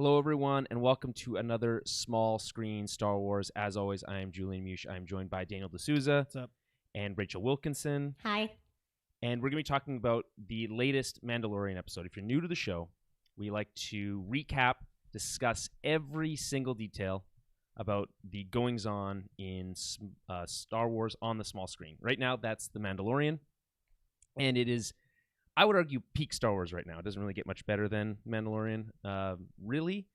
Hello, everyone, and welcome to another small screen Star Wars. As always, I am Julian Mush. I am joined by Daniel D'Souza. What's up? And Rachel Wilkinson. Hi. And we're going to be talking about the latest Mandalorian episode. If you're new to the show, we like to recap, discuss every single detail about the goings-on in Star Wars on the small screen. Right now, that's The Mandalorian, and it is, I would argue, peak Star Wars right now. It doesn't really get much better than Mandalorian, really.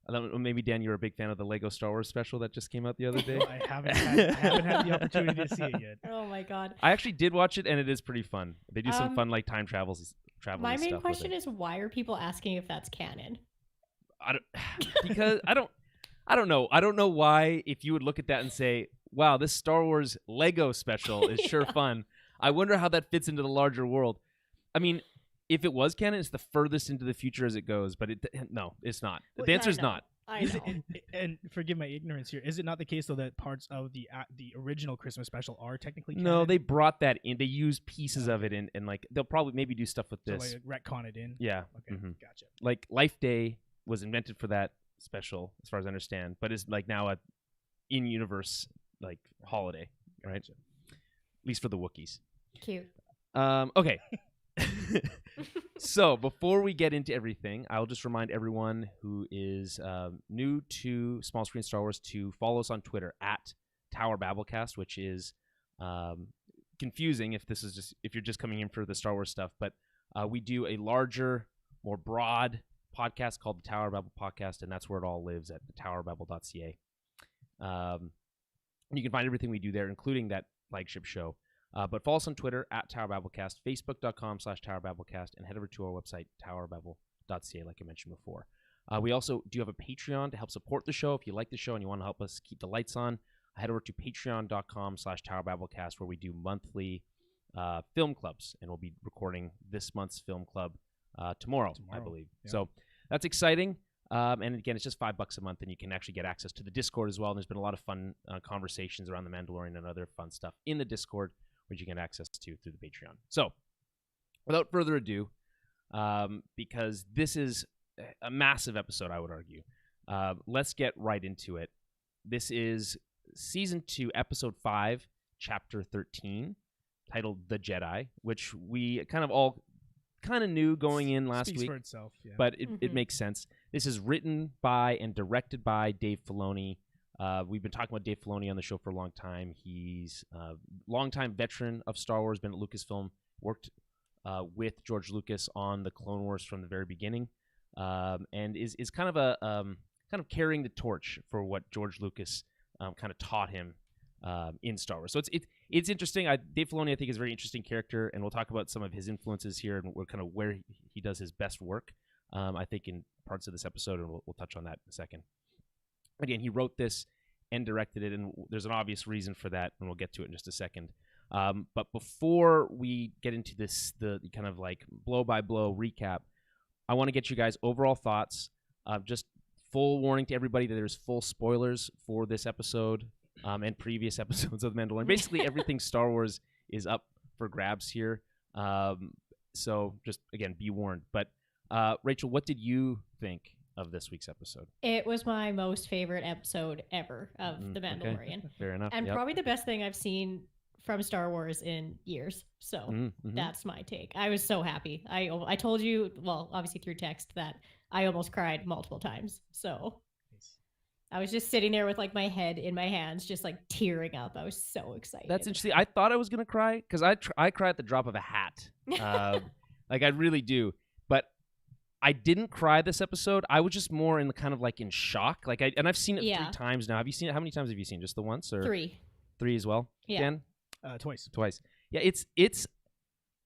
I don't know, maybe, Dan, you're a big fan of the Lego Star Wars special that just came out the other day? I haven't had the opportunity to see it yet. Oh, my God. I actually did watch it, and it is pretty fun. They do some fun, like, time travel stuff. My main question is, why are people asking if that's canon? Because I don't know. I don't know why, if you would look at that and say, wow, this Star Wars Lego special is sure fun. I wonder how that fits into the larger world. I mean, if it was canon, it's the furthest into the future as it goes, but no, it's not. The answer is not. I know. And forgive my ignorance here. Is it not the case, though, that parts of the original Christmas special are technically canon? No, they brought that in. They use pieces of it in, and like they'll probably maybe do stuff with this. So like retcon it in? Yeah. Okay, Gotcha. Like Life Day was invented for that special, as far as I understand, but it's like now a in-universe like holiday, right? Gotcha. At least for the Wookiees. Cute. Okay. So before we get into everything, I'll just remind everyone who is new to Small Screen Star Wars to follow us on Twitter at Tower Babblecast, which is confusing if you're just coming in for the Star Wars stuff. But we do a larger, more broad podcast called the Tower Babble Podcast, and that's where it all lives at towerbabble.ca. You can find everything we do there, including that flagship show. But follow us on Twitter at Tower Babblecast, Facebook.com/Tower Babblecast, and head over to our website, towerbabble.ca, like I mentioned before. We also do have a Patreon to help support the show. If you like the show and you want to help us keep the lights on, head over to patreon.com/Tower Babblecast, where we do monthly film clubs, and we'll be recording this month's film club tomorrow, I believe. Yeah. So that's exciting. And again, it's just $5 a month, and you can actually get access to the Discord as well. And there's been a lot of fun conversations around The Mandalorian and other fun stuff in the Discord, which you can get access to through the Patreon. So, without further ado, because this is a massive episode, I would argue, let's get right into it. This is Season 2, Episode 5, Chapter 13, titled The Jedi, which we all knew going in last week. Speaks for itself, yeah. But it makes sense. This is written by and directed by Dave Filoni. We've been talking about Dave Filoni on the show for a long time. He's a longtime veteran of Star Wars, been at Lucasfilm, worked with George Lucas on the Clone Wars from the very beginning, and is kind of carrying the torch for what George Lucas kind of taught him in Star Wars. So it's interesting. Dave Filoni, I think, is a very interesting character, and we'll talk about some of his influences here and where he does his best work. I think in parts of this episode, and we'll touch on that in a second. Again, he wrote this and directed it, and there's an obvious reason for that, and we'll get to it in just a second. But before we get into the kind of like blow-by-blow recap, I want to get you guys' overall thoughts. Just full warning to everybody that there's full spoilers for this episode and previous episodes of The Mandalorian. Basically, everything Star Wars is up for grabs here. So just, again, be warned. But Rachel, what did you think of this week's episode? It was my most favorite episode ever of The Mandalorian. Okay. Fair enough. And probably the best thing I've seen from Star Wars in years. So that's my take. I was so happy. I told you, well, obviously through text, that I almost cried multiple times. So I was just sitting there with like my head in my hands, just like tearing up. I was so excited. That's interesting. I thought I was going to cry because I cry at the drop of a hat. Like I really do. But I didn't cry this episode. I was just more in the kind of like in shock. Like I've seen it 3 times now. Have you seen it? How many times have you seen? Just the once or 3? 3 as well. Yeah. Again? Twice. Yeah. It's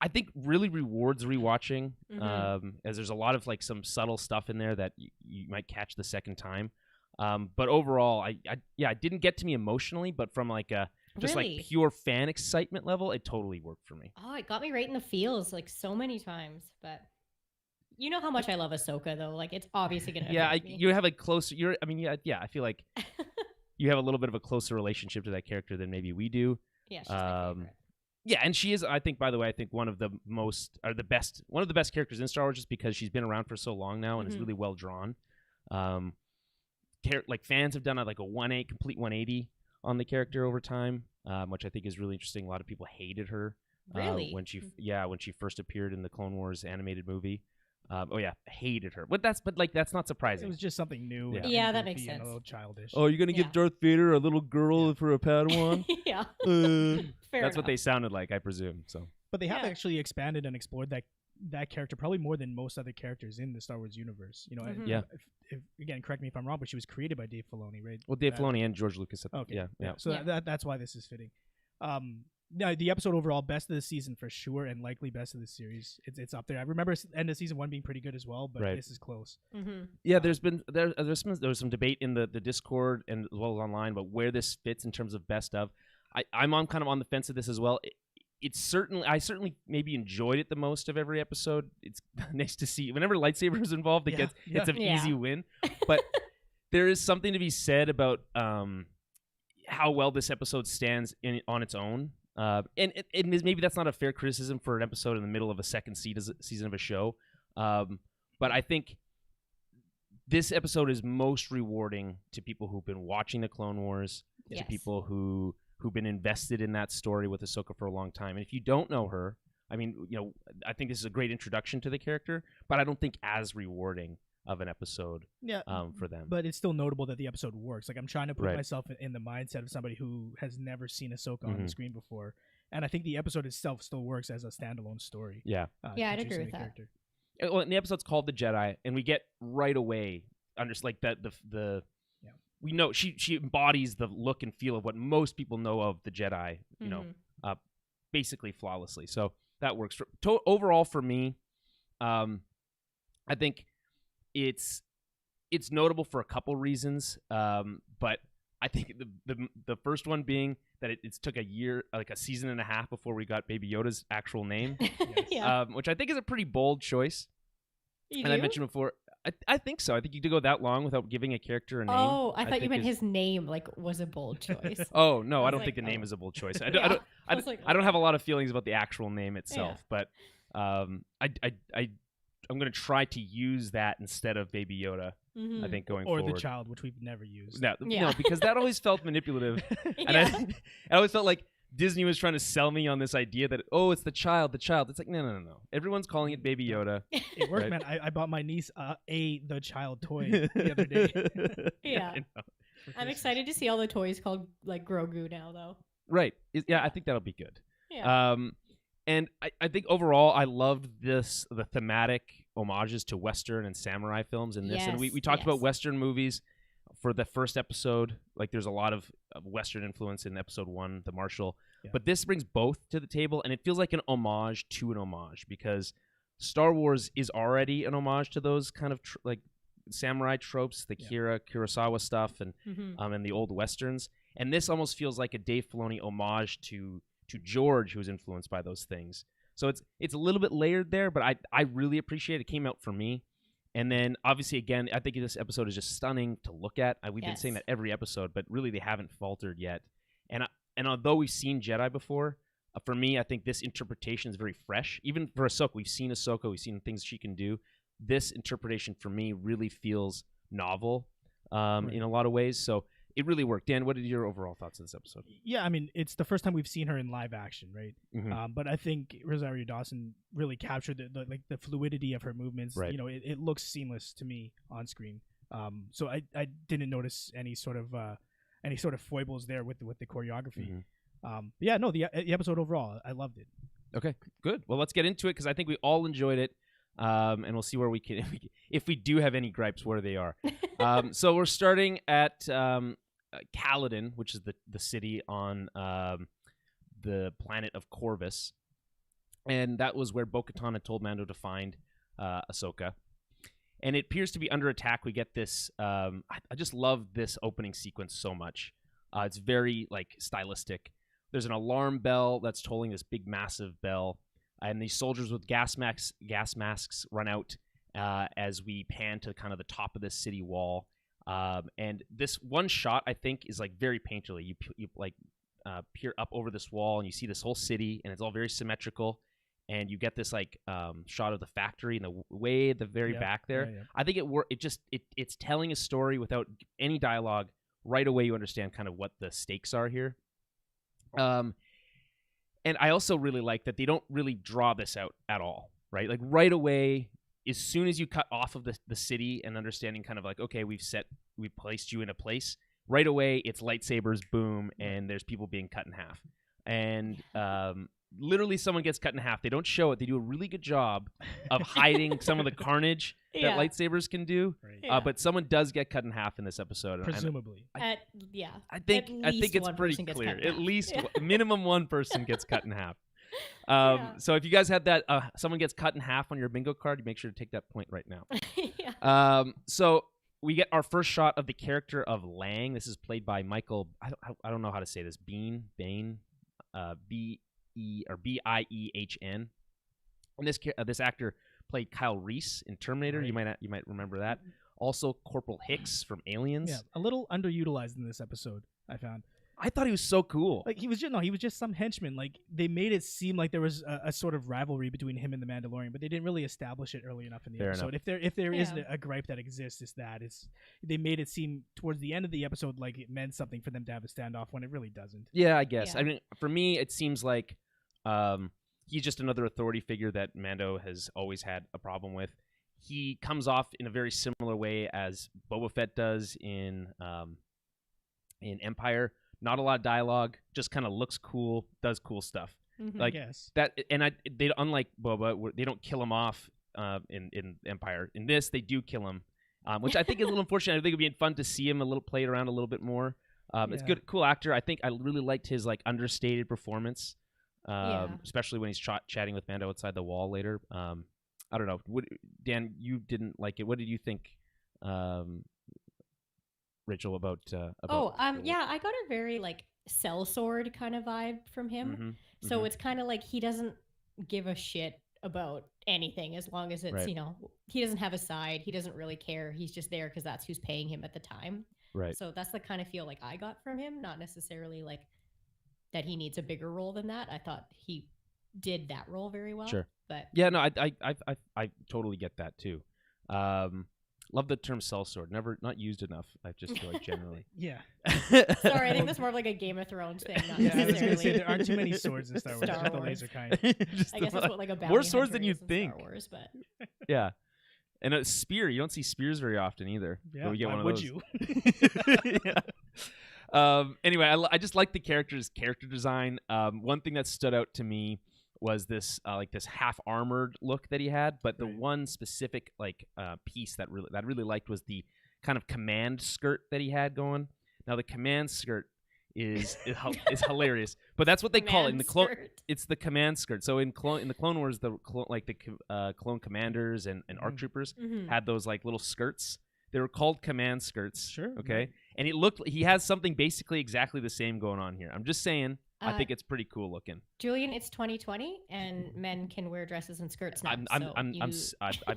I think really rewards rewatching. As there's a lot of like some subtle stuff in there that you might catch the second time. But overall, I didn't get to me emotionally, but from like a just like pure fan excitement level, it totally worked for me. Oh, it got me right in the feels like so many times, but. You know how much I love Ahsoka, though. Like, it's obviously going to affect me. You have a closer... I feel like you have a little bit of a closer relationship to that character than maybe we do. Yeah, she's my favorite. Yeah, and she is, I think, by the way, one of the best characters in Star Wars just because she's been around for so long now and is really well drawn. Like fans have done a complete 180 on the character over time, which I think is really interesting. A lot of people hated her Really? when she first appeared in the Clone Wars animated movie. Hated her. But that's not surprising. It was just something new. Yeah. Yeah, that makes and sense. a little childish. Oh, you're gonna give Darth Vader a little girl for a Padawan? Yeah. Fair That's what enough. they sounded like, I presume. So, But they have Yeah. actually expanded and explored that character probably more than most other characters in the Star Wars universe. You know, Mhm. Yeah. If, again, correct me if I'm wrong, but she was created by Dave Filoni, right? well, Dave Filoni and George Lucas. Okay. Yeah. So Yeah. that's why this is fitting. Now the episode overall, best of the season for sure, and likely best of the series. It's up there. I remember end of season 1 being pretty good as well, but Right. this is close. Mm-hmm. Yeah, there was some debate in the Discord and as well as online about where this fits in terms of best of. I'm kind of on the fence of this as well. I certainly maybe enjoyed it the most of every episode. It's nice to see whenever lightsabers involved, it's an Yeah. easy win. But there is something to be said about how well this episode stands on its own. And maybe that's not a fair criticism for an episode in the middle of a second season of a show. But I think this episode is most rewarding to people who've been watching the Clone Wars, Yes. to people who've been invested in that story with Ahsoka for a long time. And if you don't know her, I mean, I think this is a great introduction to the character, but I don't think as rewarding of an episode for them. But it's still notable that the episode works. Like I'm trying to put Right. myself in the mindset of somebody who has never seen Ahsoka on Mhm. the screen before, and I think the episode itself still works as a standalone story. Yeah. Yeah, I'd agree introducing with the that. character. Well, and the episode's called The Jedi, and we get right away like that the Yeah. we know she embodies the look and feel of what most people know of the Jedi, Mhm. basically flawlessly. So that works overall for me. I think it's notable for a couple reasons, but I think the first one being that it took a year, like a season and a half, before we got Baby Yoda's actual name, Yeah. which I think is a pretty bold choice. You And I do? mentioned before, I think so. I think you could go that long without giving a character a name. Oh, I thought you think meant is- his name was a bold choice. Oh no, I I was don't like, think the name oh. is a bold choice. I Yeah. don't. I was like, I don't have a okay. lot of feelings about the actual name itself, but I'm going to try to use that instead of Baby Yoda. Mhm. I think going or forward. the child, which we've never used. No, Yeah. because that always felt manipulative, and Yeah. I always felt like Disney was trying to sell me on this idea that it's the child. It's like no. Everyone's calling it Baby Yoda. It worked, Right. man. I bought my niece the child toy the other day. Yeah. I know. for I'm Christmas. excited to see all the toys called like Grogu now, though. Right. I think that'll be good. Yeah. And I think overall, I loved the thematic homages to Western and samurai films in this. And we Yes, talked about yes. Western movies for the first episode. Like there's a lot of Western influence in episode 1, The Marshal. Yeah. But this brings both to the table, and it feels like an homage to an homage, because Star Wars is already an homage to those kind of like samurai tropes, the Yeah. Kurosawa stuff, and Mhm. and the old westerns. And this almost feels like a Dave Filoni homage to George, who was influenced by those things. So it's a little bit layered there, but I really appreciate it. It came out for me. And then obviously, again, I think this episode is just stunning to look at. We've been saying Yes. that every episode, but really they haven't faltered yet. And although we've seen Jedi before, for me, I think this interpretation is very fresh. Even for Ahsoka, we've seen Ahsoka, we've seen things she can do. This interpretation for me really feels novel in a lot of ways. So it really worked. Dan, what are your overall thoughts of this episode? Yeah, I mean, it's the first time we've seen her in live action, right? Mhm. But I think Rosario Dawson really captured the fluidity of her movements. Right. You know, it looks seamless to me on screen. So I didn't notice any sort of foibles there with the choreography. Mhm. Yeah, no, the episode overall, I loved it. Okay, good. Well, let's get into it because I think we all enjoyed it, and we'll see where we can, if we do have any gripes, where they are. So we're starting at Caladan, which is the city on the planet of Corvus, and that was where Bo-Katan had told Mando to find Ahsoka. And it appears to be under attack. We get this. I just love this opening sequence so much. It's very like stylistic. There's an alarm bell that's tolling, this big, massive bell, and these soldiers with gas masks run out as we pan to kind of the top of this city wall. And this one shot, I think, is like very painterly. You peer up over this wall, and you see this whole city, and it's all very symmetrical. and you get this like shot of the factory in the way at the very back there. Yeah. I think it's telling a story without any dialogue. Right away, you understand kind of what the stakes are here. And I also really like that they don't really draw this out at all, right? Like right away, as soon as you cut off of the city and understanding kind of like, okay, we've placed you in a place, right away it's lightsabers, boom, and there's people being cut in half. And literally someone gets cut in half. They don't show it. They do a really good job of hiding some of the carnage that lightsabers can do. Right. But someone does get cut in half in this episode. Presumably. I think it's pretty clear. At least minimum one person gets cut in half. So if you guys had that, someone gets cut in half on your bingo card, you make sure to take that point right now. So we get our first shot of the character of Lang. This is played by Michael. I don't know how to say this. Bain, Biehn. And this actor played Kyle Reese in Terminator. Right. You might remember that. Also Corporal Hicks from Aliens. Yeah, a little underutilized in this episode, I found. I thought he was so cool. Like he was just some henchman. Like they made it seem like there was a sort of rivalry between him and the Mandalorian, but they didn't really establish it early enough in the episode. Enough. If there is a gripe that exists, they made it seem towards the end of the episode like it meant something for them to have a standoff when it really doesn't. Yeah, I guess. Yeah. I mean, for me, it seems like he's just another authority figure that Mando has always had a problem with. He comes off in a very similar way as Boba Fett does in Empire. Not a lot of dialogue, just kind of looks cool, does cool stuff. Mm-hmm. Like that, and they unlike Boba, they don't kill him off in Empire. In this, they do kill him, which I think is a little unfortunate. I think it'd be fun to see him play it around a little bit more. It's good, cool actor. I think I really liked his like understated performance, especially when he's chatting with Mando outside the wall later. I don't know, Dan, you didn't like it. What did you think? Rachel, about yeah, I got a very like sellsword kind of vibe from him. Mm-hmm. So it's kind of like he doesn't give a shit about anything as long as it's he doesn't have a side, he doesn't really care, he's just there because that's who's paying him at the time. Right. So that's the kind of feel like I got from him, not necessarily like that he needs a bigger role than that. I thought he did that role very well. Sure. But yeah, no, I totally get that too. Love the term sellsword. Not used enough. I just feel like generally. Yeah. Sorry, I think that's more of like a Game of Thrones thing. Not I was going to say there aren't too many swords in Star Wars. Just the laser kind. I guess that's what like a bounty more swords than you'd think. Star Wars, but yeah. And a spear. You don't see spears very often either. Yeah. But we get why one of those. You? Yeah. Anyway, I just like the character design. One thing that stood out to me was this like this half armored look that he had, but the one specific like piece that I really liked was the kind of command skirt that he had going. Now the command skirt is hilarious, but that's what they call it in the clone. It's the command skirt. So in the Clone Wars, the clone commanders and ARC troopers had those like little skirts. They were called command skirts. Sure. Okay, and he has something basically exactly the same going on here. I'm just saying. I think it's pretty cool looking. Julian, it's 2020, and men can wear dresses and skirts now. I'm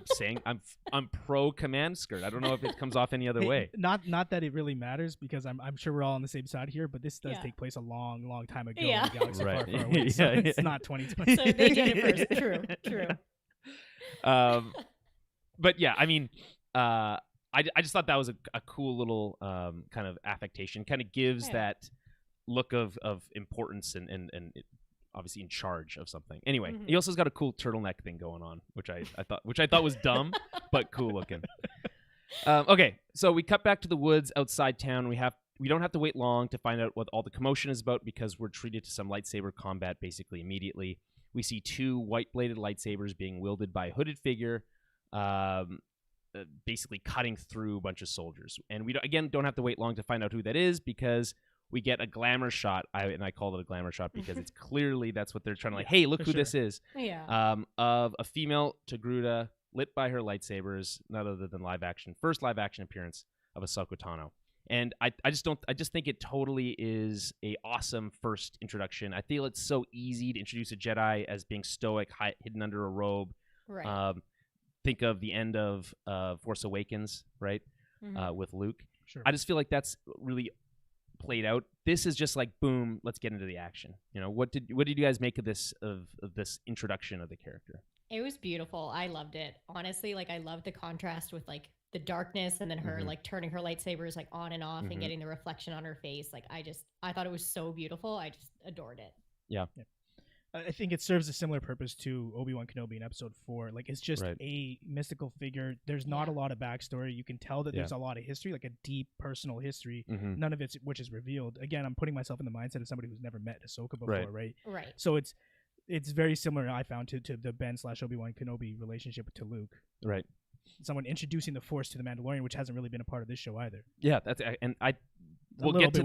saying I'm pro command skirt. I don't know if it comes off any other way. Not that it really matters, because I'm sure we're all on the same side here. But this does take place a long time ago in a galaxy far, far away. So it's not 2020. So they did it first. True. But yeah, I mean, I just thought that was a cool little kind of affectation. Kind of gives that look of importance and obviously in charge of something. Anyway, he also has got a cool turtleneck thing going on, which I thought was dumb but cool looking. Okay, so we cut back to the woods outside town. We don't have to wait long to find out what all the commotion is about, because we're treated to some lightsaber combat basically immediately. We see two white-bladed lightsabers being wielded by a hooded figure, basically cutting through a bunch of soldiers. And we don't have to wait long to find out who that is, because we get a glamour shot, and I call it a glamour shot because it's clearly that's what they're trying to like. Hey, look who this is! Yeah. Of a female Togruta lit by her lightsabers, none other than first live action appearance of Ahsoka Tano. And I just think it totally is a awesome first introduction. I feel it's so easy to introduce a Jedi as being stoic, hidden under a robe. Right. Think of the end of Force Awakens, right? With Luke. Sure. I just feel like that's really played out. This is just like boom, let's get into the action. What did you guys make of this introduction of the character? It was beautiful. I loved it. Honestly, like I loved the contrast with like the darkness and then her like turning her lightsabers like on and off and getting the reflection on her face. Like I thought it was so beautiful. I just adored it. Yeah. I think it serves a similar purpose to Obi-Wan Kenobi in Episode 4. Like, it's just a mystical figure. There's not a lot of backstory. You can tell that there's a lot of history, like a deep personal history. None of it which is revealed. Again, I'm putting myself in the mindset of somebody who's never met Ahsoka before, right? Right. So it's very similar, I found, to the Ben/Obi-Wan Kenobi relationship to Luke. Right. Someone introducing the Force to the Mandalorian, which hasn't really been a part of this show either. Yeah, we'll get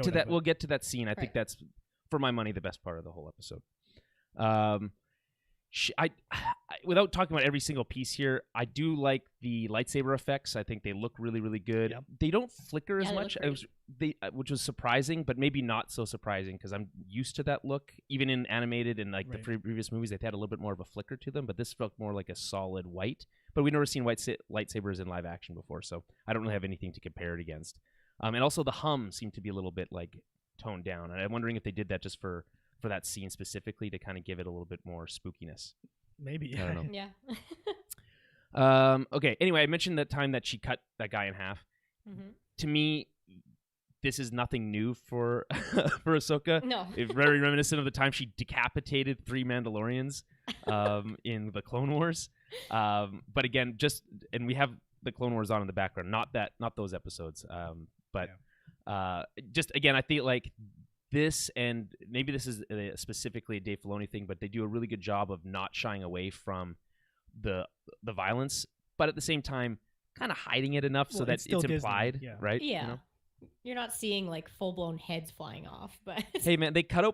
to that. We'll get to that scene. I think that's, for my money, the best part of the whole episode. Without talking about every single piece here, I do like the lightsaber effects. I think they look really, really good. Yep. They don't flicker as much, which was surprising, but maybe not so surprising because I'm used to that look. Even in animated and like the previous movies, they've had a little bit more of a flicker to them, but this felt more like a solid white. But we've never seen white lightsabers in live action before, so I don't really have anything to compare it against. And also the hum seemed to be a little bit like toned down, and I'm wondering if they did that just for that scene specifically to kind of give it a little bit more spookiness. Maybe. I don't know. Yeah. Okay. Anyway, I mentioned that time that she cut that guy in half. To me, this is nothing new for Ahsoka. No. It's very reminiscent of the time she decapitated 3 Mandalorians in the Clone Wars. But again, and we have the Clone Wars on in the background. Not those episodes. Just again, I feel like this, and maybe this is specifically a Dave Filoni thing, but they do a really good job of not shying away from the violence, but at the same time, kind of hiding it enough so that it's implied, right? Yeah. You're not seeing like full blown heads flying off, but hey man, they cut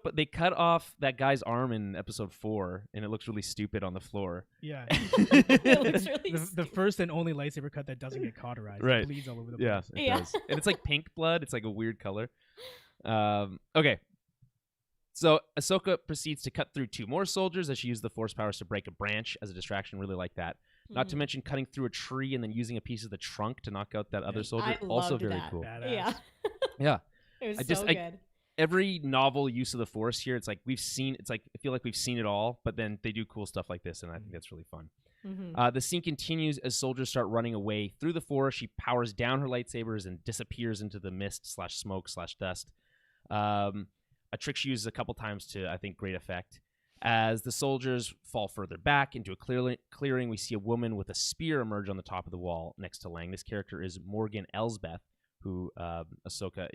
off that guy's arm in Episode 4, and it looks really stupid on the floor. Yeah, it looks really the first and only lightsaber cut that doesn't get cauterized. Right, it bleeds all over the place. Yeah, it does. And it's like pink blood. It's like a weird color. Okay. So Ahsoka proceeds to cut through 2 more soldiers as she used the Force powers to break a branch as a distraction. Really like that. Not to mention cutting through a tree and then using a piece of the trunk to knock out that other soldier. Also very cool. Badass. Yeah. Yeah. It was so good. Every novel use of the Force here, it's like we've seen. It's like I feel like we've seen it all, but then they do cool stuff like this, and I think that's really fun. The scene continues as soldiers start running away through the Force. She powers down her lightsabers and disappears into the mist/smoke/dust. A trick she uses a couple times to, I think, great effect. As the soldiers fall further back into a clearing, we see a woman with a spear emerge on the top of the wall next to Lang. This character is Morgan Elsbeth, who Ahsoka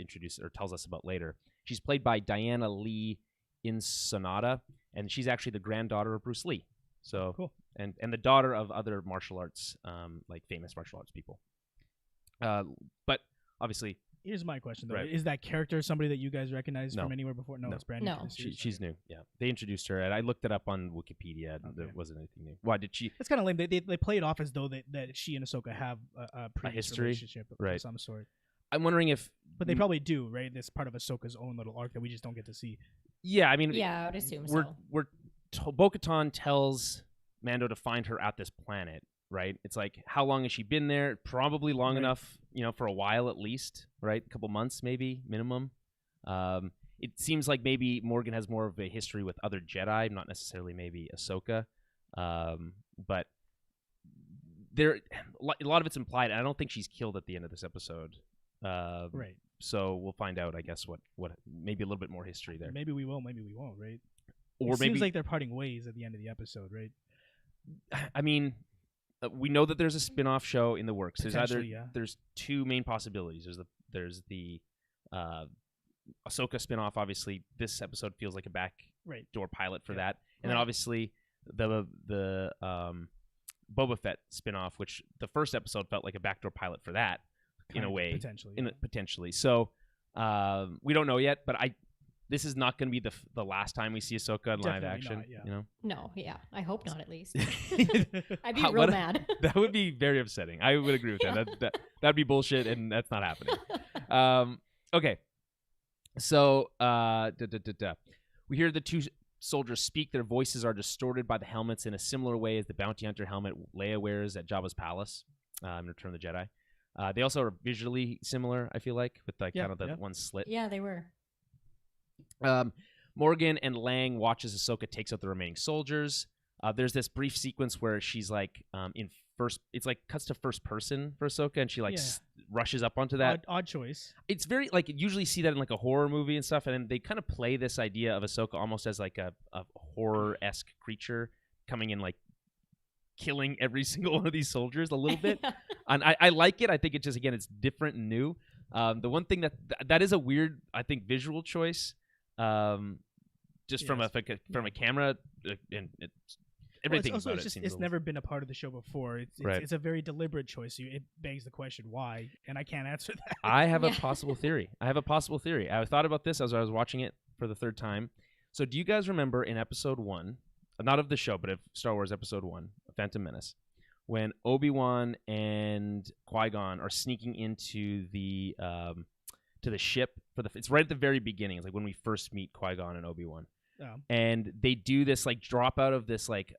tells us about later. She's played by Diana Lee Insonata, and she's actually the granddaughter of Bruce Lee. So cool. And the daughter of other martial arts, like famous martial arts people. But obviously, here's my question though: is that character somebody that you guys recognized from anywhere before? No, it's brand new. No, she's new. Yeah, they introduced her, and I looked it up on Wikipedia. And there wasn't anything new. Why did she? It's kind of lame. They play it off as though that she and Ahsoka have a previous history relationship of some sort. I'm wondering if, but they probably do, right? This part of Ahsoka's own little arc that we just don't get to see. Yeah, I mean, yeah, I would assume so. Bo-Katan tells Mando to find her at this planet, right? It's like, how long has she been there? Probably long enough, for a while at least, right? A couple months maybe, minimum. It seems like maybe Morgan has more of a history with other Jedi, not necessarily maybe Ahsoka. But a lot of it's implied, and I don't think she's killed at the end of this episode. Right. So we'll find out, I guess, what maybe a little bit more history there. Maybe we will, maybe we won't, right? Or it seems like they're parting ways at the end of the episode, right? I mean, we know that there's a spin-off show in the works. There's 2 main possibilities. There's the Ahsoka spin-off. Obviously, this episode feels like a backdoor pilot for that, and then obviously the Boba Fett spin-off, which the first episode felt like a backdoor pilot for that in a way, potentially. So we don't know yet, but this is not going to be the last time we see Ahsoka in live action. Not, No, yeah. I hope not, at least. I'd be real mad. That would be very upsetting. I would agree with that. That'd be bullshit, and that's not happening. Okay. So we hear the 2 soldiers speak. Their voices are distorted by the helmets in a similar way as the bounty hunter helmet Leia wears at Jabba's palace in Return of the Jedi. They also are visually similar, I feel like, with like kind of the yeah. one slit. Yeah, they were. Morgan and Lang watch as Ahsoka takes out the remaining soldiers. There's this brief sequence where she's like in first. It's like cuts to first person for Ahsoka, and she like rushes up onto that. Odd choice. It's very like you usually see that in like a horror movie and stuff, and then they kind of play this idea of Ahsoka almost as like a horror-esque creature coming in like killing every single one of these soldiers a little bit. And I like it. I think it just again it's different and new. The one thing that is a weird I think visual choice. Just from a camera and everything also, about it's never been a part of the show before. It's a very deliberate choice. It begs the question why, and I can't answer that. I have a possible theory. I thought about this as I was watching it for the third time. So do you guys remember in episode 1, not of the show, but of Star Wars episode 1, Phantom Menace, when Obi-Wan and Qui-Gon are sneaking into the ship it's right at the very beginning. It's like when we first meet Qui-Gon and Obi-Wan. Oh. And they do this like drop out of this like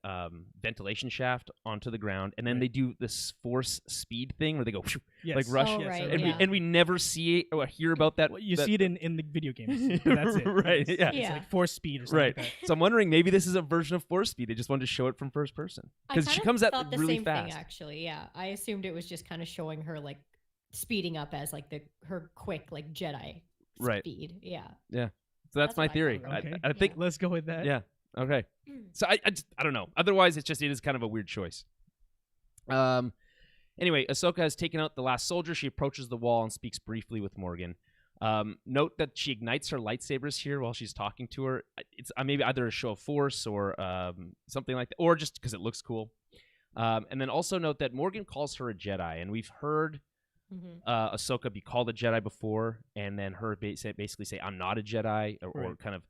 ventilation shaft onto the ground, and then they do this force speed thing where they go like rush, and we never see or hear about that. Well, you see it in the video games. That's it, right? It's like force speed or something like that. So I'm wondering maybe this is a version of force speed. They just wanted to show it from first person because she comes out really fast. Thing, actually, yeah, I assumed it was just kind of showing her like speeding up as like her quick like Jedi speed. Yeah. So that's my theory. Okay. I think let's go with that. Yeah. Okay. So I don't know. Otherwise, it is kind of a weird choice. Anyway, Ahsoka has taken out the last soldier. She approaches the wall and speaks briefly with Morgan. Note that she ignites her lightsabers here while she's talking to her. It's maybe either a show of force or something like that, or just because it looks cool. And then also note that Morgan calls her a Jedi, and we've heard Ahsoka be called a Jedi before, and then her basically say I'm not a Jedi, or kind of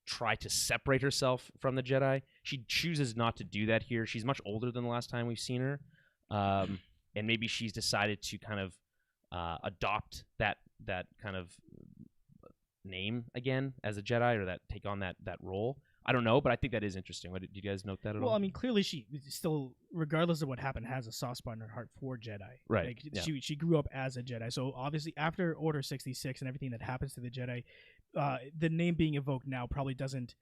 try to separate herself from the Jedi. She chooses not to do that here. She's much older than the last time we've seen her, and maybe she's decided to kind of adopt that kind of name again as a Jedi, or that take on that role. I don't know, but I think that is interesting. Did you guys note that at all? Well, I mean, clearly she still, regardless of what happened, has a soft spot in her heart for Jedi. Right. Like, she grew up as a Jedi. So obviously, after Order 66 and everything that happens to the Jedi, the name being evoked now probably doesn't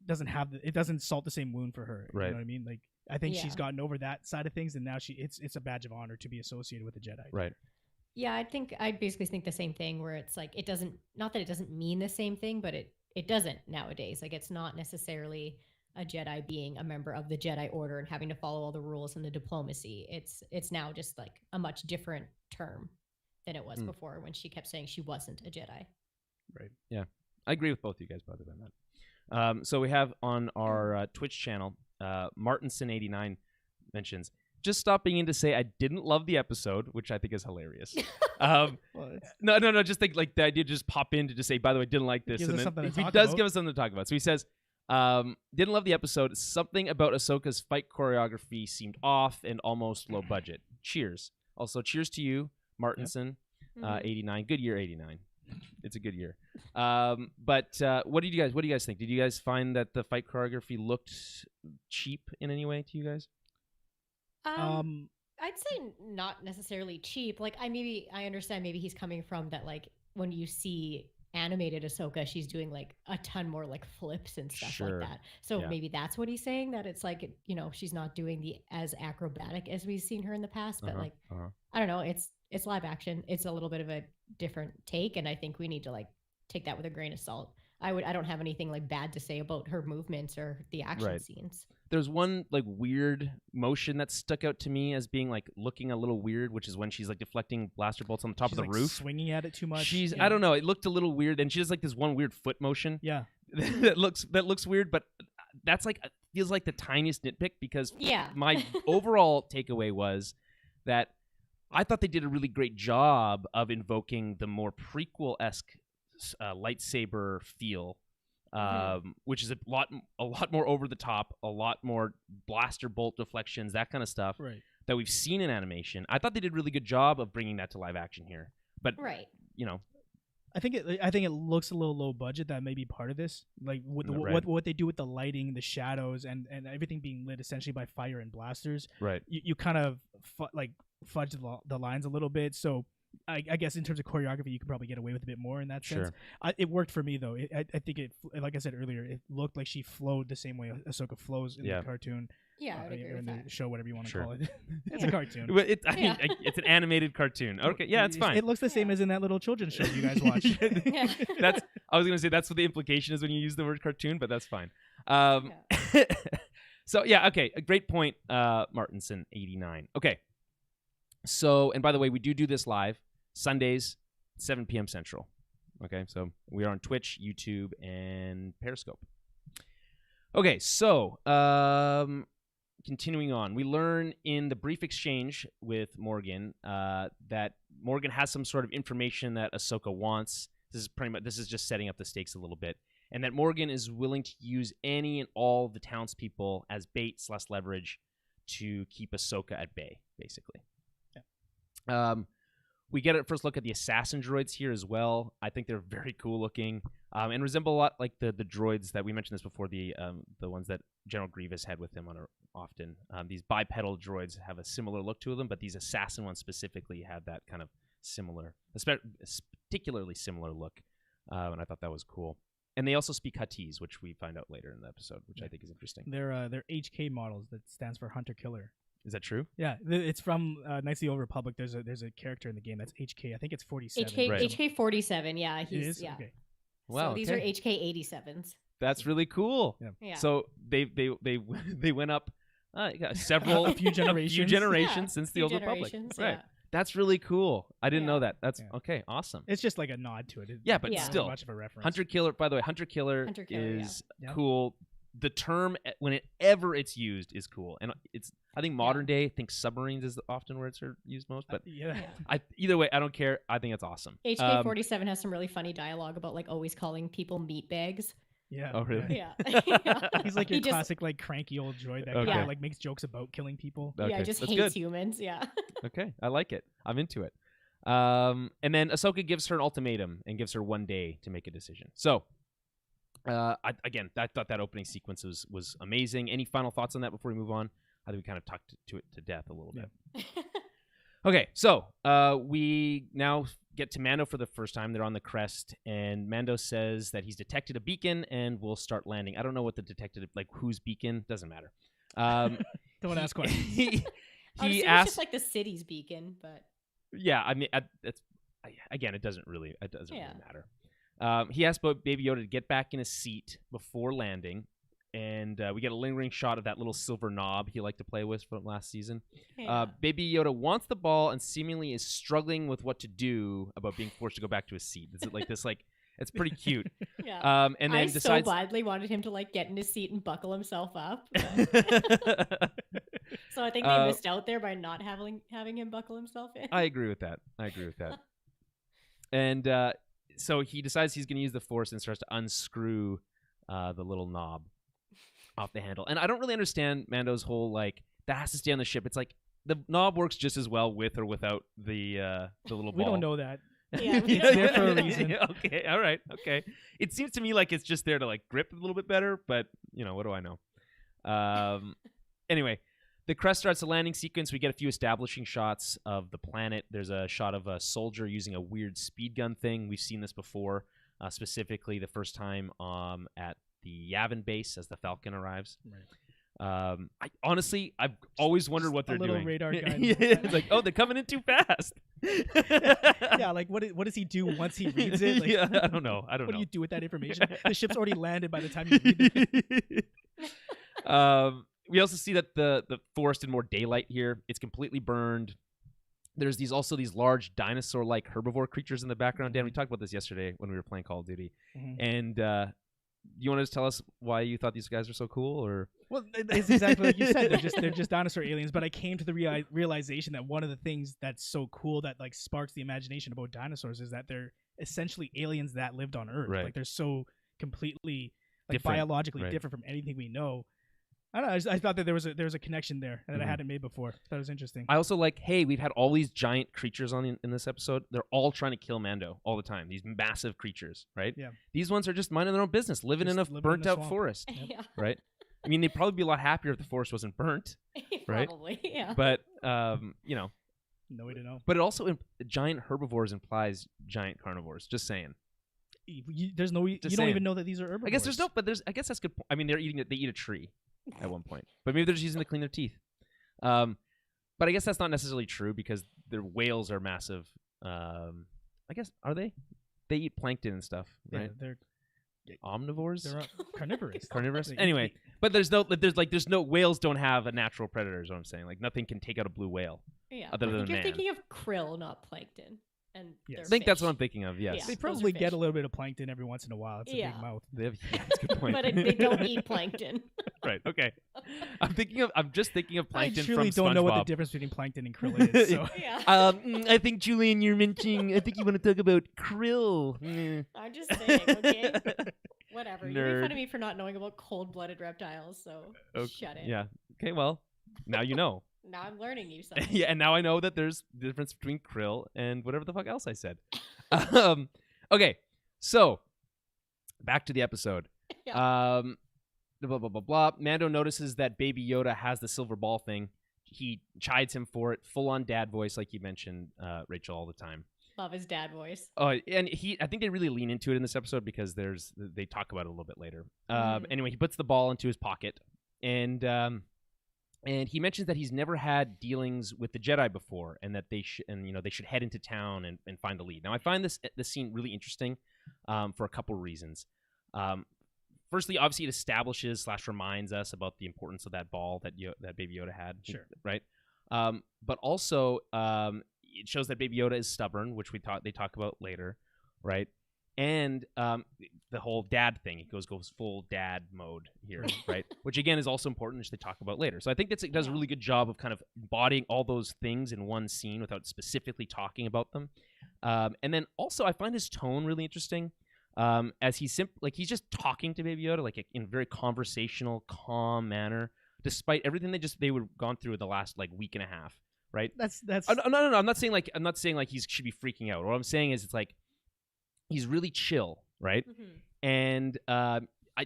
salt the same wound for her. Right. You know what I mean? Like, I think she's gotten over that side of things, and now it's a badge of honor to be associated with the Jedi. Right. Yeah, I basically think the same thing, where it's like not that it doesn't mean the same thing, but it doesn't nowadays. Like, it's not necessarily a Jedi being a member of the Jedi Order and having to follow all the rules and the diplomacy. It's now just like a much different term than it was before, when she kept saying she wasn't a Jedi. Right. Yeah. I agree with both of you guys, by the way, on that. So we have on our Twitch channel, Martinson89 mentions, just stopping in to say I didn't love the episode, which I think is hilarious. No, just think like the idea to just pop in to just say, by the way, didn't like this. And then he does give us something to talk about. So he says, didn't love the episode. Something about Ahsoka's fight choreography seemed off and almost low budget. Cheers. Also, cheers to you, Martinson, 89. Good year, 89. It's a good year. But what do you guys think? Did you guys find that the fight choreography looked cheap in any way to you guys? I'd say not necessarily cheap. Like, I understand maybe he's coming from that, like, when you see animated Ahsoka, she's doing like a ton more like flips and stuff like that. So maybe that's what he's saying, that it's like, you know, she's not doing as acrobatic as we've seen her in the past. But I don't know, it's live action. It's a little bit of a different take, and I think we need to like take that with a grain of salt. I don't have anything like bad to say about her movements or the action scenes. There's one like weird motion that stuck out to me as being like looking a little weird, which is when she's like deflecting blaster bolts on the top of the roof, swinging at it too much. I don't know. It looked a little weird, and she does like this one weird foot motion. Yeah, that looks weird, but that's like feels like the tiniest nitpick, because my overall takeaway was that I thought they did a really great job of invoking the more prequel-esque lightsaber feel, which is a lot more over the top, a lot more blaster bolt deflections, that kind of stuff that we've seen in animation. I thought they did a really good job of bringing that to live action here. But you know, I think it looks a little low budget. That may be part of this, like with what they do with the lighting, the shadows, and everything being lit essentially by fire and blasters. Right. You kind of like fudge the lines a little bit. So I guess in terms of choreography, you could probably get away with a bit more in that sense. It worked for me though. I think it, like I said earlier, it looked like she flowed the same way Ahsoka flows in the cartoon. Yeah, I would agree with that. The show, whatever you want to call it. It's a cartoon. I mean, it's an animated cartoon. Okay, yeah, it's fine. It looks the same as in that little children's show you guys watch. I was going to say that's what the implication is when you use the word cartoon, but that's fine. So yeah, okay, a great point, Martinson 89. Okay, so and by the way, we do this live Sundays, 7 p.m. Central. Okay, so we are on Twitch, YouTube, and Periscope. Okay, so continuing on, we learn in the brief exchange with Morgan that Morgan has some sort of information that Ahsoka wants. This is just setting up the stakes a little bit, and that Morgan is willing to use any and all the townspeople as bait/leverage to keep Ahsoka at bay, basically. Yeah. We get a first look at the assassin droids here as well. I think they're very cool looking and resemble a lot like the droids that we mentioned this before, the ones that General Grievous had with him often. These bipedal droids have a similar look to them, but these assassin ones specifically have that kind of similar, particularly similar look, and I thought that was cool. And they also speak Huttese, which we find out later in the episode, which I think is interesting. They're HK models that stands for Hunter Killer. Is that true? Yeah, it's from Knights of the Old Republic. There's a character in the game that's HK. I think it's 47. HK 47. Yeah, he's Okay. Wow. So these are HK 87s. That's really cool. Yeah. So they went up several a few generations since the Old Republic. Yeah. Right. That's really cool. I didn't know that. That's okay. Awesome. It's just like a nod to it. But still, much of a reference. Hunter Killer. By the way, Hunter Killer is cool. The term, whenever it's used, is cool, and I think modern day, I think submarines is often where it's used most. But either way, I don't care. I think it's awesome. HK 47 has some really funny dialogue about like always calling people meat bags. Yeah. Oh, really? Yeah. He's like your classic like cranky old droid that like makes jokes about killing people. Okay. Yeah, just That's hates good. humans. Yeah. Okay, I like it. I'm into it. And then Ahsoka gives her an ultimatum and gives her 1 day to make a decision. So. I thought that opening sequence was amazing. Any final thoughts on that before we move on? I think we kind of talked to it to death a little bit. Okay, so we now get to Mando for the first time. They're on the crest, and Mando says that he's detected a beacon and will start landing. I don't know what the detected, like whose beacon, doesn't matter. Don't ask questions. He asked, it's just like the city's beacon, but yeah, I mean, it doesn't really matter. He asked Baby Yoda to get back in his seat before landing, and we get a lingering shot of that little silver knob he liked to play with from last season. Yeah. Baby Yoda wants the ball and seemingly is struggling with what to do about being forced to go back to his seat. Is it like this? Like it's pretty cute. Yeah. And then so badly wanted him to like get in his seat and buckle himself up. So I think they missed out there by not having him buckle himself in. I agree with that. And so he decides he's going to use the Force and starts to unscrew the little knob off the handle. And I don't really understand Mando's whole, like, that has to stay on the ship. It's like the knob works just as well with or without the little ball. We don't know that. Yeah, it's there for a reason. Okay, all right, okay. It seems to me like it's just there to, like, grip a little bit better, but, what do I know? Anyway, the crest starts a landing sequence. We get a few establishing shots of the planet. There's a shot of a soldier using a weird speed gun thing. We've seen this before, specifically the first time at the Yavin base as the Falcon arrives. Right. I've always wondered what they're doing. A little radar gun. It's like, oh, they're coming in too fast. Yeah, like what does he do once he reads it? Like, I don't know. What do you do with that information? The ship's already landed by the time you read it. We also see that the forest in more daylight here. It's completely burned. There's these large dinosaur-like herbivore creatures in the background. Dan, we talked about this yesterday when we were playing Call of Duty. Mm-hmm. And you want to just tell us why you thought these guys are so cool, or? Well, it's exactly like you said. They're just dinosaur aliens. But I came to the realization that one of the things that's so cool that like sparks the imagination about dinosaurs is that they're essentially aliens that lived on Earth. Right. Like they're so completely different. Biologically different from anything we know. I don't know. I thought that there was a connection there that I hadn't made before. That was interesting. I also like, hey, we've had all these giant creatures in this episode. They're all trying to kill Mando all the time. These massive creatures, right? Yeah. These ones are just minding their own business, living in a burnt-out forest, yeah. Right? I mean, they'd probably be a lot happier if the forest wasn't burnt, right? Probably, yeah. But No way to know. But it also giant herbivores implies giant carnivores. Just saying. There's no. You don't even know that these are herbivores. I guess there's no. But there's. I guess that's good. I mean, they eat a tree at one point. But maybe they're just using it to clean their teeth. But I guess that's not necessarily true because their whales are massive. I guess are they? They eat plankton and stuff, right? They're omnivores. They're carnivorous. Carnivorous. Anyway, but there's no whales don't have a natural predator. Is what I'm saying. Like nothing can take out a blue whale. Yeah, other than you're man. thinking of krill, not plankton. And yes. I think that's what I'm thinking of. Yes, they probably get a little bit of plankton every once in a while. It's a big mouth. That's a good point. But they don't eat plankton. Right. Okay. I'm just thinking of plankton. I truly from don't know what the SpongeBob. difference between plankton and krill is. So. I think Julian, you're mentioning. I think you want to talk about krill. I'm just saying. Okay. Whatever. You Nerd. make fun of me for not knowing about cold-blooded reptiles, so shut it. Yeah. Okay. Well, now you know. Now I'm learning you something. Yeah, and now I know that there's the difference between krill and whatever the fuck else I said. Okay, so back to the episode. Yeah. Blah blah blah blah. Mando notices that Baby Yoda has the silver ball thing. He chides him for it. Full on dad voice, like you mentioned, Rachel, all the time. Love his dad voice. Oh, and I think they really lean into it in this episode because they talk about it a little bit later. Anyway, he puts the ball into his pocket, and he mentions that he's never had dealings with the Jedi before, and that they should head into town and find the lead. Now, I find this scene really interesting for a couple reasons. Firstly, obviously, it establishes / reminds us about the importance of that ball that Baby Yoda had. Sure. Right. But also, it shows that Baby Yoda is stubborn, which they talk about later, right? And the whole dad thing, it goes full dad mode here, right? Which again is also important, which they talk about later. So I think it does a really good job of kind of embodying all those things in one scene without specifically talking about them. And then also I find his tone really interesting, as he's just talking to Baby Yoda like in a very conversational, calm manner, despite everything they were gone through the last like week and a half, right? That's no. I'm not saying like he should be freaking out. What I'm saying is it's like he's really chill, right? Mm-hmm. And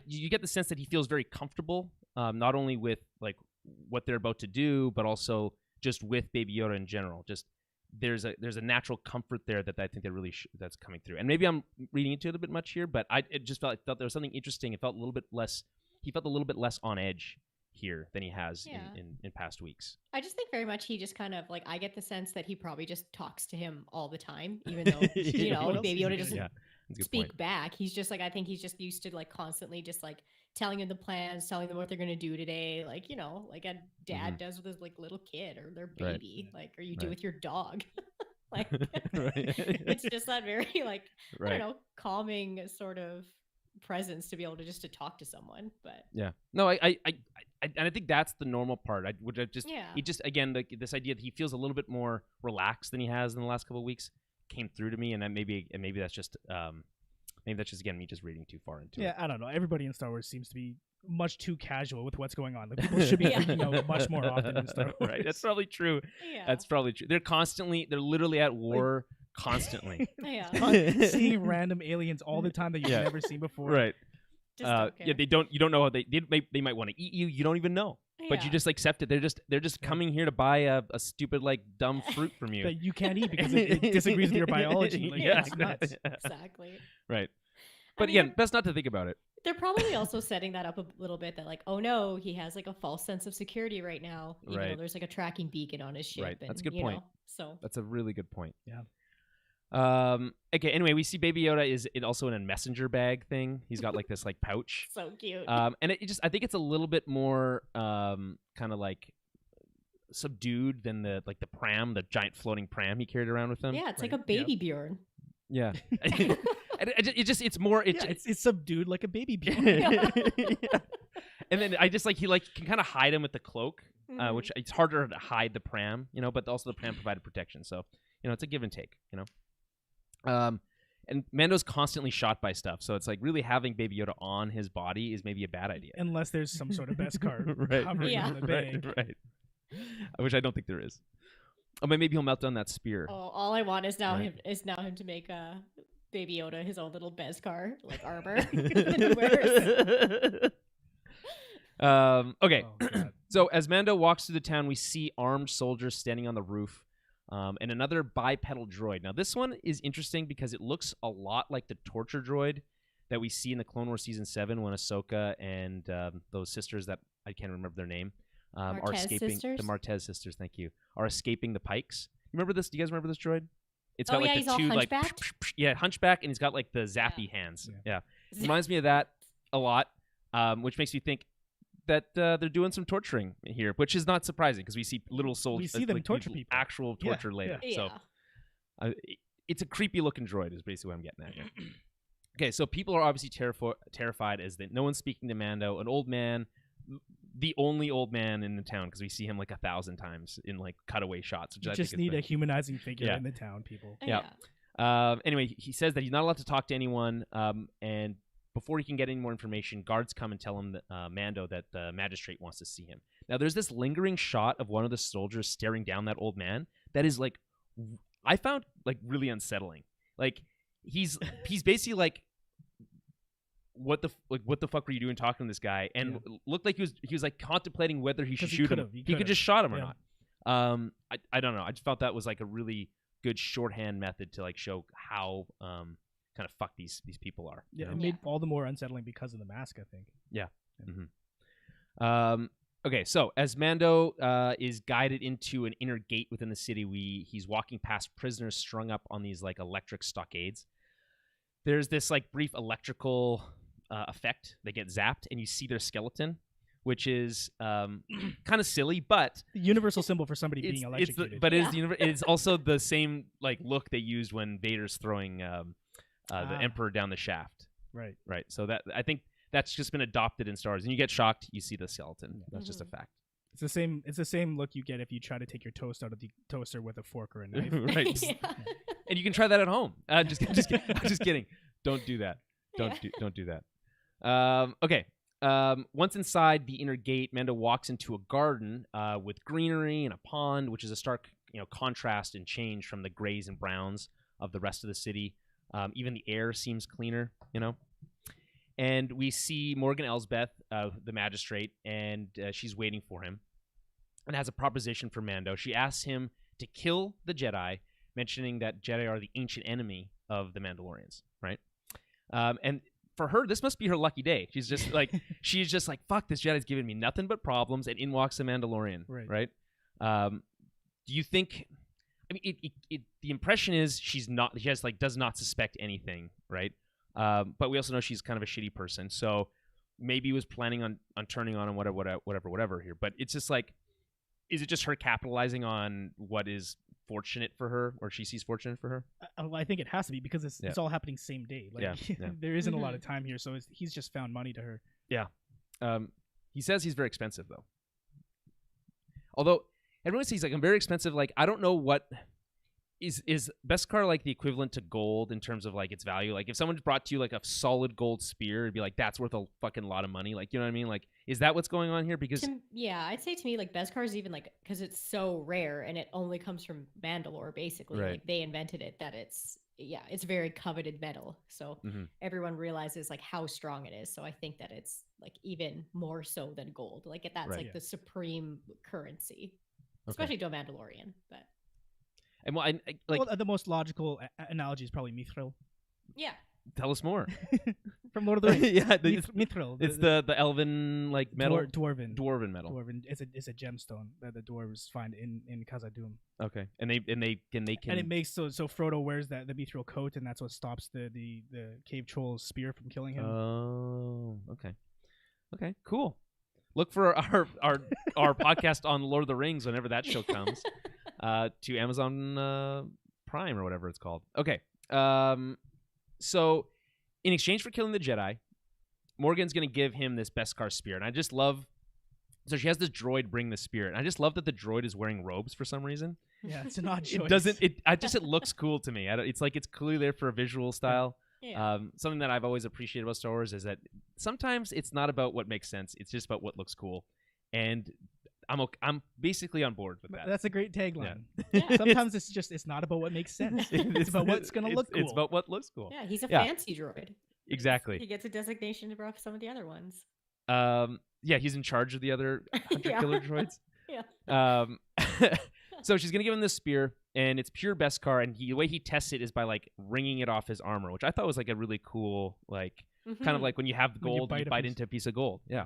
you get the sense that he feels very comfortable, not only with like what they're about to do, but also just with Baby Yoda in general. Just there's a natural comfort there that I think that really that's coming through. And maybe I'm reading into it a bit much here, but it just felt there was something interesting. It felt a little bit less. He felt a little bit less on edge here than he has in past weeks. I just think very much he just kind of like, I get the sense that he probably just talks to him all the time, even though Baby Yoda doesn't speak back. He's just like, I think he's just used to like constantly just like telling him the plans, telling them what they're gonna do today, like like a dad does with his like little kid or their baby, like, or you do with your dog. Like it's just that very like I don't know, calming sort of presence to be able to just to talk to someone. But no, I think that's the normal part. He just again this idea that he feels a little bit more relaxed than he has in the last couple of weeks came through to me, and maybe that's just again me just reading too far into it. Yeah, I don't know. Everybody in Star Wars seems to be much too casual with what's going on. Like people should be freaking out much more often in Star Wars. Right, that's probably true. Yeah, that's probably true. They're literally at war. Constantly. Seeing random aliens all the time that you've never seen before. Right. You don't know how they might want to eat you. You don't even know. But you just accept it. They're just coming here to buy a stupid like dumb fruit from you that you can't eat because it disagrees with your biology. Like, it's nuts. Exactly. Right. But again, best not to think about it. They're probably also setting that up a little bit that like, oh no, he has like a false sense of security right now, even though there's like a tracking beacon on his ship. Right. And, that's a good point. So that's a really good point. Yeah. Okay. Anyway, we see Baby Yoda is also in a messenger bag thing. He's got like this like pouch. So cute. And I think it's a little bit more kind of like subdued than the pram, the giant floating pram he carried around with him. Yeah, it's like a baby Bjorn. Yeah. It's more. It's subdued like a baby Bjorn. Yeah. And then I just like he can kind of hide him with the cloak, which it's harder to hide the pram, but also the pram provided protection. So it's a give and take, And Mando's constantly shot by stuff, so it's like really having Baby Yoda on his body is maybe a bad idea. Unless there's some sort of Beskar right. covering on the bag. Right. Which I don't think there is. Oh, but maybe he'll melt down that spear. Oh, all I want is now him to make Baby Yoda his own little Beskar like armor. Okay. So as Mando walks through the town, we see armed soldiers standing on the roof. and another bipedal droid. Now, this one is interesting because it looks a lot like the torture droid that we see in the Clone Wars Season 7 when Ahsoka and those sisters that I can't remember their name are escaping. Sisters? The Martez sisters, thank you, are escaping the Pikes. Remember this? Do you guys remember this droid? It's got yeah, like he's the all two like hunchback, and he's got like the zappy hands. Yeah. Reminds me of that a lot, which makes me think that they're doing some torturing here, which is not surprising because we see little soldiers. We see them torture people. Actual torture later. Yeah. So it's a creepy looking droid is basically what I'm getting at here. Okay, so people are obviously terrified as that no one's speaking to Mando, an old man, the only old man in the town because we see him like 1,000 times in like cutaway shots. Which you I just think need a humanizing figure in the town, people. Yeah. Anyway, he says that he's not allowed to talk to anyone, and before he can get any more information, guards come and tell him that Mando that the magistrate wants to see him. Now, there's this lingering shot of one of the soldiers staring down that old man that is like, I found like really unsettling. Like he's basically like, what the fuck were you doing talking to this guy? And looked like he was like contemplating whether he should shoot him. He could just shot him or not. I don't know. I just felt that was like a really good shorthand method to like show how kind of fucked these people are. Yeah, it made all the more unsettling because of the mask, I think. Yeah. Mm-hmm. Okay, so as Mando is guided into an inner gate within the city, he's walking past prisoners strung up on these like electric stockades. There's this like brief electrical effect. They get zapped, and you see their skeleton, which is kind of silly, but the universal symbol for somebody being electrocuted. It's also the same like look they used when Vader's throwing the Emperor down the shaft. Right. So that I think that's just been adopted in Star Wars. And you get shocked, you see the skeleton. That's just a fact. It's the same look you get if you try to take your toast out of the toaster with a fork or a knife. Right. And you can try that at home. Just kidding. Don't do that. Don't do that. Okay. Once inside the inner gate, Mando walks into a garden with greenery and a pond, which is a stark, contrast and change from the grays and browns of the rest of the city. Even the air seems cleaner, And we see Morgan Elsbeth, the magistrate, and she's waiting for him and has a proposition for Mando. She asks him to kill the Jedi, mentioning that Jedi are the ancient enemy of the Mandalorians, right? And for her, this must be her lucky day. She's just like, fuck, this Jedi's giving me nothing but problems, and in walks the Mandalorian, right? Do you think? I mean, the impression is she does not suspect anything, right? But we also know she's kind of a shitty person, so maybe was planning on turning on him, whatever here. But it's just like, is it just her capitalizing on what is fortunate for her, or she sees fortunate for her? I think it has to be because it's all happening same day. Like, there isn't a lot of time here, so he's just found money to her. Yeah. He says he's very expensive though. Although everyone says like I'm very expensive. Like I don't know what. Is Beskar like the equivalent to gold in terms of like its value? Like if someone brought to you like a solid gold spear, it'd be like that's worth a fucking lot of money. Like you know what I mean? Like is that what's going on here? Because I'd say to me like Beskar is even like because it's so rare and it only comes from Mandalore basically. Right. Like they invented it that it's very coveted metal. So everyone realizes like how strong it is. So I think that it's like even more so than gold. Like that's like the supreme currency, especially to a Mandalorian, but. And the most logical analogy is probably mithril. Yeah. Tell us more. From Lord of the Rings. Mithril. It's the elven like metal. Dwarven metal. Dwarven. It's a gemstone that the dwarves find in Khazad-dûm. Okay, and they can. And it makes so Frodo wears the mithril coat, and that's what stops the cave troll's spear from killing him. Oh, okay, cool. Look for our podcast on Lord of the Rings whenever that show comes. To Amazon Prime or whatever it's called. Okay. So in exchange for killing the Jedi, Morgan's going to give him this Beskar spear. And I just love... So she has this droid bring the spear. And I just love that the droid is wearing robes for some reason. Yeah, it's an odd choice. It looks cool to me. It's like it's clearly there for a visual style. Yeah. Something that I've always appreciated about Star Wars is that sometimes it's not about what makes sense. It's just about what looks cool. And... I'm basically on board with that. That's a great tagline. Yeah. Sometimes it's not about what makes sense. It's about what's going to look cool. It's about what looks cool. Yeah, he's a fancy droid. Exactly. He gets a designation above some of the other ones. He's in charge of the other hunter-killer droids. Yeah. So she's going to give him this spear. and it's pure Beskar, and the way he tests it is by like wringing it off his armor, which I thought was like a really cool, like kind of like when you have the gold, you bite into a piece of gold. Yeah.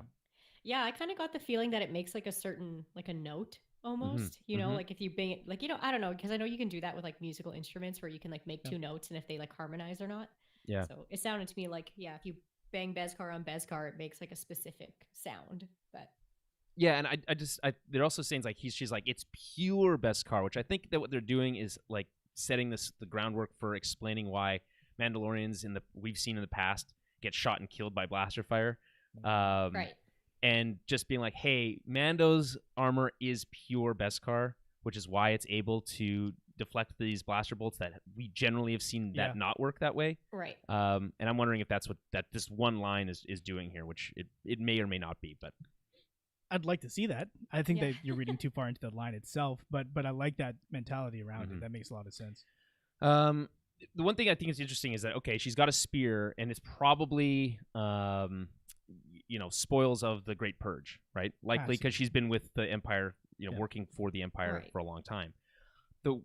Yeah, I kind of got the feeling that it makes like a certain like a note almost. You know, like if you bang it, like I don't know, because I know you can do that with like musical instruments where you can like make two notes and if they like harmonize or not. Yeah. So it sounded to me like if you bang Beskar on Beskar, it makes like a specific sound. But yeah, and they're also saying like she's like it's pure Beskar, which I think that what they're doing is like setting the groundwork for explaining why Mandalorians we've seen in the past get shot and killed by blaster fire. Right. And just being like, hey, Mando's armor is pure Beskar, which is why it's able to deflect these blaster bolts that we generally have seen that not work that way. Right. And I'm wondering if that's what this one line is doing here, which it may or may not be, but I'd like to see that. I think that you're reading too far into the line itself, but I like that mentality around it. That makes a lot of sense. The one thing I think is interesting is that, okay, she's got a spear, and it's probably spoils of the Great Purge, right? Likely because she's been with the Empire, working for the Empire for a long time. The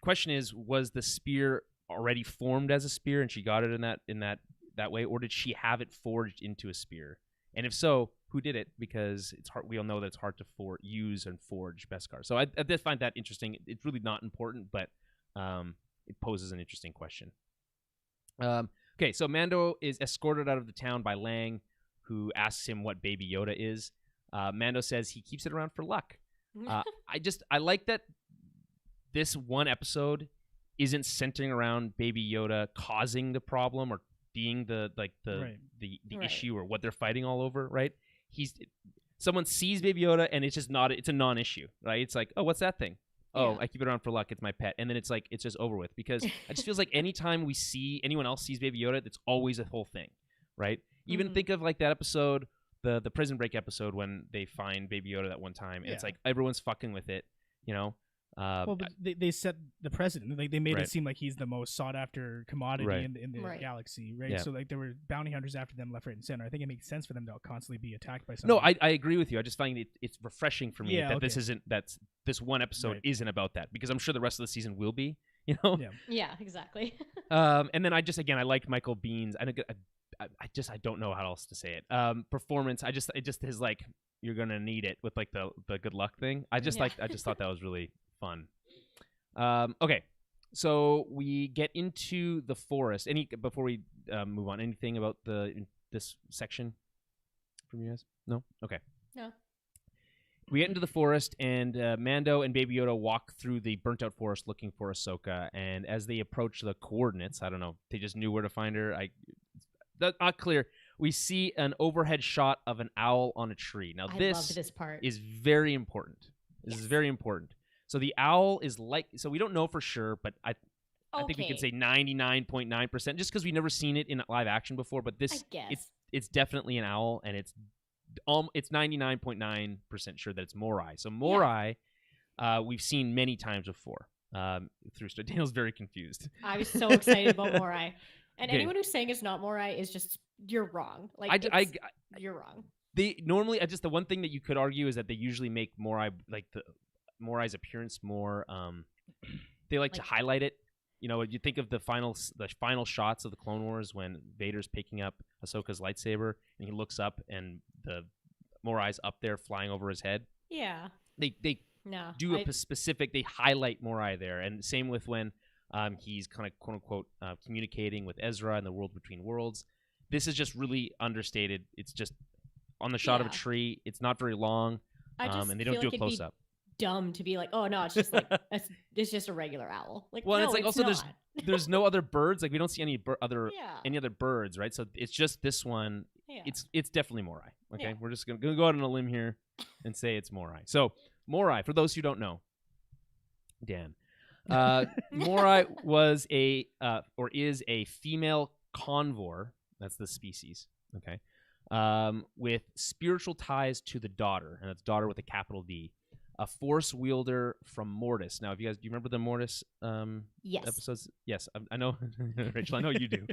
question is, was the spear already formed as a spear and she got it in that way, or did she have it forged into a spear? And if so, who did it? Because it's hard. We all know that it's hard to use and forge Beskar. So I did find that interesting. It's really not important, but it poses an interesting question. Okay, so Mando is escorted out of the town by Lang, who asks him what Baby Yoda is. Mando says he keeps it around for luck. I like that this one episode isn't centering around Baby Yoda causing the problem or being the issue or what they're fighting all over, right? Someone sees Baby Yoda and it's a non-issue, right? It's like, oh, what's that thing? Oh, I keep it around for luck. It's my pet. And then it's like, it's just over with, because it just feels like anytime anyone else sees Baby Yoda, it's always a whole thing, right? Even think of like that episode, the Prison Break episode, when they find Baby Yoda that one time, and it's like everyone's fucking with it, but they set the precedent. Like they made it seem like he's the most sought after commodity in the galaxy, right? Yeah. So like there were bounty hunters after them left, right, and center. I think it makes sense for them to constantly be attacked by something. No, I agree with you. I just find it's refreshing for me that this one episode isn't about that, because I'm sure the rest of the season will be. Yeah, exactly. And then I liked Michael Bihn's. I don't know how else to say it. Performance. It just is like, you're gonna need it with like the good luck thing. I just thought that was really fun. Okay, so we get into the forest. Before we move on, anything about this section from you guys? No. Okay. No. We get into the forest, and Mando and Baby Yoda walk through the burnt-out forest looking for Ahsoka. And as they approach the coordinates, I don't know, they just knew where to find her. That's not clear. We see an overhead shot of an owl on a tree. Now, I loved this part. Is very important. This is very important. So the owl is so we don't know for sure, but I think we can say 99.9%, just because we've never seen it in live action before. But it's definitely an owl, and it's 99.9% sure that it's Morai. So Morai, we've seen many times before. Daniel's very confused. I was so excited about Morai. And anyone who's saying it's not Morai is just, you're wrong. Like, you're wrong. They normally, the one thing that you could argue is that they usually make Morai, like Morai's appearance more, they like to highlight it. You think of the final shots of the Clone Wars when Vader's picking up Ahsoka's lightsaber and he looks up and the Morai's up there flying over his head. Yeah. They do a specific, they highlight Morai there. And same with when he's kind of quote unquote communicating with Ezra in the World Between Worlds. This is just really understated. It's just on the shot of a tree. It's not very long, and they don't do a close up. Dumb to be like, oh no, it's just like it's just a regular owl. Like, well, no, it's like also not. there's no other birds. Like we don't see any other birds, right? So it's just this one. Yeah. It's definitely Morai. Okay, we're just gonna go out on a limb here and say it's Morai. So Morai, for those who don't know, Dan, Morai was is a female convor. That's the species. Okay, with spiritual ties to the daughter, and that's daughter with a capital D. A force wielder from Mortis. Now, do you remember the Mortis episodes? Yes, I know, Rachel. I know you do.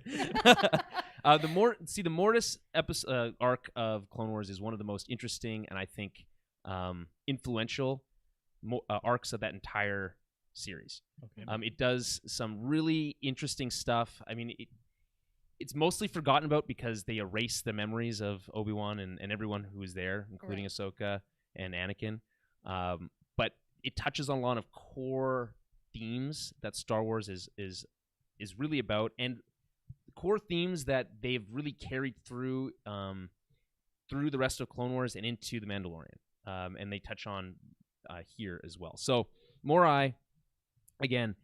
The Mortis episode arc of Clone Wars is one of the most interesting and I think influential arcs of that entire series. Okay. It does some really interesting stuff. I mean, it's mostly forgotten about because they erase the memories of Obi-Wan and everyone who was there, including Ahsoka and Anakin. But it touches on a lot of core themes that Star Wars is really about, and core themes that they've really carried through the rest of Clone Wars and into The Mandalorian. And they touch on here as well. So Morai, again,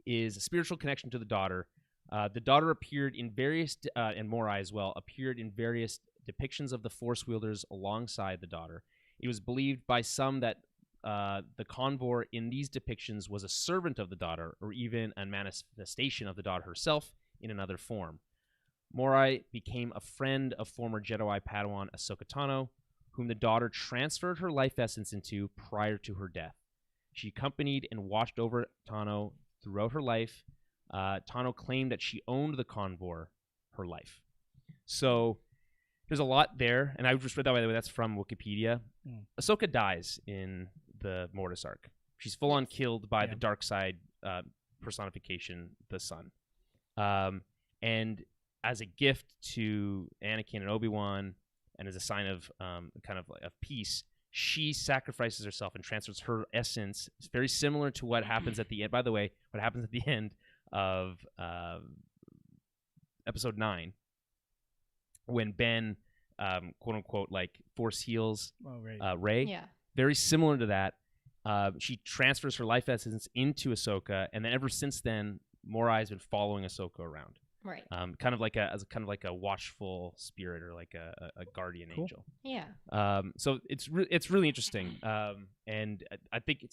is a spiritual connection to the daughter. The daughter appeared in various, and Morai as well, appeared in various depictions of the Force wielders alongside the daughter. It was believed by some that the Convor in these depictions was a servant of the daughter, or even a manifestation of the daughter herself in another form. Morai became a friend of former Jedi Padawan Ahsoka Tano, whom the daughter transferred her life essence into prior to her death. She accompanied and watched over Tano throughout her life. Tano claimed that she owned the Convor her life. So there's a lot there, and I just read that, by the way, that's from Wikipedia. Ahsoka dies in the Mortis arc. She's full-on killed by the dark side personification, the Sun. And as a gift to Anakin and Obi-Wan, and as a sign of kind of like of peace, she sacrifices herself and transfers her essence. It's very similar to what happens at the end. By the way, what happens at the end of Episode 9, when Ben, quote unquote, like force heals Rey. Yeah. Very similar to that. She transfers her life essence into Ahsoka, and then ever since then, Morai has been following Ahsoka around. Right. Kind of like a watchful spirit, or like a guardian angel. Yeah. So it's really interesting. And I think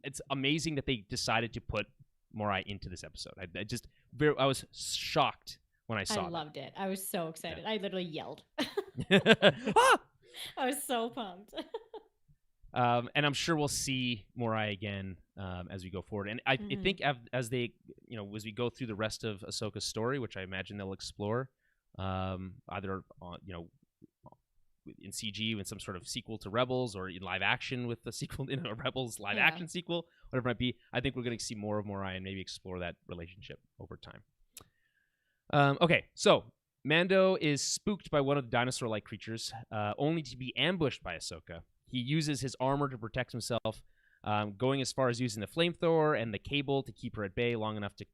it's amazing that they decided to put Morai into this episode. I was shocked when I saw it. I loved it. I was so excited. I literally yelled. Ah! I was so pumped. And I'm sure we'll see Morai again as we go forward. And I think as they, as we go through the rest of Ahsoka's story, which I imagine they'll explore, either on, in CG in some sort of sequel to Rebels, or in live action with the sequel, a Rebels live action sequel, whatever it might be. I think we're going to see more of Morai and maybe explore that relationship over time. Okay, so Mando is spooked by one of the dinosaur-like creatures, only to be ambushed by Ahsoka. He uses his armor to protect himself, going as far as using the flamethrower and the cable to keep her at bay long enough to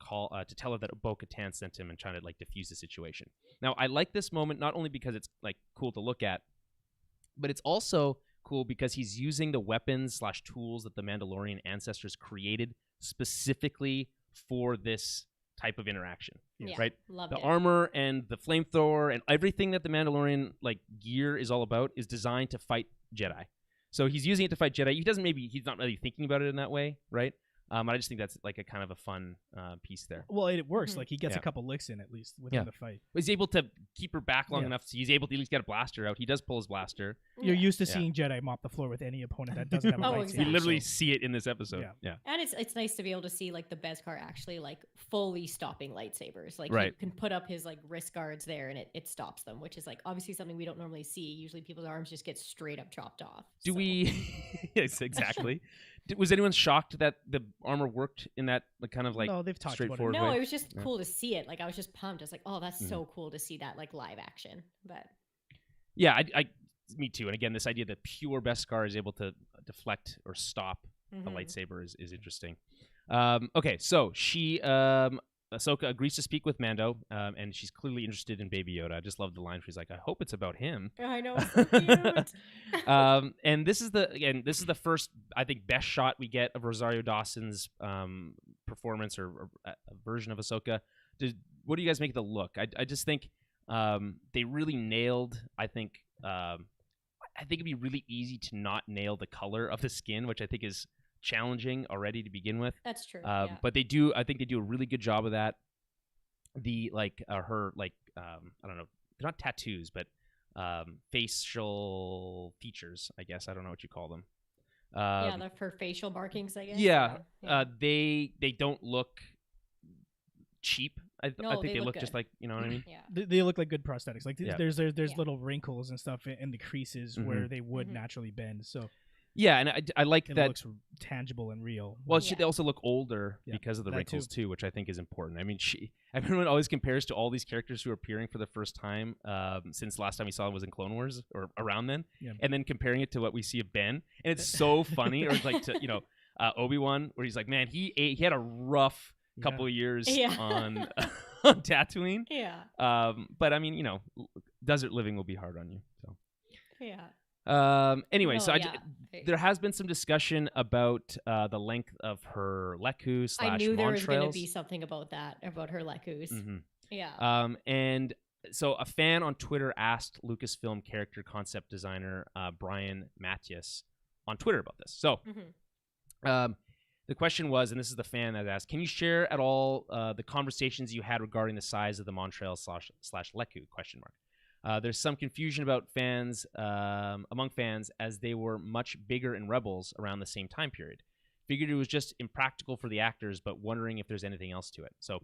tell her that Bo-Katan sent him and trying to like defuse the situation. Now, I like this moment not only because it's like cool to look at, but it's also cool because he's using the weapons/tools that the Mandalorian ancestors created specifically for this type of interaction. Right? Loved the it. armor and the flamethrower and everything that the Mandalorian like gear is all about is designed to fight Jedi. So he's using it to fight Jedi. He's not really thinking about it in that way, right? I just think that's like a kind of a fun piece there. Well, it works. Like he gets a couple licks in at least within the fight. He's able to keep her back long enough, so he's able to at least get a blaster out. He does pull his blaster. You're used to seeing Jedi mop the floor with any opponent that doesn't have a lightsaber. Exactly. We literally see it in this episode. Yeah. And it's nice to be able to see like the Beskar actually like fully stopping lightsabers. Like Right. he can put up his like wrist guards there and it stops them, which is like obviously something we don't normally see. Usually people's arms just get straight up chopped off. Do we? Yes, exactly. Was anyone shocked that the armor worked in that kind of like no, they've talked straightforward about it. No, way? it was just cool to see it. Like I was just pumped. I was like, oh, that's so cool to see that like live action. But yeah, me too. And again, this idea that pure Beskar is able to deflect or stop a lightsaber is interesting. Okay, so Ahsoka agrees to speak with Mando, and she's clearly interested in Baby Yoda. I just love the line. She's like, "I hope it's about him." I know, it's so cute. And this is the first, I think, best shot we get of Rosario Dawson's performance or a version of Ahsoka. What do you guys make of the look? I just think they really nailed. I think it'd be really easy to not nail the color of the skin, which I think is challenging already to begin with. That's true. But I think they do a really good job of that. Her I don't know, they're not tattoos, but facial features, I guess. I don't know what you call them. Her facial markings, I guess. Yeah. They don't look cheap. I think they look good. just like, you know what I mean? Yeah. They look like good prosthetics. Like there's little wrinkles and stuff in the creases where they would naturally bend. So Yeah, and I like it that looks tangible and real. Well, they also look older because of the wrinkles too, which I think is important. I mean, everyone always compares to all these characters who are appearing for the first time since last time we saw it was in Clone Wars or around then, and then comparing it to what we see of Ben, and it's so funny. Or like to Obi-Wan, where he's like, man, he had a rough couple of years on on Tatooine. Yeah. But I mean, desert living will be hard on you. So. Yeah. Anyway, there has been some discussion about the length of her Leku / I knew there was going to Montrails. be something about her Lekus. Mm-hmm. Yeah. And so a fan on Twitter asked Lucasfilm character concept designer Brian Mathias on Twitter about this. So the question was, and this is the fan that asked, can you share at all the conversations you had regarding the size of the Montrails / Leku ? There's some confusion about fans among fans as they were much bigger in Rebels around the same time period. Figured it was just impractical for the actors, but wondering if there's anything else to it. So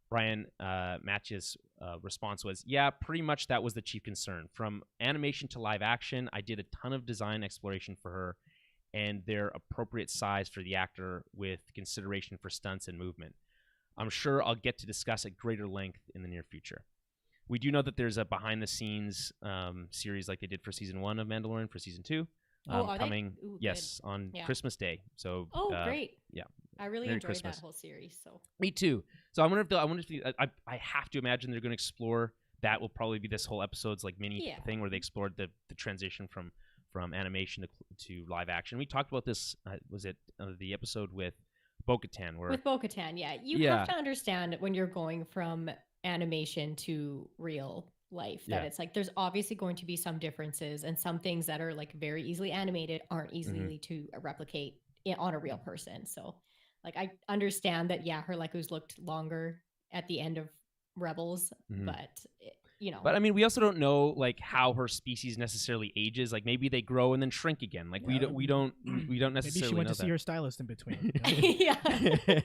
Brian Match's response was, yeah, pretty much that was the chief concern. From animation to live action, I did a ton of design exploration for her and their appropriate size for the actor with consideration for stunts and movement. I'm sure I'll get to discuss at greater length in the near future. We do know that there's a behind-the-scenes series like they did for Season 1 of Mandalorian for Season 2. Coming, on Christmas Day. So, great. Yeah. I really enjoyed that whole series. So me too. So I wonder if I have to imagine they're going to explore that. Will probably be this whole episode's like mini thing where they explored the transition from animation to live action. We talked about this. Was it the episode with Bo-Katan? With Bo-Katan, you have to understand when you're going from animation to real life that it's like there's obviously going to be some differences, and some things that are like very easily animated aren't easily to replicate on a real person. So like I understand that her Lekus looked longer at the end of Rebels, but But I mean, we also don't know like how her species necessarily ages. Like maybe they grow and then shrink again. Like we don't necessarily. Maybe she went to see her stylist in between. Yeah,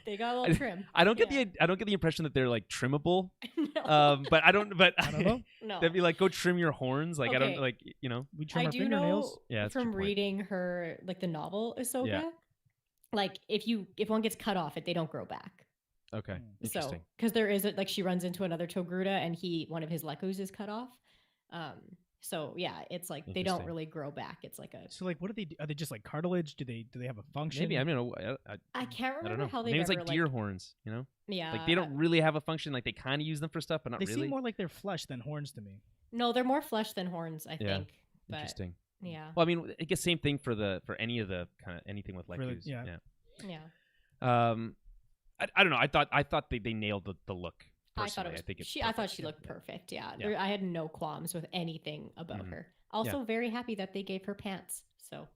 they got a little trim. I don't get the impression that they're like trimmable. No. But I don't know. No. They'd be like, go trim your horns. Like I don't like We trim our fingernails. From reading her like the novel Ahsoka, like if one gets cut off, they don't grow back. Okay, interesting. So, because there is like she runs into another Togruta and one of his Lekus is cut off. So yeah, it's like they don't really grow back. It's like So like, what do they do? Are they just like cartilage? Do they have a function? Maybe I mean I can't remember how they. Maybe it's like deer horns. Yeah. Like they don't really have a function. Like they kind of use them for stuff, but not really. They seem more like they're flesh than horns to me. No, they're more flesh than horns. I think. But, interesting. Yeah. Well, I mean, I guess same thing for any of the kind of anything with Lekus. Yeah. I don't know. I thought they nailed the look. I thought she looked perfect. Yeah. I had no qualms with anything about her. Also, very happy that they gave her pants. So.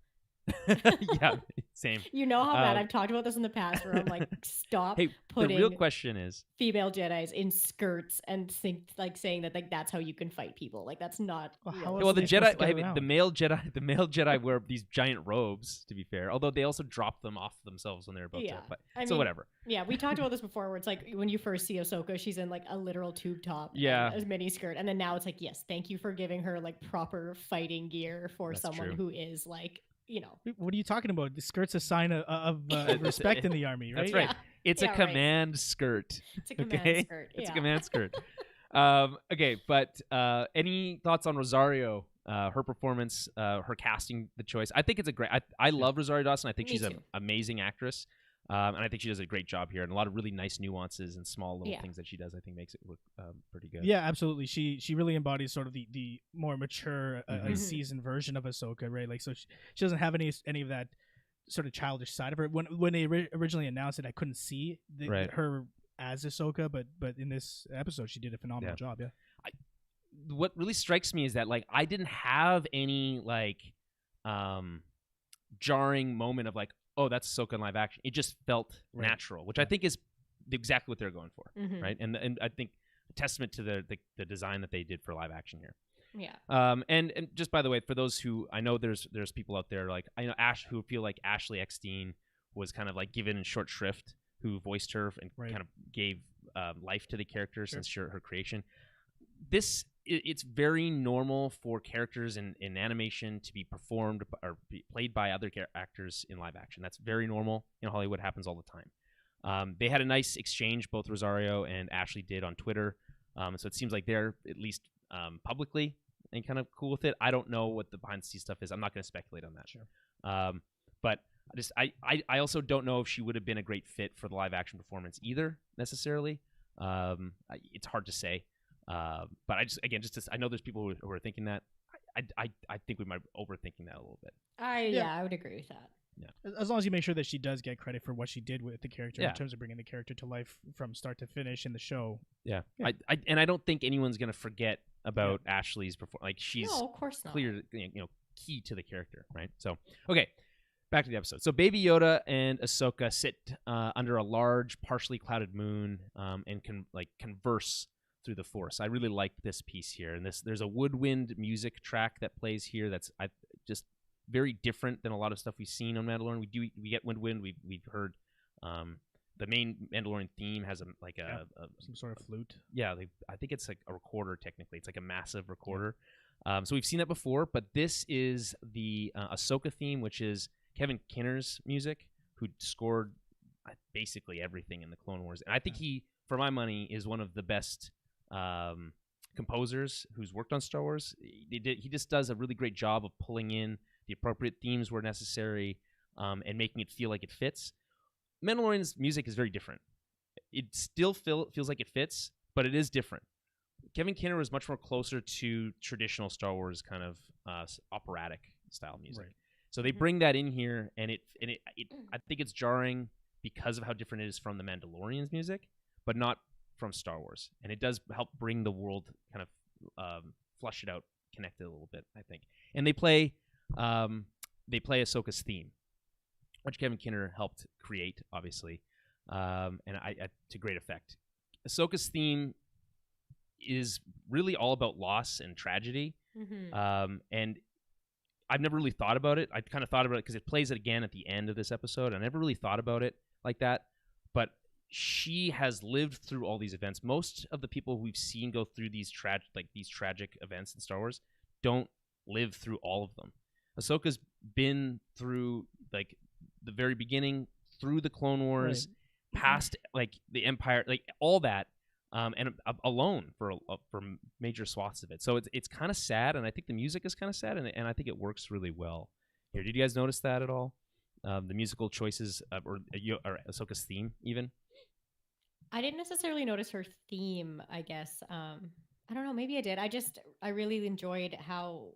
Yeah, same. You know how bad I've talked about this in the past, where I'm like, stop putting. The real question is female Jedis in skirts and saying that like that's how you can fight people. Like that's not. Well, the Jedi, the male Jedi wear these giant robes. To be fair, although they also drop them off themselves when they're about to. But whatever. Yeah, we talked about this before, where it's like when you first see Ahsoka, she's in like a literal tube top, a mini skirt, and then now it's like, yes, thank you for giving her like proper fighting gear for someone who is like. What are you talking about? The skirt's a sign of respect in the army, right? That's right. It's a command skirt. It's a command skirt. It's a command skirt. Okay, but any thoughts on Rosario? Her performance, her casting, the choice. I think it's a great. I love Rosario Dawson. I think she's an amazing actress. And I think she does a great job here, and a lot of really nice nuances and small little things that she does. I think makes it look pretty good. Yeah, absolutely. She really embodies sort of the more mature, seasoned version of Ahsoka, right? Like, so she doesn't have any of that sort of childish side of her. When they originally announced it, I couldn't see her as Ahsoka, but in this episode, she did a phenomenal job. Yeah. What really strikes me is that like I didn't have any like jarring moment of like, oh, that's Ahsoka in live action. It just felt natural, which I think is exactly what they're going for, right? And I think a testament to the design that they did for live action here. Yeah. And just by the way, for those who I know, there's people out there like I know who feel like Ashley Eckstein was kind of like given short shrift, who voiced her and kind of gave life to the character since her creation. This it's very normal for characters in animation to be performed or be played by other actors in live action. That's very normal in Hollywood. Happens all the time. They had a nice exchange, both Rosario and Ashley did on Twitter. So it seems like they're at least publicly and kind of cool with it. I don't know what the behind the scenes stuff is. I'm not going to speculate on that. Sure. But I also don't know if she would have been a great fit for the live action performance either necessarily. It's hard to say. But I know there's people who are thinking that. I think we might be overthinking that a little bit. I would agree with that. Yeah. As long as you make sure that she does get credit for what she did with the character in terms of bringing the character to life from start to finish in the show. Yeah. I don't think anyone's gonna forget about Ashley's performance. Like she's no, of course not. Clear, key to the character, right? So okay. Back to the episode. So Baby Yoda and Ahsoka sit under a large, partially clouded moon and can converse through the Force. I really like this piece here, and there's a woodwind music track that plays here that's just very different than a lot of stuff we've seen on Mandalorian. We get woodwind. We've heard the main Mandalorian theme has some sort of flute. Yeah, I think it's like a recorder technically. It's like a massive recorder. So we've seen that before, but this is the Ahsoka theme, which is Kevin Kinner's music, who scored basically everything in the Clone Wars. And I think he, for my money, is one of the best composers who's worked on Star Wars. He just does a really great job of pulling in the appropriate themes where necessary and making it feel like it fits. Mandalorian's music is very different. It still feels like it fits, but it is different. Kevin Kinner was much more closer to traditional Star Wars kind of operatic style music. Right. So they bring that in here, and I think it's jarring because of how different it is from the Mandalorian's music, but not from Star Wars. And it does help bring the world kind of flush it out, connect it a little bit, I think. And they play Ahsoka's theme, which Kevin Kinner helped create, obviously, and to great effect. Ahsoka's theme is really all about loss and tragedy, and I've never really thought about it. I kind of thought about it because it plays it again at the end of this episode. I never really thought about it like that, but she has lived through all these events. Most of the people we've seen go through these tragic events in Star Wars don't live through all of them. Ahsoka's been through the very beginning, through the Clone Wars, past the Empire, all that, and alone for major swaths of it. So it's kind of sad, and I think the music is kind of sad, and I think it works really well here. Did you guys notice that at all? The musical choices or Ahsoka's theme even? I didn't necessarily notice her theme, I guess. I don't know, maybe I did. I really enjoyed how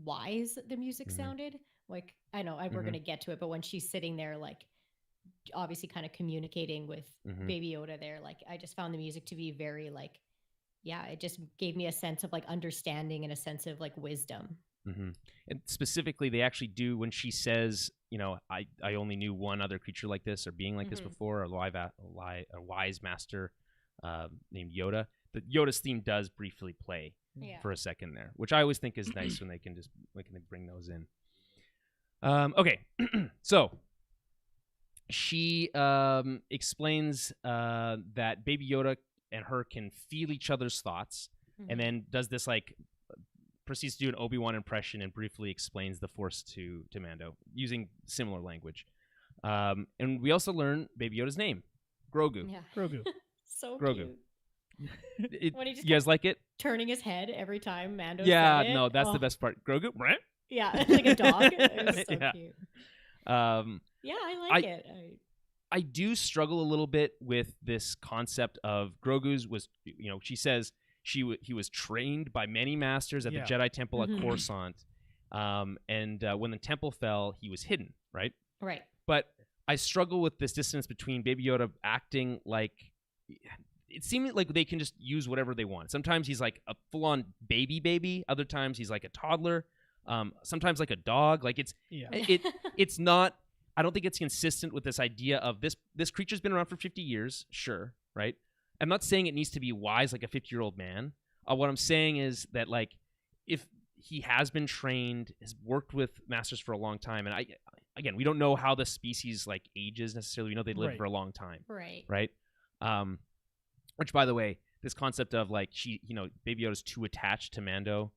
wise the music sounded. Like, I know we're going to get to it, but when she's sitting there, obviously kind of communicating with Baby Yoda there, I just found the music to be very it just gave me a sense of understanding and a sense of wisdom. And specifically, they actually do when she says, I only knew one other creature like this or being like this before, a wise master named Yoda. The Yoda's theme does briefly play for a second there, which I always think is nice when they can bring those in. Okay, so she explains that Baby Yoda and her can feel each other's thoughts, and then does this proceeds to do an Obi-Wan impression and briefly explains the Force to Mando using similar language. And we also learn Baby Yoda's name, Grogu. Yeah. Grogu. So Grogu. Cute. When he just you guys like it? Turning his head every time Mando said it. No, that's the best part. Grogu? Yeah, like a dog. It was so cute. I like it. I do struggle a little bit with this concept of Grogu's was, she says he was trained by many masters at the Jedi Temple at Coruscant. And when the temple fell, he was hidden, right? Right. But I struggle with this dissonance between Baby Yoda acting like... It seems like they can just use whatever they want. Sometimes he's like a full-on baby. Other times he's like a toddler. Sometimes like a dog. It's not... I don't think it's consistent with this idea of this creature's been around for 50 years, sure, right? I'm not saying it needs to be wise like a 50-year-old man. What I'm saying is that if he has been trained, has worked with masters for a long time, and we don't know how the species ages necessarily. We know they live for a long time, right? Right. Which, by the way, this concept of like Baby Yoda's too attached to Mando,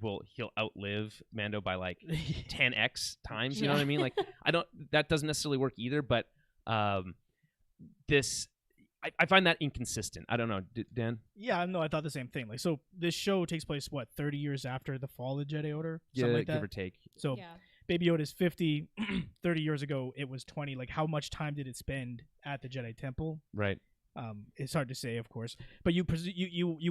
he'll outlive Mando by like 10x times. You know what I mean? Like that doesn't necessarily work either. But I find that inconsistent. I don't know, Dan. Yeah, no, I thought the same thing. Like, so this show takes place 30 years after the fall of the Jedi Order, something like that, give or take. So Baby Yoda is 50. 30 years ago, it was 20. Like, how much time did it spend at the Jedi Temple? Right. It's hard to say, of course, but you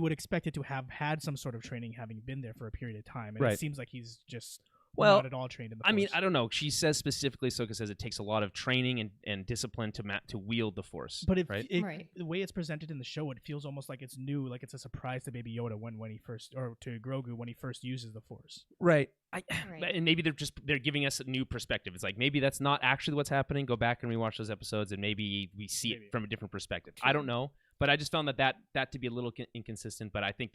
would expect it to have had some sort of training, having been there for a period of time. And it seems like he's just not at all trained in the Force. I mean, I don't know. She says specifically, Ahsoka says it takes a lot of training and discipline to wield the Force. But the way it's presented in the show, it feels almost like it's new, like it's a surprise to Baby Yoda when he first, or to Grogu when he first uses the Force. Right. And maybe they're giving us a new perspective. It's like maybe that's not actually what's happening. Go back and rewatch those episodes, and maybe we see it from a different perspective. True. I don't know, but I just found that to be a little inconsistent. But I think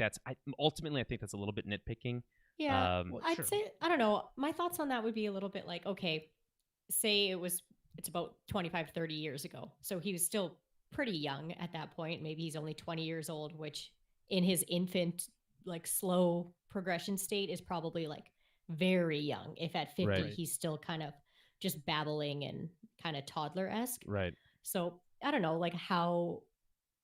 ultimately I think that's a little bit nitpicking. Yeah, I'd say, I don't know. My thoughts on that would be a little bit like, okay, say it's about 25, 30 years ago. So he was still pretty young at that point. Maybe he's only 20 years old, which in his infant, like slow progression state is probably like very young. If at 50, he's still kind of just babbling and kind of toddler-esque. Right. So I don't know, like how,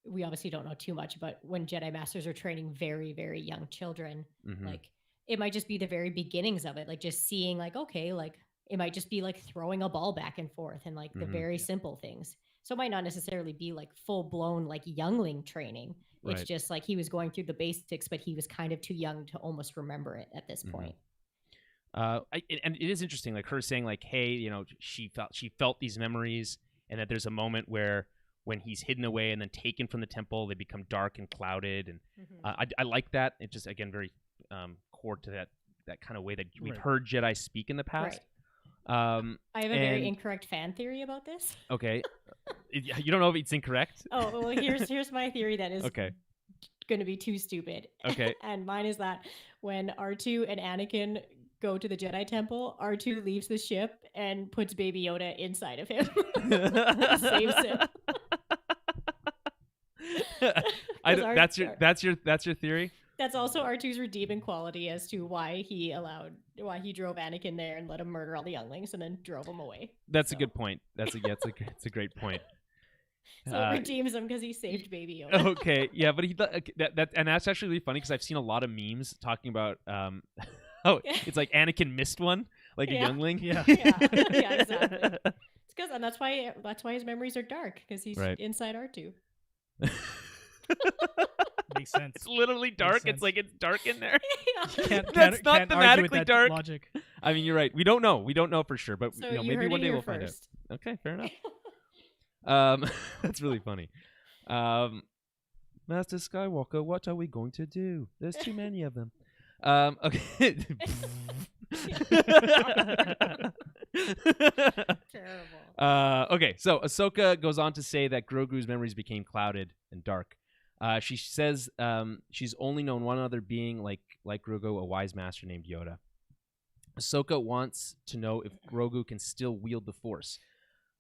we obviously don't know too much, but when Jedi Masters are training very, very young children, like it might just be the very beginnings of it. Like just seeing like, okay, like it might just be like throwing a ball back and forth and like the very simple things. So it might not necessarily be like full blown like youngling training. It's just like he was going through the basics, but he was kind of too young to almost remember it at this point. And it is interesting, like her saying like, hey, she felt these memories, and that there's a moment where when he's hidden away and then taken from the temple, they become dark and clouded. And I like that. It just, again, very core to that kind of way that we've heard Jedi speak in the past. I have a very incorrect fan theory about this. Okay. You don't know if it's incorrect? Oh, well, here's my theory that is going to be too stupid. Okay. And mine is that when R2 and Anakin go to the Jedi Temple, R2 leaves the ship and puts Baby Yoda inside of him. Saves him. That's your theory? That's also R2's redeeming quality as to why he drove Anakin there and let him murder all the younglings and then drove him away. That's a good point. It's a great point. So it redeems him because he saved Baby Yoda. Okay, yeah, but and that's actually really funny because I've seen a lot of memes talking about it's like Anakin missed one, like a youngling. Yeah, exactly. It's because, and that's why his memories are dark, because he's inside R2. Makes sense. It's literally dark. It's like it's dark in there. That's not thematically dark. Logic. I mean, you're right. We don't know for sure, but so maybe one day we'll find out. Okay, fair enough. That's really funny. Master Skywalker, what are we going to do? There's too many of them. Okay. Terrible. Okay, so Ahsoka goes on to say that Grogu's memories became clouded and dark. She says she's only known one other being like Grogu, a wise master named Yoda. Ahsoka wants to know if Grogu can still wield the Force.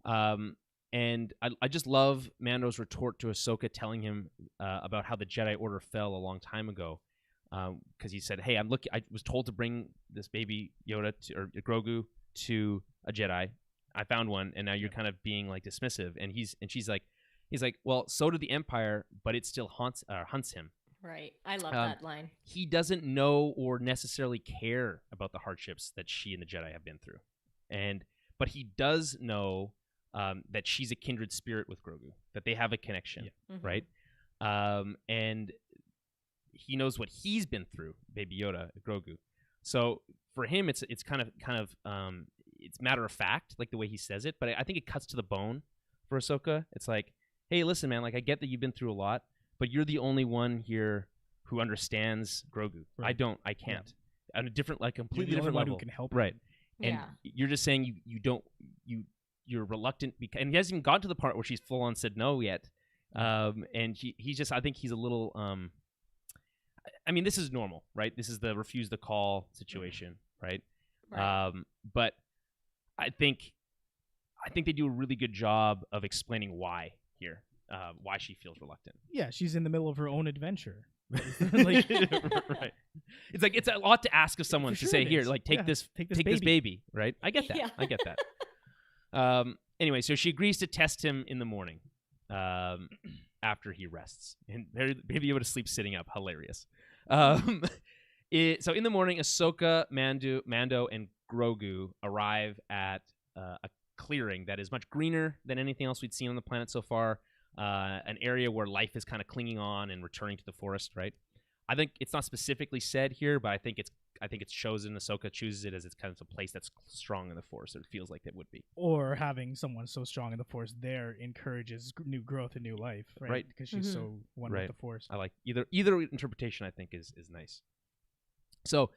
And I just love Mando's retort to Ahsoka telling him about how the Jedi Order fell a long time ago. Because he said, "Hey, I was told to bring this baby Yoda or Grogu to a Jedi. I found one, and now you're kind of being like dismissive." And she's like, "Well, so did the Empire, but it still hunts him." Right. I love that line. He doesn't know or necessarily care about the hardships that she and the Jedi have been through, but he does know that she's a kindred spirit with Grogu, that they have a connection, right? And he knows what he's been through, Baby Yoda, Grogu. So for him, it's kind of it's matter of fact, like the way he says it. But I think it cuts to the bone for Ahsoka. It's like, hey, listen, man, like I get that you've been through a lot, but you're the only one here who understands Grogu. Right. I can't. On a different, like completely different level. Who can help right? Him. And you're just saying you're reluctant, and he hasn't even gotten to the part where she's full on said no yet. And he's just, I think he's a little. I mean, this is normal, right? This is the refuse the call situation, right? But I think they do a really good job of explaining why here. why she feels reluctant. Yeah, she's in the middle of her own adventure. Like, right. It's like it's a lot to ask of someone to say, "Here, like take this baby," right? I get that. Yeah. I get that. Anyway, so she agrees to test him in the morning, after he rests, and maybe able to sleep sitting up. Hilarious. So in the morning, Ahsoka, Mando, and Grogu arrive at a clearing that is much greener than anything else we'd seen on the planet so far. An area where life is kind of clinging on and returning to the forest, right? I think it's not specifically said here, but I think it's chosen. Ahsoka chooses it as it's kind of a place that's strong in the force. It feels like it would be. Or having someone so strong in the force there encourages new growth and new life, right? Because she's so one with the force. I like either interpretation. I think is nice. So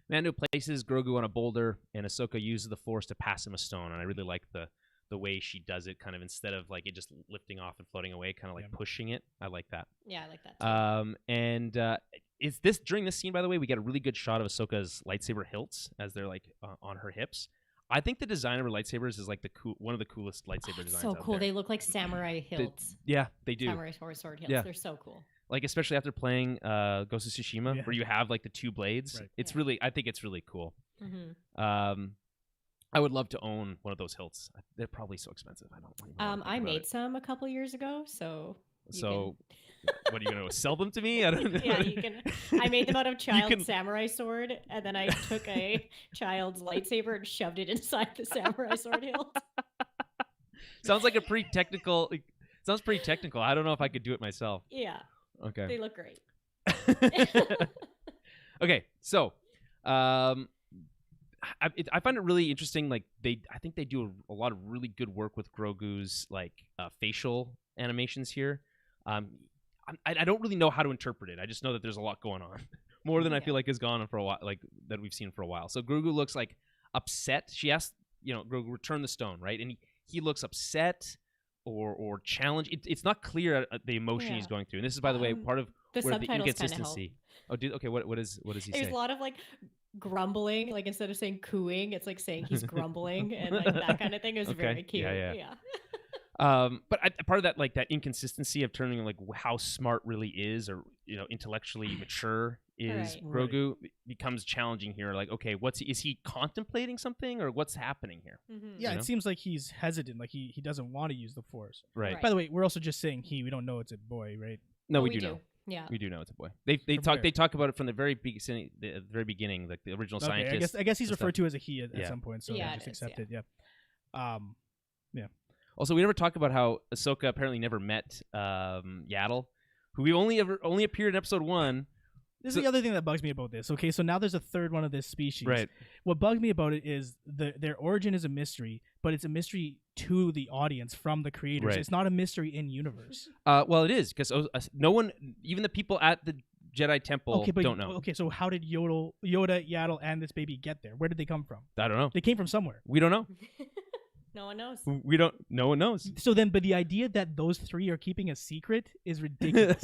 Mando places Grogu on a boulder, and Ahsoka uses the force to pass him a stone, and I really like the way she does it, kind of instead of like it just lifting off and floating away, kind of like pushing it. I like that. Yeah, I like that too. And is this during this scene, by the way, we get a really good shot of Ahsoka's lightsaber hilts as they're like on her hips. I think the design of her lightsabers is like one of the coolest lightsaber designs. So cool. Out there. They look like samurai hilts. They do. Samurai sword hilts. Yeah. They're so cool. Like especially after playing Ghost of Tsushima, where you have like the two blades. Right. It's really, I think it's really cool. Mm-hmm. I would love to own one of those hilts. They're probably so expensive. I don't. I made some a couple years ago, so. What are you gonna sell them to me? I don't know. Yeah, you can. I made them out of child's samurai sword, and then I took a child's lightsaber and shoved it inside the samurai sword hilt. Sounds like a pretty technical. Sounds pretty technical. I don't know if I could do it myself. Yeah. Okay. They look great. Okay, so. I find it really interesting. Like I think they do a lot of really good work with Grogu's like facial animations here. I don't really know how to interpret it. I just know that there's a lot going on, more than I feel like has gone on for a while, like that we've seen for a while. So Grogu looks like upset. She asks, Grogu, return the stone, right? And he looks upset or challenged. It's not clear the emotion he's going through. And this is, by the way, part of where the inconsistency. Okay. What does he say? There's a lot of like grumbling, like instead of saying cooing, it's like saying he's grumbling, and like that kind of thing is very cute. Yeah. But part of that, like that inconsistency of turning like how smart really is, or intellectually mature is Grogu, becomes challenging here. Like, okay, is he contemplating something, or what's happening here? Mm-hmm. Yeah, it seems like he's hesitant, like he doesn't want to use the Force. Right. By the way, we're also just saying we don't know it's a boy, right? No, we do know. Yeah, we do know it's a boy. They talk about it from the very beginning, like the original scientist. I guess he's referred to as a he at some point, so they just accept it. Yeah. Also, we never talk about how Ahsoka apparently never met Yaddle, who we only appeared in episode 1. This is the other thing that bugs me about this. Okay, so now there's a third one of this species. Right. What bugs me about it is their origin is a mystery, but it's a mystery to the audience from the creators. Right. It's not a mystery in universe. Well, it is, because no one, even the people at the Jedi Temple, don't know. Okay, so how did Yoda, Yaddle, and this baby get there? Where did they come from? I don't know. They came from somewhere. We don't know. No one knows. No one knows. So then, but the idea that those three are keeping a secret is ridiculous.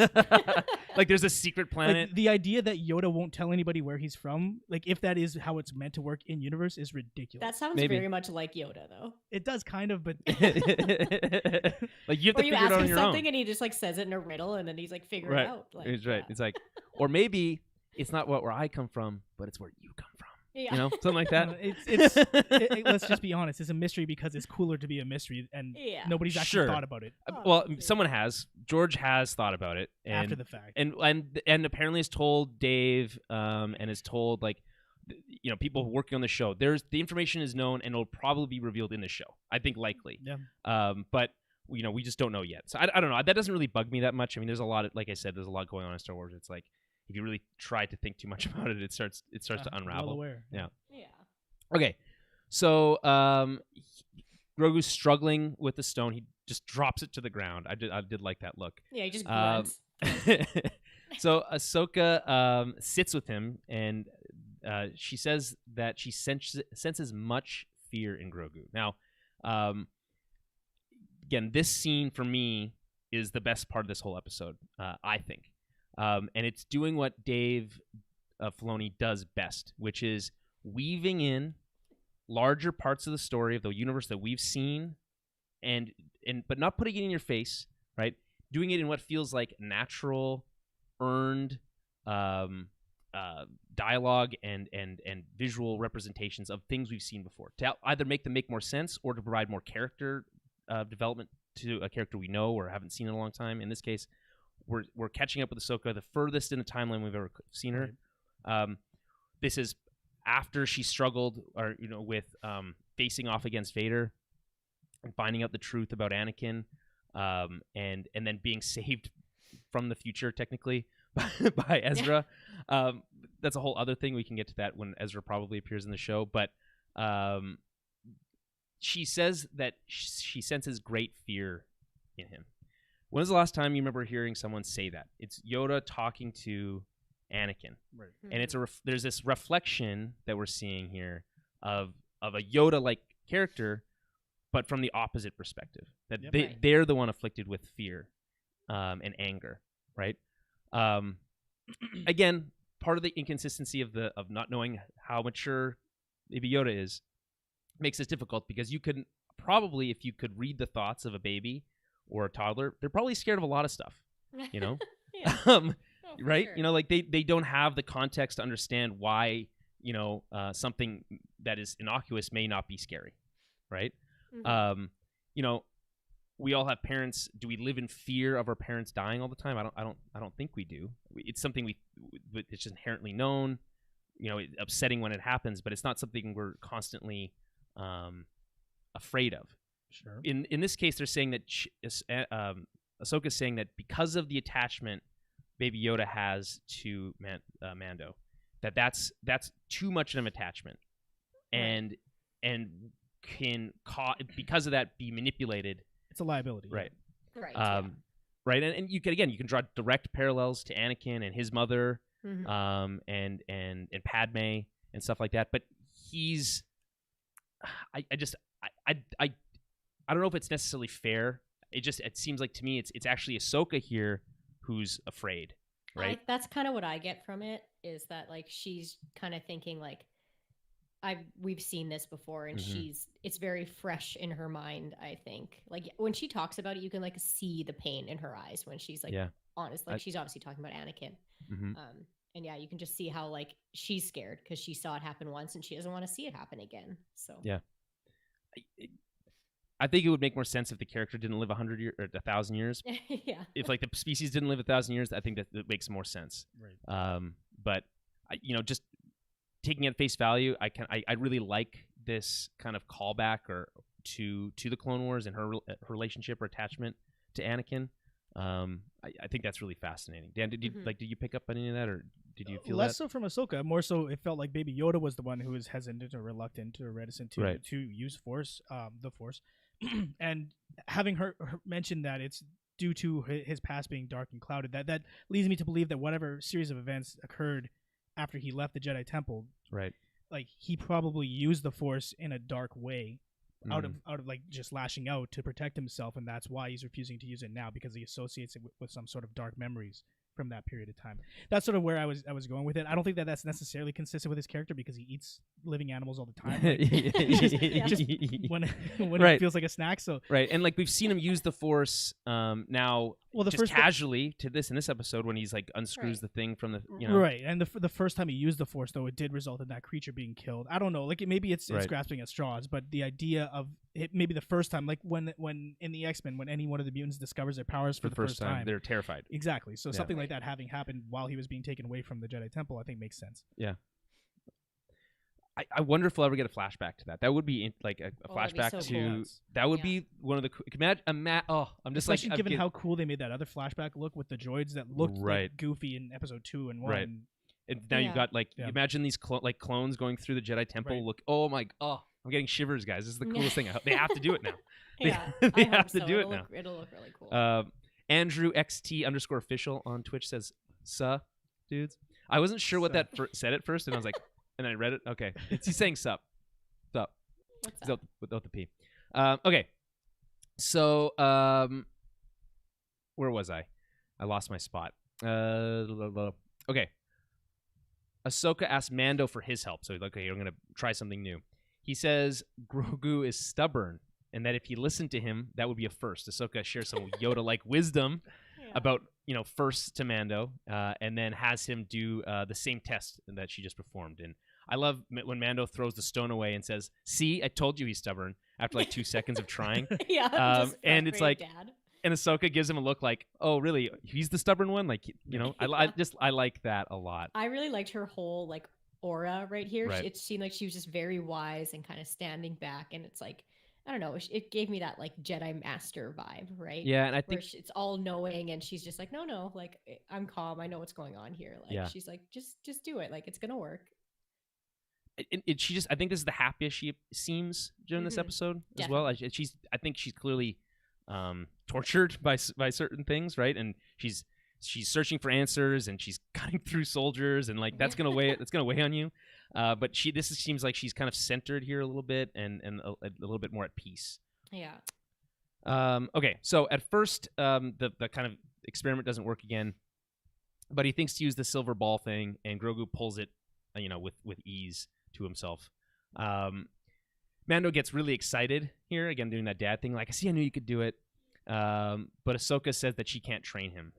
Like there's a secret planet. Like, the idea that Yoda won't tell anybody where he's from, like if that is how it's meant to work in universe, is ridiculous. That sounds very much like Yoda, though. It does kind of, but like you have to figure it out on your own. Something and he just like says it in a riddle, and then he's like figure it out. Like, it's right. It's like, or maybe it's not where I come from, but it's where you come from. Yeah. Something like that. Let's just be honest. It's a mystery because it's cooler to be a mystery, and nobody's actually thought about it. Well, someone has. George has thought about it after the fact, and apparently has told Dave, and has told people working on the show. The information is known, and it'll probably be revealed in the show. I think likely. Yeah. But we just don't know yet. So I don't know. That doesn't really bug me that much. I mean, there's a lot. Like I said, there's a lot going on in Star Wars. It's like, if you really try to think too much about it, it starts to unravel. Well aware. Yeah. Yeah. Okay. So Grogu's struggling with the stone. He just drops it to the ground. I did like that look. Yeah, he just grunts. So Ahsoka sits with him, and she says that she senses much fear in Grogu. Now, again, this scene for me is the best part of this whole episode, I think. And it's doing what Dave Filoni does best, which is weaving in larger parts of the story of the universe that we've seen, but not putting it in your face, right? doing it in what feels like natural, earned dialogue and visual representations of things we've seen before, to either make them make more sense or to provide more character development to a character we know or haven't seen in a long time. In this case, we're catching up with Ahsoka, the furthest in the timeline we've ever seen her. This is after she struggled, or with facing off against Vader and finding out the truth about Anakin, and then being saved from the future, technically, by Ezra. That's a whole other thing. We can get to that when Ezra probably appears in the show. But she says that she senses great fear in him. When was the last time you remember hearing someone say that? It's Yoda talking to Anakin, right? And it's there's this reflection that we're seeing here of a Yoda-like character, but from the opposite perspective. That they're the one afflicted with fear and anger, right? Again, part of the inconsistency of not knowing how mature Baby Yoda is makes this difficult, because you could probably, if you could read the thoughts of a baby or a toddler, they're probably scared of a lot of stuff, Yeah. right? Sure. Like they don't have the context to understand why, something that is innocuous may not be scary, right? Mm-hmm. We all have parents. Do we live in fear of our parents dying all the time? I don't think we do. It's something it's just inherently known. Upsetting when it happens, but it's not something we're constantly afraid of. Sure. In this case, they're saying that Ahsoka's saying that because of the attachment Baby Yoda has to Mando, that's too much of an attachment, and can because of that be manipulated. It's a liability, right? Right. Right, and you can draw direct parallels to Anakin and his mother, Mm-hmm. and Padme and stuff like that. But he's, I don't know if it's necessarily fair. It seems like to me it's actually Ahsoka here who's afraid, right? That's kind of what I get from it, is that like she's kind of thinking like, we've seen this before, and it's very fresh in her mind. I think like when she talks about it, you can like see the pain in her eyes when she's like honest. Like she's obviously talking about Anakin, and you can just see how like she's scared because she saw it happen once and she doesn't want to see it happen again. So I think it would make more sense if the character didn't live 100 years or 1,000 years. Yeah. If like the species didn't live 1,000 years, I think that makes more sense. Right. But just taking it at face value, I really like this kind of callback to the Clone Wars and her relationship or attachment to Anakin. I think that's really fascinating. Dan, did you pick up on any of that, or did you feel less so from Ahsoka? More so, it felt like Baby Yoda was the one who was hesitant or reluctant or reticent to use the Force, and having her mention that it's due to his past being dark and clouded. That leads me to believe that whatever series of events occurred after he left the Jedi Temple, right? Like he probably used the Force in a dark way, out of like just lashing out to protect himself, and that's why he's refusing to use it now, because he associates it with some sort of dark memories from that period of time. That's sort of where I was going with it. I don't think that that's necessarily consistent with his character, because he eats living animals all the time, like, just when it feels like a snack. So and like we've seen him use the Force now, just casually in this episode when he's like unscrews the thing from the right. And the first time he used the Force, though, it did result in that creature being killed. I don't know, like maybe it's grasping at straws, but the idea of it, maybe the first time, like when in the X-Men, when any one of the mutants discovers their powers for the first time, they're terrified. Exactly. So something like that having happened while he was being taken away from the Jedi Temple, I think makes sense. Yeah. I wonder if we'll ever get a flashback to that. That would be like a flashback so to cool. that would be one of the I'm just especially given how cool they made that other flashback look with the droids that looked like Goofy in episode 2 and 1. Right. And now you've got imagine these clones going through the Jedi Temple. Right. Look, I'm getting shivers, guys. This is the coolest thing. They have to do it now. They have to do it now. It'll look really cool. Andrew XT_official on Twitch says, "Suh, dudes." I wasn't sure what that said at first, and I was like, and I read it. Okay, he's saying sup. What's up? Without the P. Okay, so where was I? I lost my spot. Okay. Ahsoka asks Mando for his help, so he's like, okay, I'm gonna try something new. He says Grogu is stubborn, and that if he listened to him, that would be a first. Ahsoka shares some Yoda-like wisdom about, first to Mando, and then has him do the same test that she just performed. And I love when Mando throws the stone away and says, "See, I told you he's stubborn," after like 2 seconds of trying. And it's like, Dad. And Ahsoka gives him a look like, "Oh, really? He's the stubborn one?" Like, I like that a lot. I really liked her whole like aura right here. Right. It seemed like she was just very wise and kind of standing back, and it's like, I don't know, it gave me that like Jedi Master vibe, right? Yeah, and I think it's all knowing, and she's just like, no, like I'm calm, I know what's going on here. Like she's like, just do it, like it's gonna work. I think this is the happiest she seems during this episode as well. I think she's clearly tortured by certain things, right? And she's searching for answers, and she's cutting through soldiers, and like that's gonna weigh on you. But seems like she's kind of centered here a little bit, and a little bit more at peace. Yeah. Okay, so at first, the kind of experiment doesn't work again, but he thinks to use the silver ball thing, and Grogu pulls it, with ease to himself. Mando gets really excited here, again doing that dad thing, like, I knew you could do it. But Ahsoka says that she can't train him.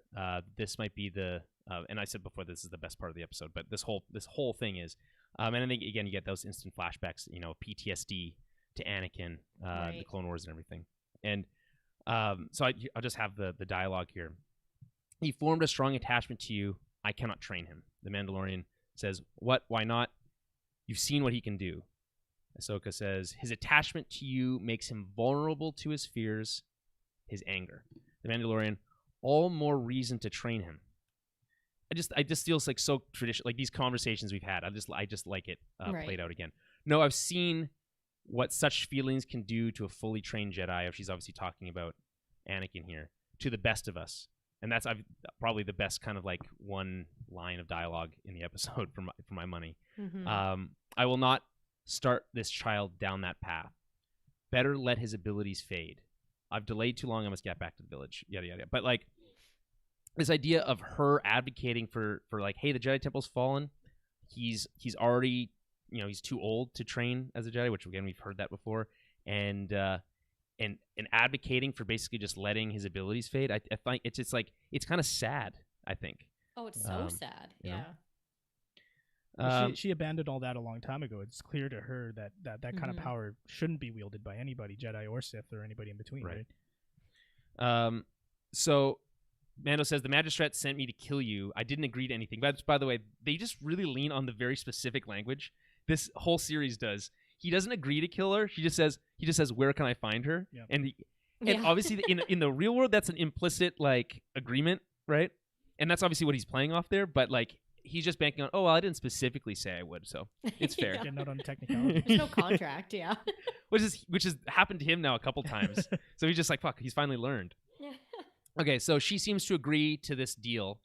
This might be and I said before, this is the best part of the episode, but this whole thing is, and I think again you get those instant flashbacks, PTSD to Anakin, the Clone Wars and everything. And so I'll just have the dialogue here. He formed a strong attachment to you. I cannot train him. The Mandalorian says, "What? Why not? You've seen what he can do." Ahsoka says, "His attachment to you makes him vulnerable to his fears, his anger." The Mandalorian, all more reason to train him. I just feels like so traditional, like these conversations we've had. I just like it played out again. No, I've seen what such feelings can do to a fully trained Jedi. She's obviously talking about Anakin here. To the best of us, and that's probably the best kind of like one line of dialogue in the episode for my money. Mm-hmm. I will not start this child down that path. Better let his abilities fade. I've delayed too long. I must get back to the village. Yada yada. But like this idea of her advocating for like, hey, the Jedi Temple's fallen. He's already, he's too old to train as a Jedi, which again we've heard that before, and advocating for basically just letting his abilities fade. I think it's like it's kind of sad. I think. Oh, it's so sad. Yeah. She abandoned all that a long time ago. It's clear to her that kind of power shouldn't be wielded by anybody, Jedi or Sith or anybody in between, right? So Mando says, the Magistrate sent me to kill you. I didn't agree to anything. But by the way, they just really lean on the very specific language. This whole series does. He doesn't agree to kill her. He just says, where can I find her? Yeah. And obviously in the real world, that's an implicit like agreement, right? And that's obviously what he's playing off there. But like, he's just banking on, I didn't specifically say I would, so it's fair. Yeah, not on technicality. There's no contract, yeah. which has happened to him now a couple times. So he's just like, fuck, he's finally learned. Okay, so she seems to agree to this deal,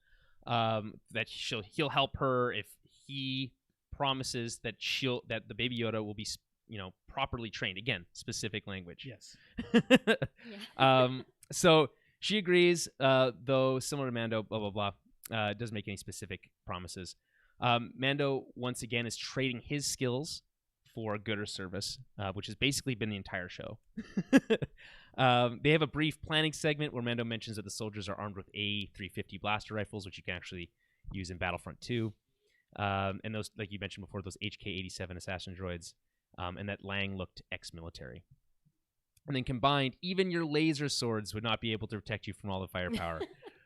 that he'll help her if he promises that the Baby Yoda will be, properly trained. Again, specific language. Yes. So she agrees, though similar to Mando, blah blah blah. Doesn't make any specific promises. Mando once again is trading his skills for gooder service, which has basically been the entire show. They have a brief planning segment where Mando mentions that the soldiers are armed with A350 blaster rifles, which you can actually use in Battlefront 2. And those, like you mentioned before, those HK-87 assassin droids, and that Lang looked ex-military. And then combined, even your laser swords would not be able to protect you from all the firepower.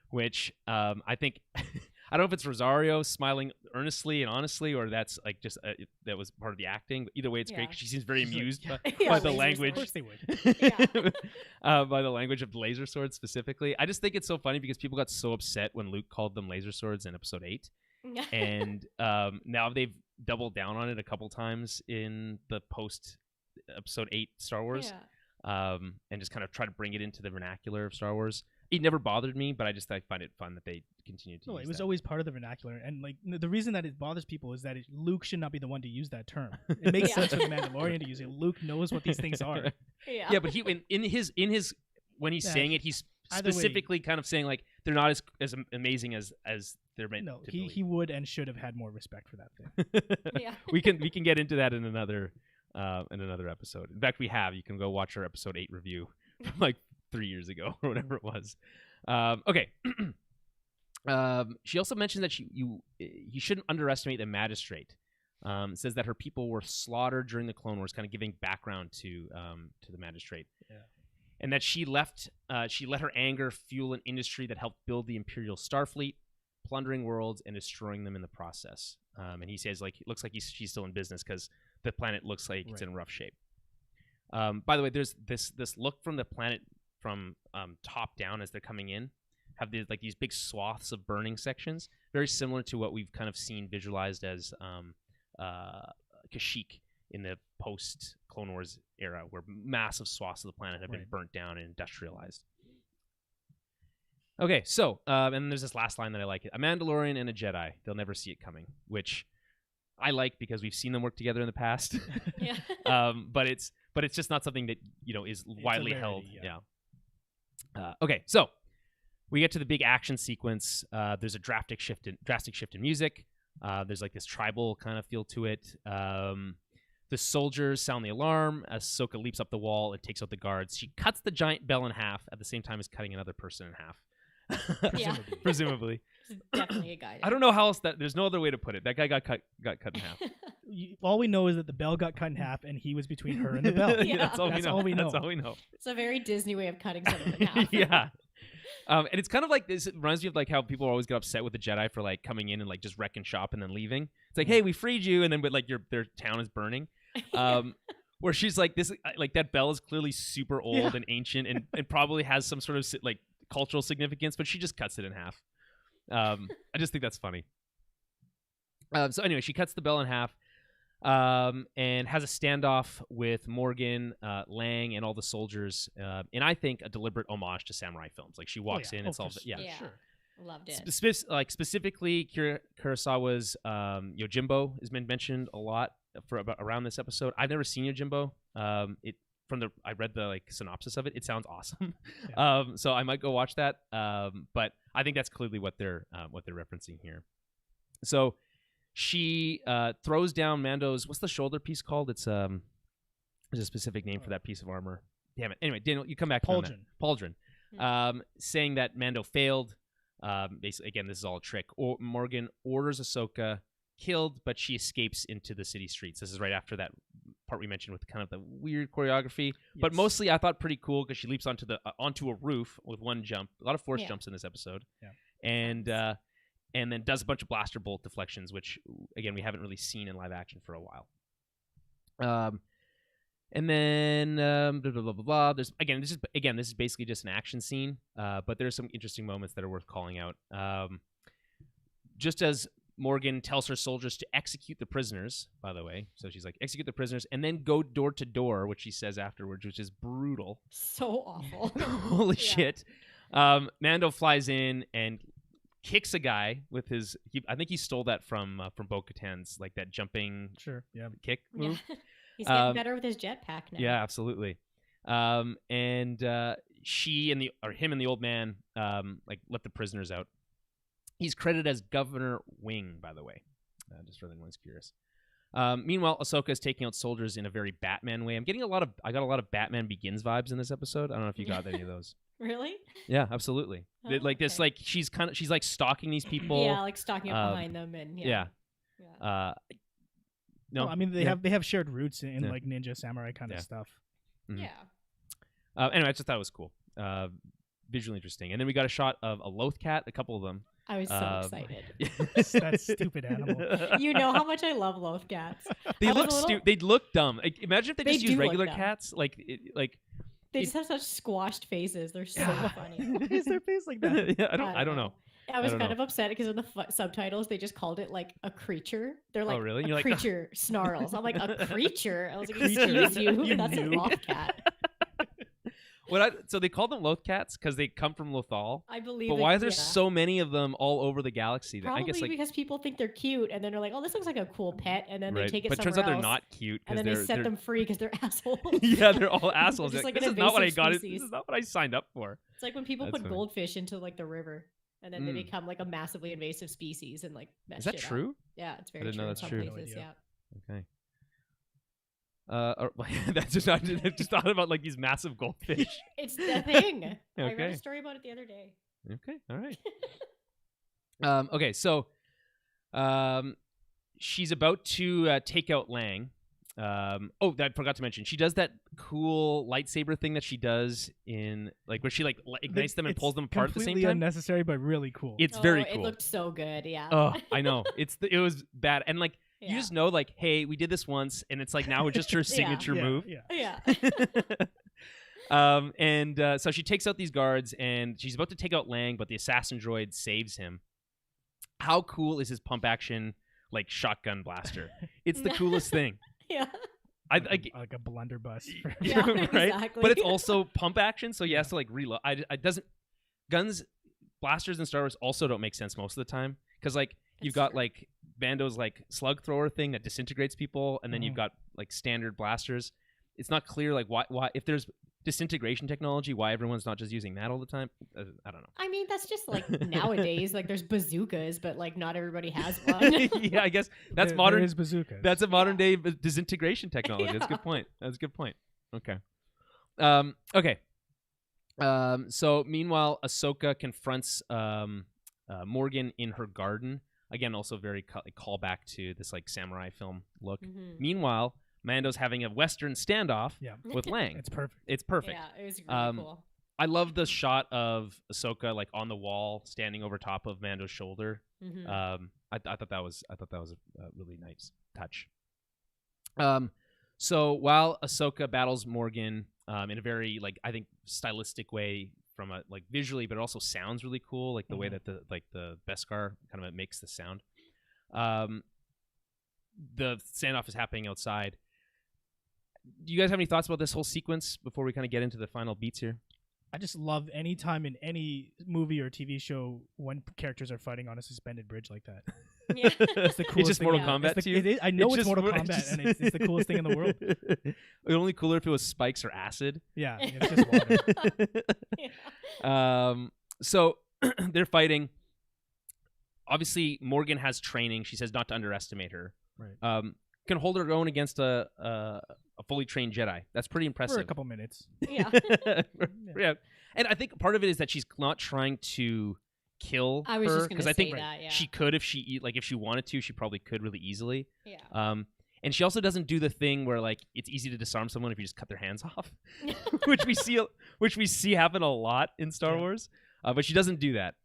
Which I think, I don't know if it's Rosario smiling earnestly and honestly, or that's like just that was part of the acting. But either way, it's great because she seems very amused by the language. Of course they would. By the language of the laser swords specifically. I just think it's so funny because people got so upset when Luke called them laser swords in Episode 8. And now they've doubled down on it a couple times in the post-Episode 8 Star Wars. And just kind of try to bring it into the vernacular of Star Wars. It never bothered me, but I find it fun that they continue to use it was that. Always part of the vernacular. And like the reason that it bothers people is that Luke should not be the one to use that term. It makes sense for the Mandalorian to use it. Luke knows what these things are. Yeah, but he in his when he's saying it, he's specifically kind of saying like they're not as amazing as they're meant to be. He would and should have had more respect for that thing. Yeah. We can get into that in another episode. In fact, we have. You can go watch our Episode 8 review from like 3 years ago or whatever it was. Okay. She also mentions that you shouldn't underestimate the magistrate. Says that her people were slaughtered during the Clone Wars, kind of giving background to the magistrate. Yeah. And that she let her anger fuel an industry that helped build the Imperial Starfleet, plundering worlds and destroying them in the process. And he says, like, it looks like she's still in business because the planet looks like it's in rough shape. By the way, there's this look from the planet from top down as they're coming in, have these big swaths of burning sections, very similar to what we've kind of seen visualized as Kashyyyk in the post-Clone Wars era, where massive swaths of the planet have been burnt down and industrialized. Okay, so, and there's this last line that I like. A Mandalorian and a Jedi. They'll never see it coming, which I like because we've seen them work together in the past. Yeah. But it's just not something that, is widely held. Yeah. Okay, so we get to the big action sequence. There's a drastic shift in music. There's like this tribal kind of feel to it. The soldiers sound the alarm as Ahsoka leaps up the wall and takes out the guards. She cuts the giant bell in half at the same time as cutting another person in half. Yeah. Presumably. It's definitely a guy. I don't know how else there's no other way to put it. That guy got cut in half. All we know is that the bell got cut in half and he was between her and the bell. Yeah. That's all we know. It's a very Disney way of cutting someone in half. Yeah. And it's kind of like this. It reminds me of like how people always get upset with the Jedi for like coming in and like just wrecking shop and then leaving. It's like, hey, we freed you, and then but like their town is burning. Where she's like, this, like that bell is clearly super old and ancient and probably has some sort of like cultural significance, but she just cuts it in half. I just think that's funny. So anyway, she cuts the bell in half. And has a standoff with Morgan, Lang, and all the soldiers. And I think a deliberate homage to samurai films. Like she walks in and solves it. Yeah, sure. Loved it. Specifically, Kurosawa's Yojimbo has been mentioned a lot around this episode. I've never seen Yojimbo. I read the like synopsis of it. It sounds awesome. Yeah. So I might go watch that. But I think that's clearly what they're referencing here. So she throws down Mando's, what's the shoulder piece called? It's there's a specific name for that piece of armor. Damn it. Anyway, Daniel, you come back. Pauldron. Saying that Mando failed. Basically, again, this is all a trick. Morgan orders Ahsoka killed, but she escapes into the city streets. This is right after that part we mentioned with kind of the weird choreography. Yes. But mostly I thought pretty cool because she leaps onto a roof with one jump. A lot of force jumps in this episode. Yeah. And then does a bunch of blaster bolt deflections, which, again, we haven't really seen in live action for a while. And then blah, blah, blah, blah, blah. This is basically just an action scene, but there's some interesting moments that are worth calling out. Just as Morgan tells her soldiers to execute the prisoners, by the way, so she's like, execute the prisoners, and then go door to door, which she says afterwards, which is brutal. So awful. Holy shit. Mando flies in and kicks a guy with his. I think he stole that from Bo-Katan's, like that jumping kick move. Yeah. He's getting better with his jetpack now. Yeah, absolutely. And she and him and the old man like let the prisoners out. He's credited as Governor Wing, by the way, just for anyone's curious. Meanwhile, Ahsoka is taking out soldiers in a very Batman way. I got a lot of Batman Begins vibes in this episode. I don't know if you got any of those. Really? Yeah, absolutely. Like this, like she's like stalking these people. Yeah, like stalking up behind them, and no, I mean they have shared roots in like ninja samurai kind of stuff. Mm-hmm. Yeah. Anyway, I just thought it was cool, visually interesting. And then we got a shot of a loth cat, a couple of them. I was so excited. That stupid animal. You know how much I love loth cats. They look dumb. Like, imagine if they just use regular cats. They just have such squashed faces. They're so funny. Why is their face like that? Yeah, I don't know. I was kind of upset because in the subtitles they just called it like a creature. They're like, oh, really? A creature snarls. I'm like, a creature? I was like, excuse you, that's a loth cat. So they call them loth cats because they come from Lothal. I believe. But why is there so many of them all over the galaxy? Probably I guess because people think they're cute, and then they're like, "Oh, this looks like a cool pet," and then they take it but somewhere else. But it turns out they're not cute. And then they set them free because they're assholes. Yeah, they're all assholes. Just like this is not what I got. This is not what I signed up for. It's like when people put goldfish into like the river, and then they become like a massively invasive species and like mess shit up. Is that true? Yeah, it's very true. I didn't know that's true. Places, yeah. Okay. That's just I just thought about like these massive goldfish. It's the thing. Okay. I read a story about it the other day. Okay. All right. Okay. So, she's about to take out Lang. Oh, I forgot to mention. She does that cool lightsaber thing that she does in where she ignites them and pulls them apart at the same completely time. unnecessary, but really cool. It's very cool. It looked so good. Yeah. Oh, I know. It was bad, and you just know hey, we did this once, and it's now it's just her signature move. Yeah. So she takes out these guards, and she's about to take out Lang, but the assassin droid saves him. How cool is his pump action shotgun blaster? It's the coolest thing. Yeah. Like a blunderbuss. Yeah, right? Exactly. But it's also pump action, so he has to reload. Guns, blasters in Star Wars also don't make sense most of the time because you've got Bando's slug thrower thing that disintegrates people, and then you've got standard blasters. It's not clear why if there's disintegration technology, why everyone's not just using that all the time. I don't know. I mean, that's just nowadays. There's bazookas, but not everybody has one. Yeah, I guess that's modern. There is bazookas. That's a modern day disintegration technology. That's a good point. That's a good point. Okay. Okay. So meanwhile, Ahsoka confronts Morgan in her garden. Again, also very callback to this samurai film look. Mm-hmm. Meanwhile, Mando's having a Western standoff with Lang. It's perfect. It's perfect. Yeah, it was really cool. I love the shot of Ahsoka on the wall, standing over top of Mando's shoulder. Mm-hmm. I thought that was a really nice touch. So while Ahsoka battles Morgan in a very I think stylistic way from a visually, but it also sounds really cool, the way that the Beskar kind of makes the sound. The standoff is happening outside. Do you guys have any thoughts about this whole sequence before we kind of get into the final beats here? I just love any time in any movie or TV show when characters are fighting on a suspended bridge like that. Yeah. It's the coolest it's just thing. Mortal Kombat to you? I know it's Mortal Kombat, and it's the coolest thing in the world. It'd be only cooler if it was spikes or acid. Yeah, it's just water. Yeah. So they're fighting. Obviously, Morgan has training. She says not to underestimate her. Right. Can hold her own against a fully trained Jedi. That's pretty impressive. For a couple minutes. Yeah. Yeah. And I think part of it is that she's not trying to kill I was her just going to say I think that, yeah. she could if she wanted to. She probably could really easily. Yeah. And she also doesn't do the thing where it's easy to disarm someone if you just cut their hands off, which we see happen a lot in Star Wars. But she doesn't do that.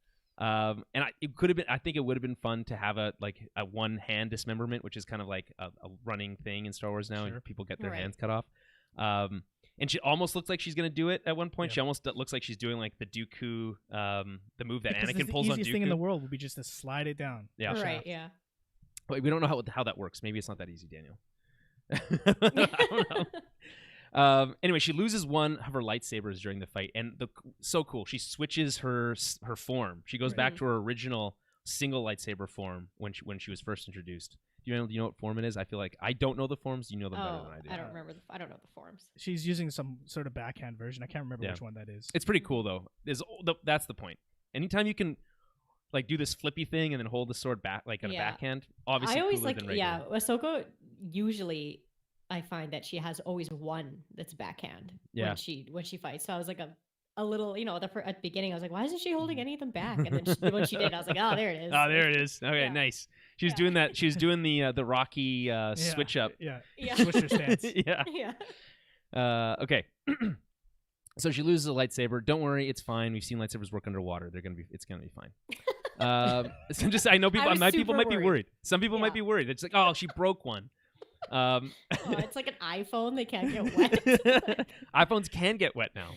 And it could have been. I think it would have been fun to have a one hand dismemberment, which is kind of a running thing in Star Wars now, and people get their hands cut off. And she almost looks like she's gonna do it at one point. She almost looks like she's doing the Dooku, the move that Anakin pulls on Dooku. The easiest thing in the world would be just to slide it down. Yeah, right. Yeah. But we don't know how that works. Maybe it's not that easy, Daniel. I don't know. Anyway, she loses one of her lightsabers during the fight, and so cool. She switches her form. She goes back to her original single lightsaber form when she was first introduced. Do you know what form it is? I feel like I don't know the forms. You know them better than I do. I don't remember. I don't know the forms. She's using some sort of backhand version. I can't remember which one that is. It's pretty cool though. That's the point. Anytime you can do this flippy thing and then hold the sword back on a backhand, obviously I always cooler than regular. Ahsoka usually. I find that she has always one that's backhand when she fights. So I was a little, at the beginning, I was like, why isn't she holding any of them back? And then when she did, I was like, oh, there it is. Oh, there it is. Okay, nice. She was doing that. She was doing the Rocky switch up. Yeah. Switcher stance. Yeah. Okay. So she loses a lightsaber. Don't worry, it's fine. We've seen lightsabers work underwater. It's gonna be fine. I know people might be worried. Some people might be worried. It's oh, she broke one. It's like an iPhone. They can't get wet. iPhones can get wet now.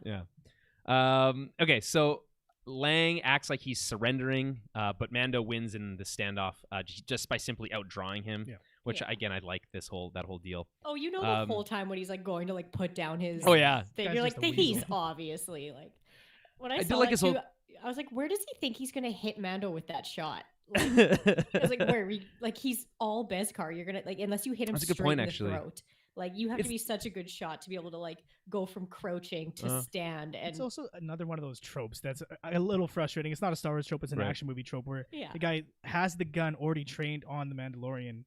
Yeah. Okay, so Lang acts like he's surrendering, but Mando wins in the standoff just by simply outdrawing him. Yeah. Which again, I like that whole deal. Oh, the whole time when he's going to put down his thing, you're like, he's obviously when I saw that too, I was like, where does he think he's gonna hit Mando with that shot? I was like, where he's all Beskar. You're gonna unless you hit him straight in the throat. You have to be such a good shot to be able to go from crouching to stand. And it's also another one of those tropes that's a little frustrating. It's not a Star Wars trope; it's an action movie trope where the guy has the gun already trained on the Mandalorian,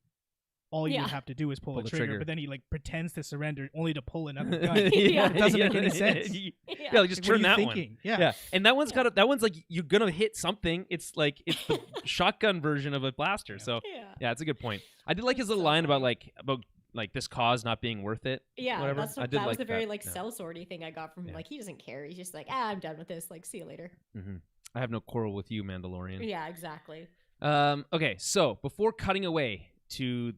all you would have to do is pull a trigger. But then he like pretends to surrender only to pull another gun. It doesn't make any sense. Like just turn that one. Yeah. And that one's that one's like you're gonna hit something. It's like it's the shotgun version of a blaster. So yeah, it's a good point. I did like his little line about this cause not being worth it. Yeah, whatever. That was the very sellswordy thing I got from him. Like he doesn't care. He's just like, I'm done with this. Like, see you later. Mm-hmm. I have no quarrel with you, Mandalorian. Yeah, exactly. Okay, so before cutting away to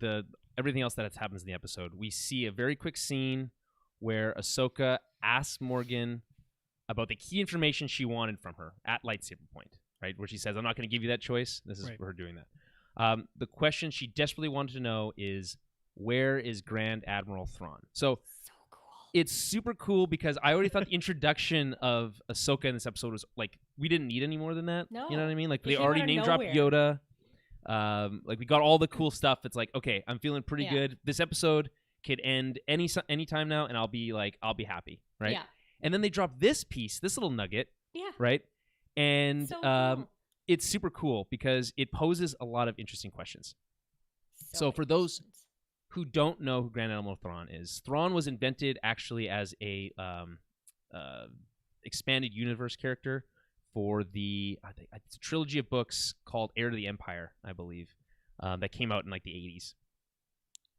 everything else that happens in the episode, we see a very quick scene where Ahsoka asks Morgan about the key information she wanted from her at lightsaber point, right? Where she says, I'm not going to give you that choice. This is for her doing that. The question she desperately wanted to know is, where is Grand Admiral Thrawn? So cool. It's super cool because I already thought the introduction of Ahsoka in this episode was like, we didn't need any more than that. No. You know what I mean? Like they already name dropped Yoda. Like we got all the cool stuff. It's like, okay, I'm feeling pretty good. This episode could end any time now, and I'll be happy, right? Yeah. And then they drop this little nugget, right? And cool. It's super cool because it poses a lot of interesting questions. So for those who don't know who Grand Admiral Thrawn is, Thrawn was invented actually as a expanded universe character for it's a trilogy of books called Heir to the Empire, I believe, that came out in like the 80s.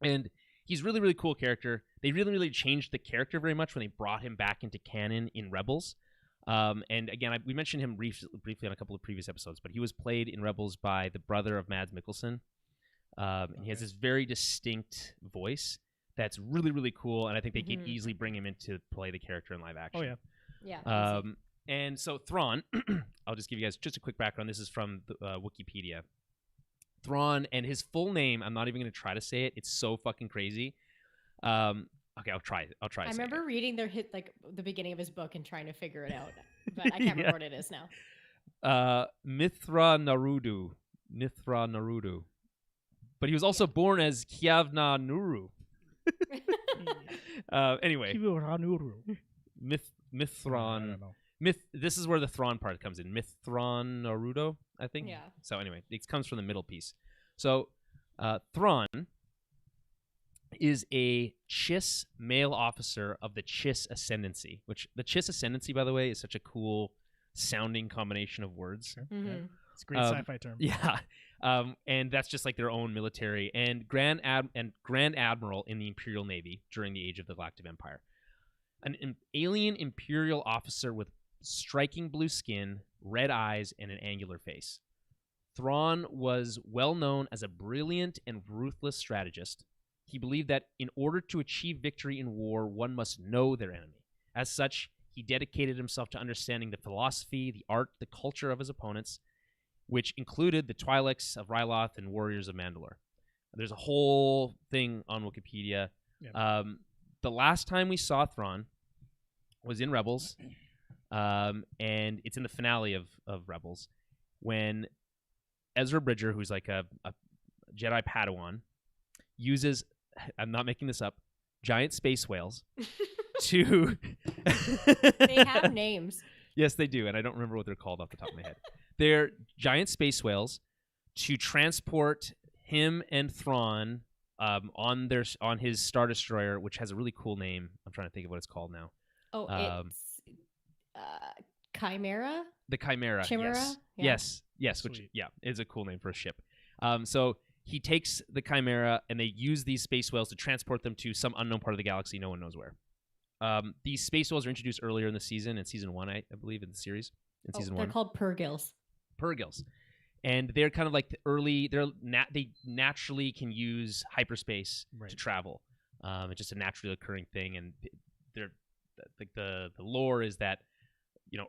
And he's really, really cool character. They really, really changed the character very much when they brought him back into canon in Rebels. And again, we mentioned him briefly on a couple of previous episodes, but he was played in Rebels by the brother of Mads Mikkelsen. And he has this very distinct voice that's really, really cool, and I think they could easily bring him in to play the character in live action. Oh, yeah. Yeah. And so Thrawn, I'll just give you guys just a quick background. This is from Wikipedia. Thrawn, and his full name, I'm not even going to try to say it. It's so fucking crazy. Okay, I'll try. I remember reading the beginning of his book and trying to figure it out, but I can't remember what it is now. Mithra Narudu. But he was also born as Kiavna Nuru. Anyway. Mithron. This is where the Thrawn part comes in. Mithron Naruto, I think. Yeah. So anyway, it comes from the middle piece. So Thrawn is a Chiss male officer of the Chiss Ascendancy, which the Chiss Ascendancy, by the way, is such a cool sounding combination of words. Sure. Mm-hmm. It's a great sci-fi term. Yeah. And that's just like their own military and Grand Admiral in the Imperial Navy during the Age of the Galactic Empire. An alien Imperial officer with striking blue skin, red eyes, and an angular face. Thrawn was well known as a brilliant and ruthless strategist. He believed that in order to achieve victory in war, one must know their enemy. As such, he dedicated himself to understanding the philosophy, the art, the culture of his opponents, which included the Twi'leks of Ryloth and warriors of Mandalore. There's a whole thing on Wikipedia. Yeah. The last time we saw Thrawn was in Rebels, and it's in the finale of Rebels, when Ezra Bridger, who's like a Jedi Padawan, uses, I'm not making this up, giant space whales to... They have names. Yes, they do, and I don't remember what they're called off the top of my head. They're giant space whales to transport him and Thrawn on his Star Destroyer, which has a really cool name. I'm trying to think of what it's called now. Oh, it's Chimera? The Chimera. Chimera? Yes. Yes, which is a cool name for a ship. So he takes the Chimera, and they use these space whales to transport them to some unknown part of the galaxy. No one knows where. These space whales are introduced earlier in the season, in season 1, I believe, in the series. They're called Purgils. Purgils. And they're kind of like the early, they naturally can use hyperspace to travel. It's just a naturally occurring thing, and they're the lore is that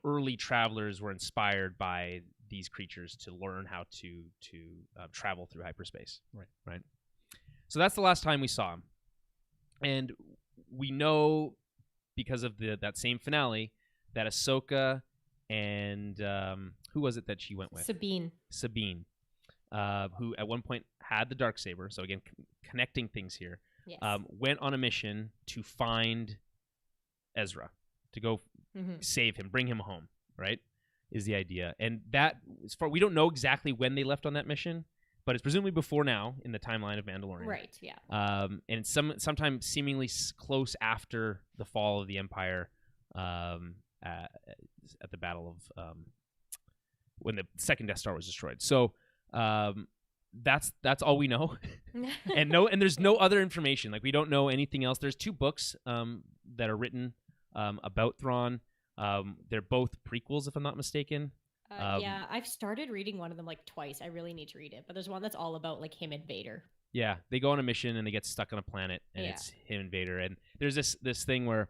early travelers were inspired by these creatures to learn how to travel through hyperspace. Right. So that's the last time we saw him, and we know because of that same finale that Ahsoka and who was it that she went with? Sabine, who at one point had the Darksaber. So again, connecting things here. Yes. Went on a mission to find Ezra, to go save him, bring him home, right? Is the idea. And that, we don't know exactly when they left on that mission, but it's presumably before now in the timeline of Mandalorian. Right. Yeah. And sometime seemingly close after the fall of the Empire, at the battle of when the second Death Star was destroyed. So that's all we know, and there's no other information. Like we don't know anything else. There's 2 books that are written about Thrawn. They're both prequels, if I'm not mistaken. Yeah, I've started reading one of them like twice. I really need to read it, but there's one that's all about like him and Vader. Yeah, they go on a mission and they get stuck on a planet, and it's him and Vader. And there's this thing where,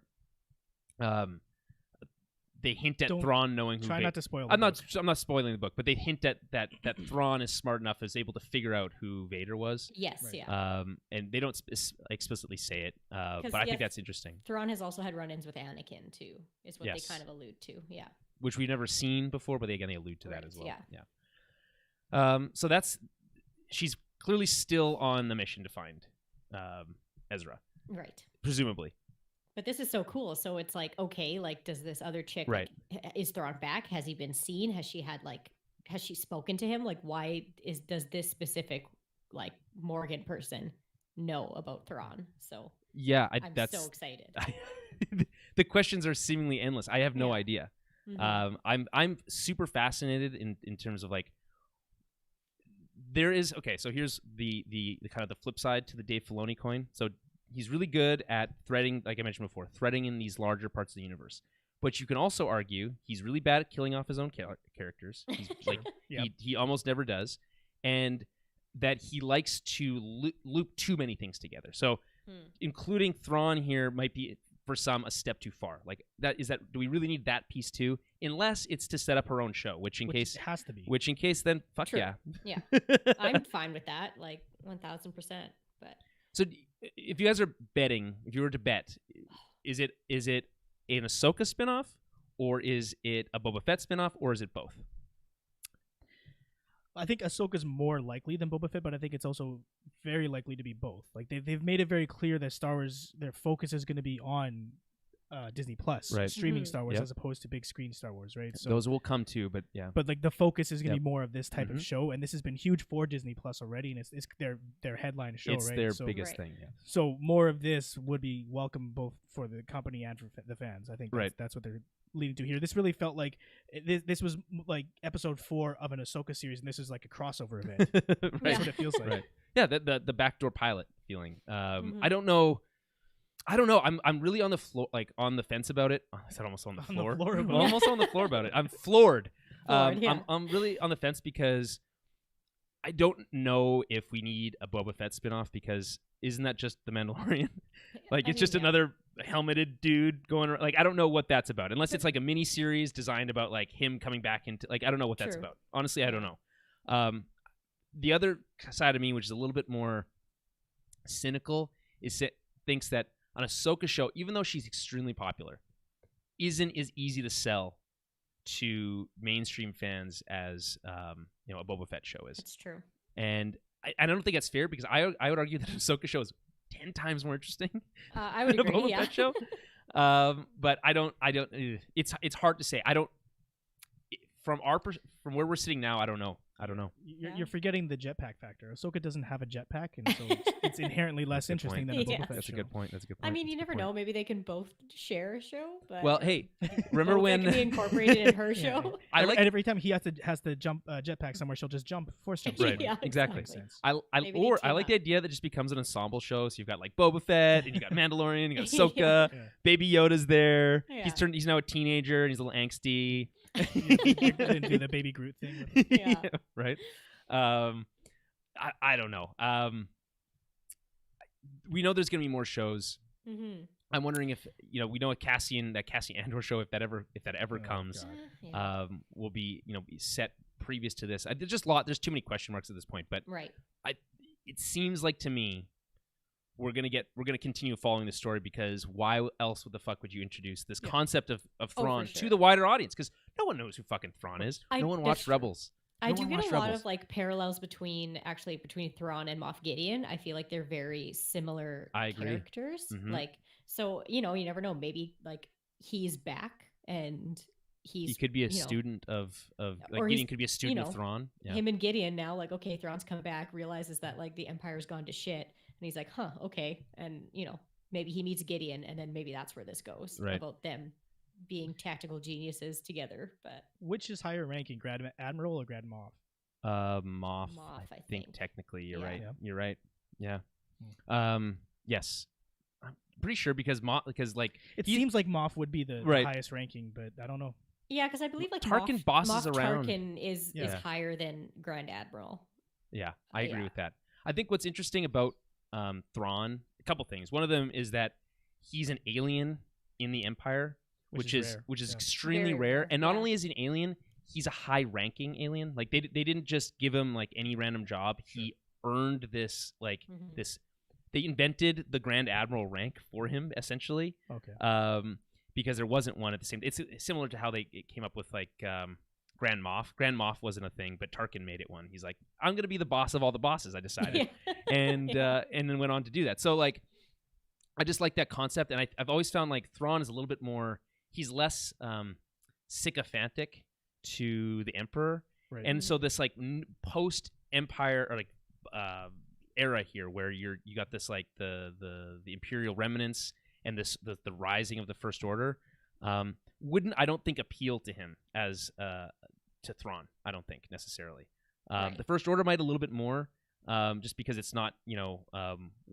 they hint at Thrawn knowing who. Try not to spoil. I'm not spoiling the book, but they hint at that Thrawn is smart enough, is able to figure out who Vader was. Yes, right. yeah. And they don't explicitly say it, but I think that's interesting. Thrawn has also had run-ins with Anakin too, is what they kind of allude to. Yeah. Which we've never seen before, but they allude to that as well. Yeah. So she's clearly still on the mission to find Ezra. Right. Presumably. But this is so cool. So it's like, okay, like, does this other chick, right? Like, is Thrawn back? Has he been seen? Has she spoken to him? Like, does this specific like Morgan person know about Thrawn? So yeah, I'm so excited. The questions are seemingly endless. I have no idea. Mm-hmm. I'm super fascinated in terms of like, there is so here's the kind of the flip side to the Dave Filoni coin. So he's really good at threading, like I mentioned before, threading in these larger parts of the universe. But you can also argue he's really bad at killing off his own characters. He's like he almost never does, and that he likes to loop too many things together. So including Thrawn here might be, for some, a step too far. Like do we really need that piece too? Unless it's to set up her own show, which case it has to be. Which in case then fuck True. yeah. Yeah. I'm fine with that, like 1000%. But so if you guys are betting, if you were to bet, is it an Ahsoka spinoff, or is it a Boba Fett spinoff, or is it both? I think Ahsoka's more likely than Boba Fett, but I think it's also very likely to be both. Like they've made it very clear that Star Wars, their focus is going to be on Disney Plus, right? Streaming Star Wars as opposed to big screen Star Wars, right? So those will come too, but yeah. But like the focus is going to be more of this type of show, and this has been huge for Disney Plus already, and it's their headline show, it's right? It's their biggest thing. Yeah. So more of this would be welcome both for the company and for the fans. I think that's what they're leading to here. This really felt like this was like episode 4 of an Ahsoka series, and this is like a crossover event. That's what it feels like. Right. Yeah, the backdoor pilot feeling. I don't know. I'm really on the floor, like on the fence about it. I said almost on the floor. I'm almost on the floor about it. I'm floored. I'm really on the fence because I don't know if we need a Boba Fett spinoff, because isn't that just the Mandalorian? It's just another helmeted dude going around. Like, I don't know what that's about, unless it's like a mini series designed about like him coming back into, like, I don't know what that's about. Honestly, I don't know. The other side of me, which is a little bit more cynical, thinks that an Ahsoka show, even though she's extremely popular, isn't as easy to sell to mainstream fans as a Boba Fett show is. It's true. And I don't think that's fair, because I would argue that an Ahsoka show is 10 times more interesting I would than agree, a Boba Fett show. But I don't. It's hard to say. I don't. From where we're sitting now, I don't know. You're forgetting the jetpack factor. Ahsoka doesn't have a jetpack, and so it's inherently less interesting than a Boba Fett That's show. a good point. I mean, you never know. Maybe they can both share a show. But well, hey, remember when can be incorporated in her show? And every time he has to jump jetpack somewhere, she'll just force jump. Right. Yeah, exactly. I like the idea that it just becomes an ensemble show. So you've got like Boba Fett, and you got Mandalorian, you got Ahsoka, Baby Yoda's there. Yeah. He's now a teenager, and he's a little angsty. You didn't do the Baby Groot thing. With yeah. Right. I don't know. We know there's going to be more shows. Mm-hmm. I'm wondering if we know that Cassian Andor show, if that ever comes, will be be set previous to this. There's too many question marks at this point. But it seems like to me we're gonna continue following the story, because why else the fuck would you introduce this concept of Thrawn to the wider audience? Because no one knows who fucking Thrawn is. No one watched Rebels. I do get a lot of like parallels between Thrawn and Moff Gideon. I feel like they're very similar characters. Mm-hmm. Like, so you never know. Maybe like he's back, and he could be a student of like Gideon could be a student of Thrawn. Yeah. Him and Gideon now, like, okay, Thrawn's come back, realizes that like the Empire's gone to shit, and he's like, huh, okay, and maybe he meets Gideon, and then maybe that's where this goes about them being tactical geniuses together. But which is higher ranking, Grand Admiral or Grand Moff? Moff, I think technically you're right. Yeah. You're right. Yeah. Yes. I'm pretty sure because like it seems like Moff would be the highest ranking, but I don't know. Yeah, because I believe like Tarkin bosses around. Tarkin is higher than Grand Admiral. Yeah, I agree with that. I think what's interesting about Thrawn, a couple things. One of them is that he's an alien in the Empire, which is extremely rare. And not only is he an alien, he's a high-ranking alien. Like they didn't just give him like any random job. He earned this this. They invented the Grand Admiral rank for him essentially. Okay. Because there wasn't one at the same. It's similar to how they came up with like Grand Moff. Grand Moff wasn't a thing, but Tarkin made it one. He's like, I'm gonna be the boss of all the bosses. I decided, and then went on to do that. So like, I just like that concept, and I've always found like Thrawn is a little bit more. He's less sycophantic to the Emperor, and so this like post Empire or like era here where you got this like the Imperial remnants. And the rising of the First Order wouldn't, I don't think, appeal to him as to Thrawn. I don't think necessarily. The First Order might a little bit more, just because it's not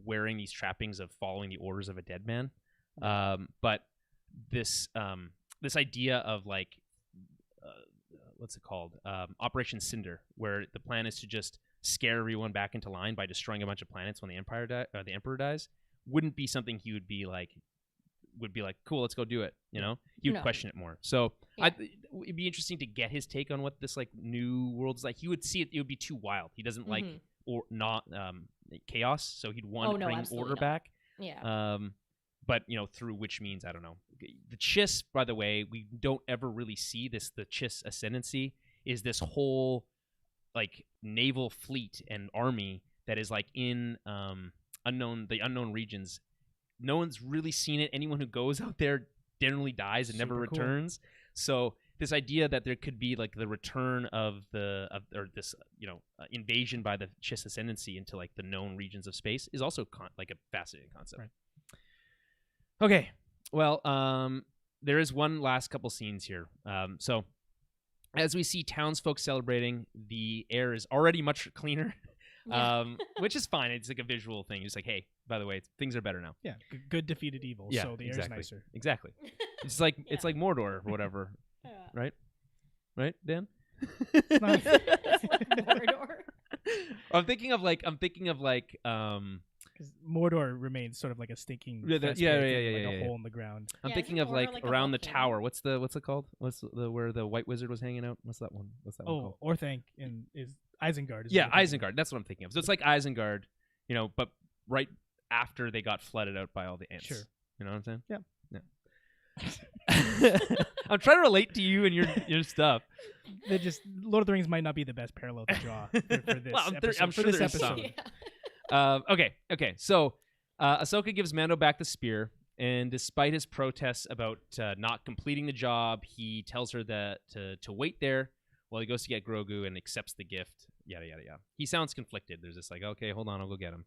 wearing these trappings of following the orders of a dead man. But this idea of like what's it called, Operation Cinder, where the plan is to just scare everyone back into line by destroying a bunch of planets when the Emperor dies. Wouldn't be something he would be like cool, let's go do it, he would question it more. So it'd be interesting to get his take on what this like new world is like. He would see it would be too wild. He doesn't like or not chaos, so he'd want to bring order back. But through which means I don't know. The Chiss, by the way, we don't ever really see this. The Chiss ascendancy is this whole like naval fleet and army that is like in the unknown regions. No one's really seen it. Anyone who goes out there generally dies and never returns. So this idea that there could be like the return of this invasion by the Chiss ascendancy into like the known regions of space is also like a fascinating concept. Right. Okay, well, there is one last couple scenes here. So as we see townsfolk celebrating, the air is already much cleaner. Which is fine. It's like a visual thing. It's like, hey, by the way, things are better now. Yeah, good defeated evil. Yeah, so the air is nicer. Exactly. It's like it's like Mordor or whatever, right? Right, Dan? It's like Mordor. I'm thinking of like because Mordor remains sort of like a stinking a hole in the ground. I'm thinking of like around the tower. What's it called? What's the where the White Wizard was hanging out? What's that one? What's that one called? Orthanc is Isengard. Isengard. That's what I'm thinking of. So it's like Isengard, but right after they got flooded out by all the ants. Sure. You know what I'm saying? Yeah. I'm trying to relate to you and your stuff. They're just Lord of the Rings might not be the best parallel to draw for this. Well, episode, I'm sure there's some. Okay. So Ahsoka gives Mando back the spear, and despite his protests about not completing the job, he tells her that to wait there while he goes to get Grogu and accepts the gift. Yada yada yada. He sounds conflicted. There's this like, okay, hold on, I'll go get him.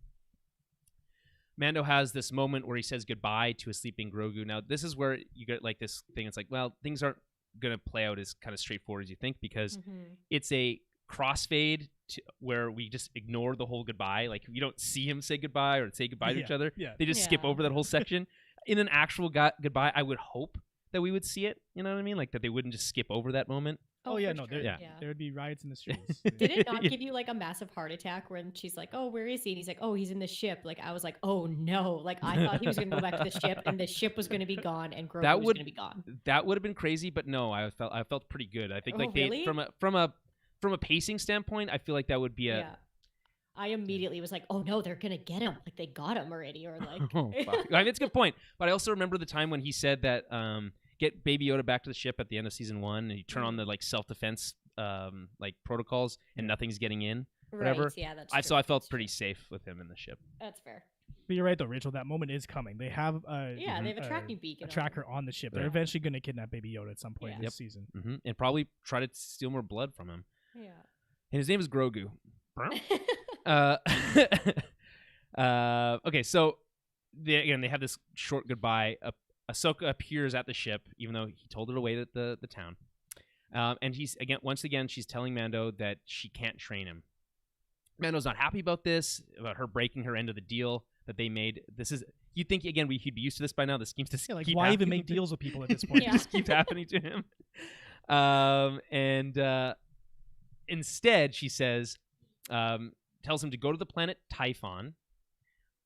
Mando has this moment where he says goodbye to a sleeping Grogu. Now, this is where you get like this thing. It's like, well, things aren't going to play out as kind of straightforward as you think, because it's a crossfade where we just ignore the whole goodbye. Like, you don't see him say goodbye or say goodbye to each other. Yeah. They just skip over that whole section. In an actual goodbye, I would hope that we would see it. You know what I mean? Like, that they wouldn't just skip over that moment. There would be riots in the streets. Did it not give you like a massive heart attack when she's like, "Oh, where is he?" And he's like, "Oh, he's in the ship." Like, I was like, "Oh no!" Like, I thought he was going to go back to the ship, and the ship was going to be gone, and Grogu was going to be gone. That would have been crazy, but no, I felt pretty good. I think really? from a pacing standpoint, I feel like that would be a. Yeah. I immediately was like, "Oh no, they're gonna get him! Like they got him already!" Or like, oh, fuck. I mean, it's a good point, but I also remember the time when he said that get Baby Yoda back to the ship at the end of season 1, and you turn on the like self-defense like protocols, and nothing's getting in. Whatever. Right, yeah, that's true. So I felt pretty safe with him in the ship. That's fair. But you're right though, Rachel. That moment is coming. They have they have a tracking beacon, a tracker on the ship. They're eventually going to kidnap Baby Yoda at some point this season, and probably try to steal more blood from him. Yeah. And his name is Grogu. Okay, so they have this short goodbye. Ahsoka appears at the ship, even though he told her to wait at the town. And once again, she's telling Mando that she can't train him. Mando's not happy about this, about her breaking her end of the deal that they made. You'd think, again, he'd be used to this by now. This seems to keep why even make deals with people at this point? It just keeps happening to him. Instead, she says, tells him to go to the planet Typhon,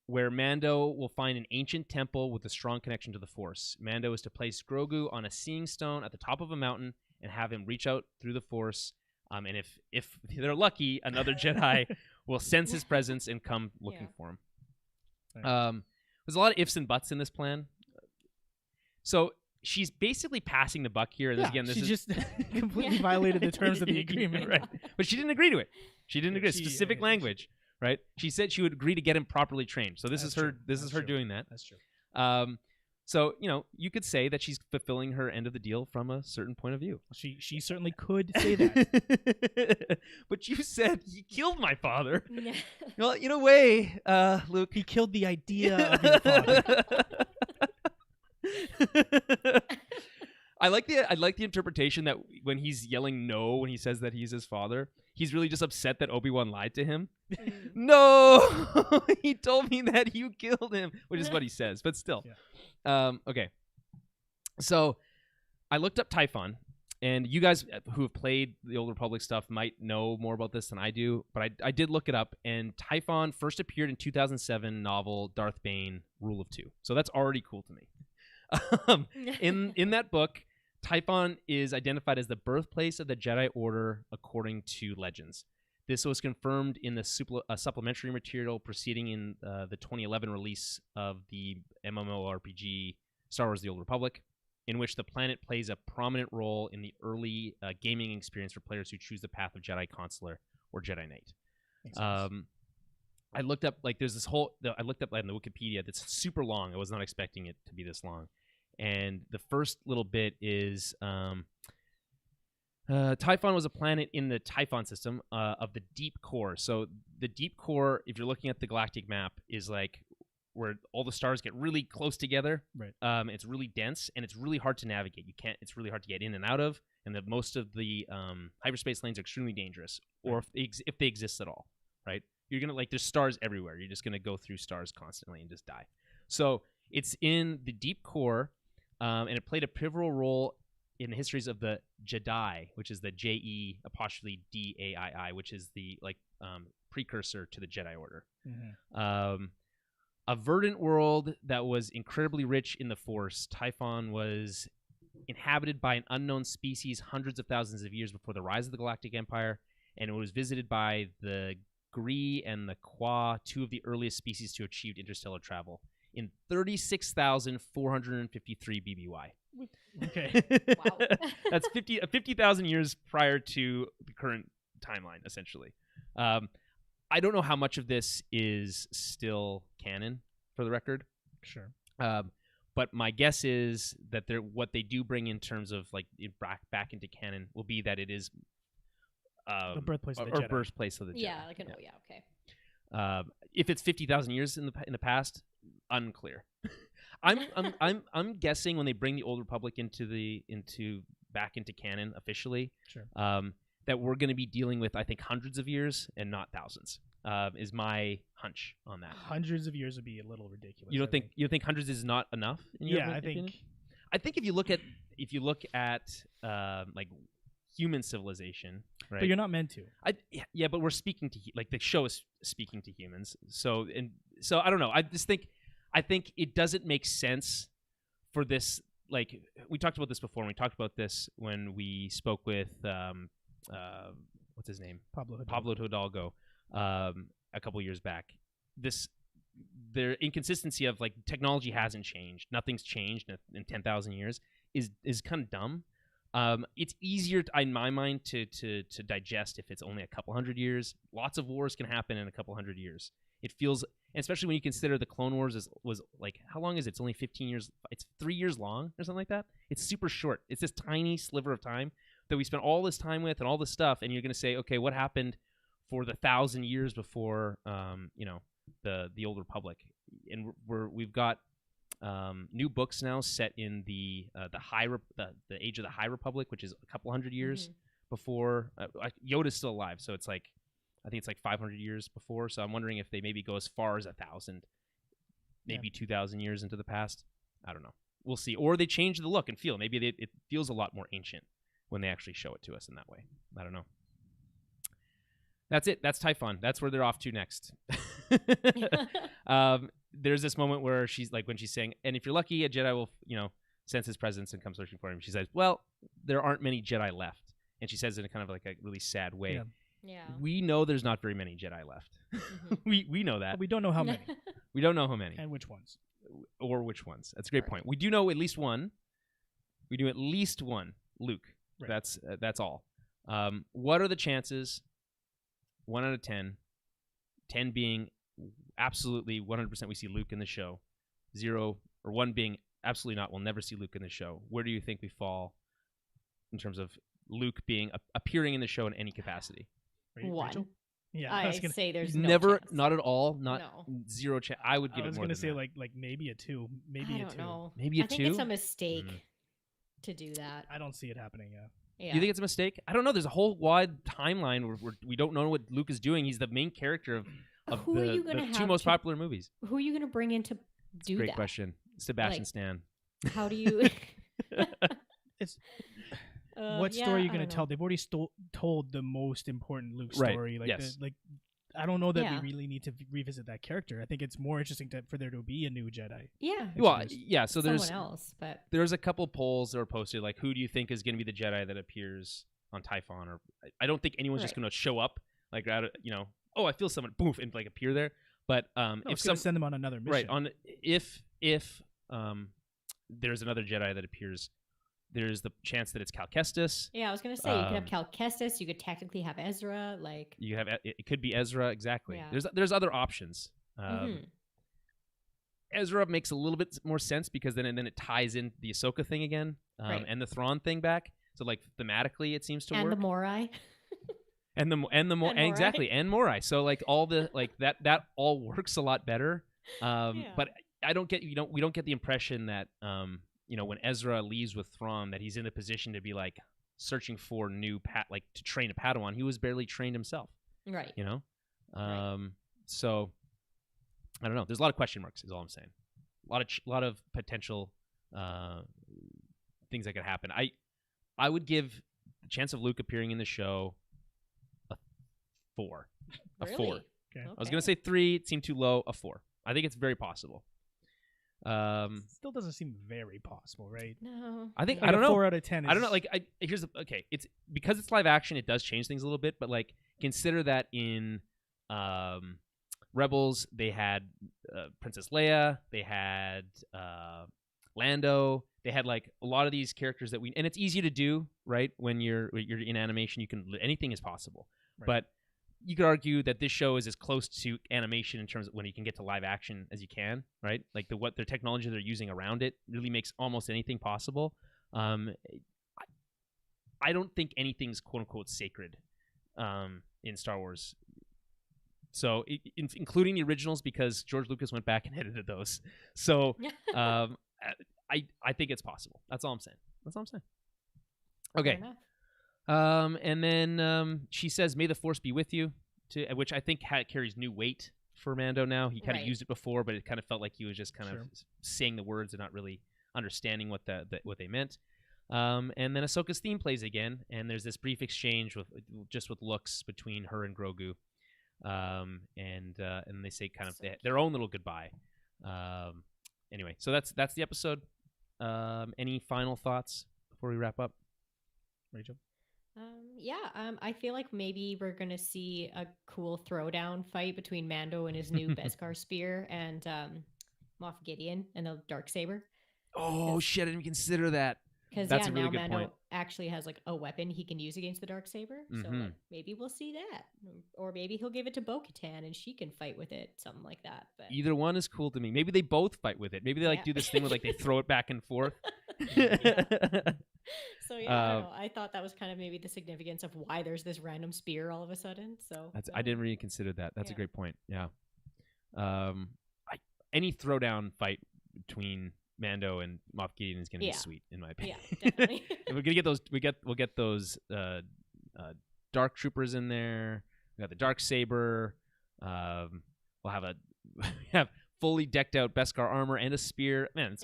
where Mando will find an ancient temple with a strong connection to the Force. Mando is to place Grogu on a seeing stone at the top of a mountain and have him reach out through the Force. And if they're lucky, another Jedi will sense his presence and come looking for him. There's a lot of ifs and buts in this plan. So she's basically passing the buck here. She just completely violated the terms of the agreement. Right. But she didn't agree to it. She didn't agree. Specific language, right? She said she would agree to get him properly trained. So this is her doing that. That's true. So, you could say that she's fulfilling her end of the deal from a certain point of view. She certainly could say that. But you said he killed my father. Well, in a way, Luke. He killed the idea of your father. I like the interpretation that when he's yelling no when he says that he's his father, he's really just upset that Obi-Wan lied to him. No, he told me that you killed him, which is what he says, but still. Yeah. Okay. So I looked up Typhon, and you guys who have played the Old Republic stuff might know more about this than I do, but I did look it up, and Typhon first appeared in 2007 novel Darth Bane, Rule of Two. So that's already cool to me. In that book, Typhon is identified as the birthplace of the Jedi Order according to legends. This was confirmed in the supplementary material preceding in the 2011 release of the MMORPG Star Wars: The Old Republic, in which the planet plays a prominent role in the early gaming experience for players who choose the path of Jedi Consular or Jedi Knight. I looked up, there's this I looked up in the Wikipedia that's super long. I was not expecting it to be this long. And the first little bit is Typhon was a planet in the Typhon system of the deep core. So the deep core, if you're looking at the galactic map, is where all the stars get really close together. Right. It's really dense and it's really hard to navigate. It's really hard to get in and out of, and that most of the hyperspace lanes are extremely dangerous, or if they exist at all. Right. You're gonna there's stars everywhere. You're just gonna go through stars constantly and just die. So it's in the deep core, and it played a pivotal role in the histories of the Jedi, which is the JE''DAII, which is the precursor to the Jedi Order. Mm-hmm. A verdant world that was incredibly rich in the Force. Typhon was inhabited by an unknown species hundreds of thousands of years before the rise of the Galactic Empire, and it was visited by the Gree and the Qua, two of the earliest species to achieve interstellar travel, in 36,453 BBY. Okay. Wow. That's 50,000 years prior to the current timeline, essentially. I don't know how much of this is still canon, for the record. Sure. But my guess is that what they do bring in terms of back into canon will be that it is the birthplace of the Jedi. Birthplace of the Jedi. Yeah, okay. If it's 50,000 years in the past, unclear. I'm guessing when they bring the Old Republic back into canon officially, sure. That we're going to be dealing with, I think, hundreds of years and not thousands. Is my hunch on that. Hundreds of years would be a little ridiculous. You don't think hundreds is not enough? I think if you look at human civilization, right? But you're not meant to. Yeah, but we're speaking to the show is speaking to humans. So I don't know. I think it doesn't make sense for this. We talked about this before. And we talked about this when we spoke with what's his name? Pablo Hidalgo a couple years back. Their inconsistency of technology hasn't changed. Nothing's changed in 10,000 years is kind of dumb. It's easier in my mind to digest if it's only a couple hundred years. Lots of wars can happen in a couple hundred years. It feels And especially when you consider the Clone Wars was like, how long is it? It's only 15 years. It's 3 years long or something like that. It's super short. It's this tiny sliver of time that we spent all this time with and all this stuff. And you're going to say, okay, what happened for the 1,000 years before, the Old Republic? And we've got new books now set in the age of the High Republic, which is a couple hundred years before Yoda's still alive. So it's like, I think it's like 500 years before. So I'm wondering if they maybe go as far as 1,000, maybe 2,000 years into the past. I don't know. We'll see. Or they change the look and feel. Maybe it feels a lot more ancient when they actually show it to us in that way. I don't know. That's it. That's Typhon. That's where they're off to next. There's this moment where she's like, when she's saying, and if you're lucky, a Jedi will, sense his presence and come searching for him. She says, well, there aren't many Jedi left. And she says it in kind of like a really sad way. Yeah. We know there's not very many Jedi left. We know that. But we don't know how many. We don't know how many. And which ones. Or which ones. That's a great point. We do know at least one. We do at least one. Luke. Right. That's all. What are the chances? 1 out of 10. 10 being absolutely 100% we see Luke in the show. 0 or 1 being absolutely not. We'll never see Luke in the show. Where do you think we fall in terms of Luke appearing in the show in any capacity? 1. Rachel? Yeah, I say there's no never, chance. not at all, not 0 chance. I would give it more. I was going to say like maybe a 2, maybe I a 2. don't know. Maybe a 2. I think it's a mistake to do that. I don't see it happening. Yeah. You think it's a mistake? I don't know. There's a whole wide timeline where we don't know what Luke is doing. He's the main character of the 2 most popular movies. Who are you going to bring in to do that? Great question. Sebastian Stan. How do you? It's. What story are you going to tell? They've already told the most important Luke story. Right. Yes. I don't know that we really need to revisit that character. I think it's more interesting for there to be a new Jedi. Yeah. Well, yeah. So there's a couple polls that were posted, like, who do you think is going to be the Jedi that appears on Typhon? Or I don't think anyone's just going to show up like, oh, I feel someone, poof, and like appear there. But if send them on another mission, right? If there's another Jedi that appears, there's the chance that it's Cal Kestis. Yeah, I was gonna say you could have Cal Kestis. You could technically have Ezra. It could be Ezra, exactly. Yeah. There's other options. Ezra makes a little bit more sense because then it ties in the Ahsoka thing again, and the Thrawn thing back. So like thematically, it seems to work. And the Morai. and Morai. So like all the that all works a lot better. But I don't get we don't get the impression that when Ezra leaves with Thrawn, that he's in a position to be like searching for new to train a Padawan. He was barely trained himself. Right. So I don't know. There's a lot of question marks is all I'm saying. A lot of potential things that could happen. I would give the chance of Luke appearing in the show a 4. Really? A 4. Okay. I was going to say 3, it seemed too low, a 4. I think it's very possible. Still doesn't seem very possible, right? No. I think I don't know. 4 out of 10. I don't know. It's because it's live action. It does change things a little bit, but like consider that in Rebels they had Princess Leia, they had Lando, they had like a lot of these characters that and it's easy to do, right? When you're in animation, anything is possible, right. But you could argue that this show is as close to animation in terms of when you can get to live action as you can, right? Like the technology they're using around it really makes almost anything possible. I don't think anything's quote unquote sacred in Star Wars. So including the originals, because George Lucas went back and edited those. So I think it's possible. That's all I'm saying. Okay. And then she says, "May the Force be with you," which I think carries new weight for Mando now. He kind of used it before, but it kind of felt like he was just kind of saying the words and not really understanding what they meant. And then Ahsoka's theme plays again, and there's this brief exchange with looks between her and Grogu, and they say kind of their own little goodbye. Anyway, so that's the episode. Any final thoughts before we wrap up, Rachel? I feel like maybe we're gonna see a cool throwdown fight between Mando and his new Beskar spear and Moff Gideon and the Darksaber. Oh shit! I didn't even consider that. Because that's a really good point. actually has like a weapon he can use against the Darksaber. So like maybe we'll see that, or maybe he'll give it to Bo-Katan and she can fight with it, something like that. But either one is cool to me. Maybe they both fight with it. Maybe they like do this thing where like they throw it back and forth. So yeah, I don't know. I thought that was kind of maybe the significance of why there's this random spear all of a sudden. So I didn't really consider that. That's a great point. Yeah. Any throwdown fight between Mando and Moff Gideon is going to be sweet, in my opinion. Yeah, definitely. We're gonna get those. We'll get those dark troopers in there. We got the Darksaber. We'll have fully decked out Beskar armor and a spear. Man,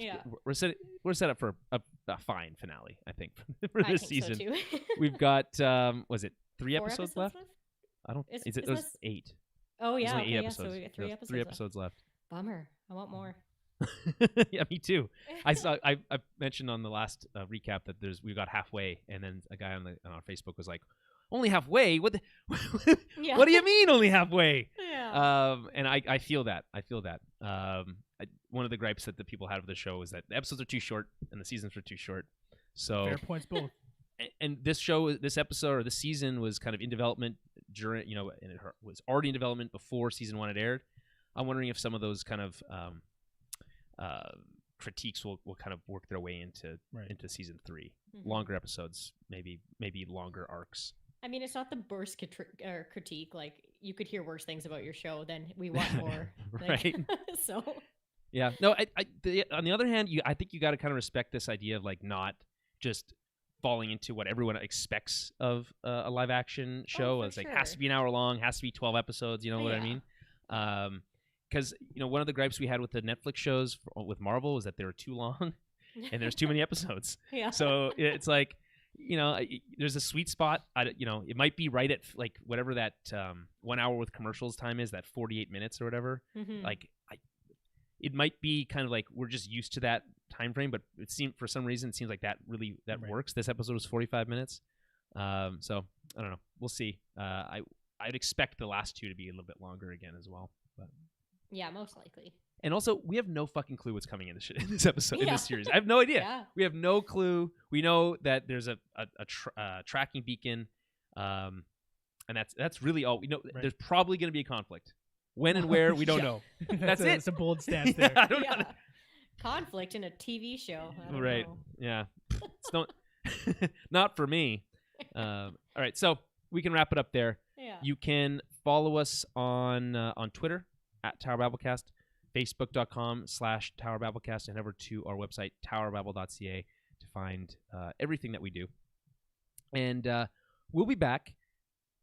we're set up for a fine finale, I think, for this season. So too. We've got was it 3 episodes left? I don't. It was 8. Oh yeah, okay, 8 episodes. So we got 3 episodes. 3 episodes left. Bummer. I want more. Yeah, me too. I mentioned on the last recap that we got halfway, and then a guy on our Facebook was like, "Only halfway? What do you mean only halfway?" Yeah. And I feel that. One of the gripes that the people had with the show is that the episodes are too short and the seasons were too short. So fair points both. And this episode or this season was kind of in development during, and it was already in development before season 1 had aired. I'm wondering if some of those kind of critiques will kind of work their way into season 3. Longer episodes, maybe longer arcs. I mean, it's not the worst critique. Like, you could hear worse things about your show than we want more. Right. So. Yeah. No. On the other hand, I think you got to kind of respect this idea of like not just falling into what everyone expects of a live action show. It's like has to be an hour long, has to be 12 episodes. You know what I mean? Because one of the gripes we had with the Netflix shows with Marvel was that they were too long, and there's too many episodes. Yeah. So it's like, there's a sweet spot. It might be right at like whatever that 1 hour with commercials time is, that 48 minutes or whatever. Like, it might be kind of like we're just used to that time frame, but for some reason it seems like that works. This episode was 45 minutes. So I don't know. We'll see. I'd expect the last 2 to be a little bit longer again as well. But. Yeah, most likely. And also, we have no fucking clue what's coming in this episode, in this series. I have no idea. Yeah. We have no clue. We know that there's a tracking beacon, and that's really all we know. Right. There's probably going to be a conflict. When and where, we don't know. That's it. It's a bold stance there. I don't know. Conflict in a TV show. I don't know. Yeah. Not for me. All right, so we can wrap it up there. Yeah. You can follow us on Twitter at Tower Babblecast, Facebook.com/Tower Babblecast, and over to our website towerbabble.ca to find everything that we do. And we'll be back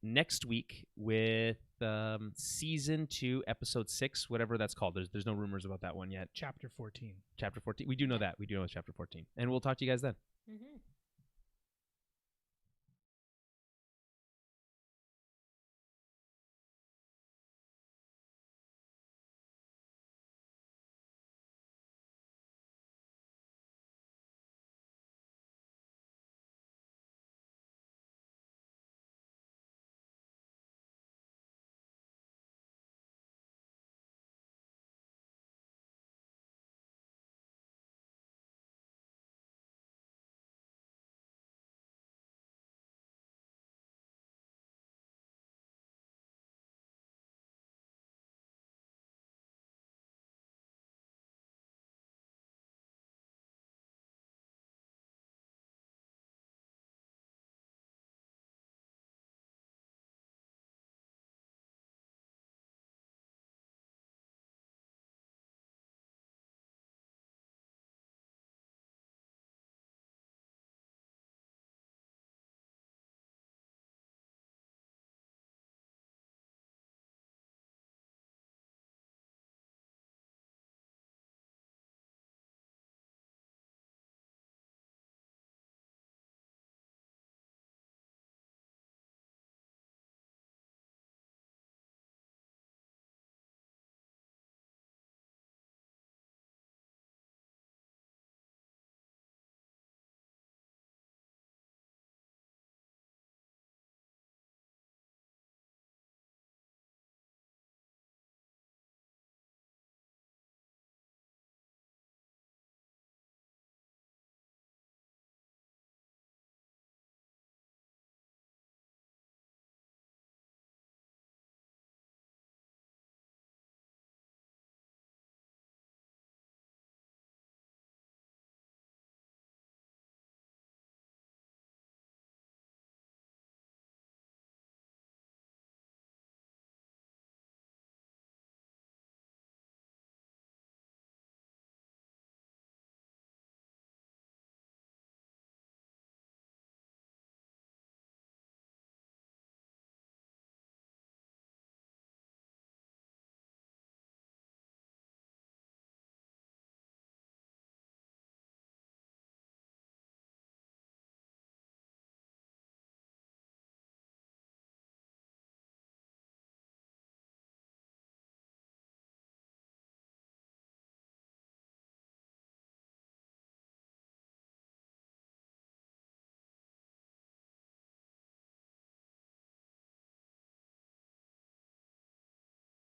next week with season 2, episode 6, whatever that's called. There's no rumors about that one yet. Chapter 14. We do know that. We do know it's chapter 14. And we'll talk to you guys then.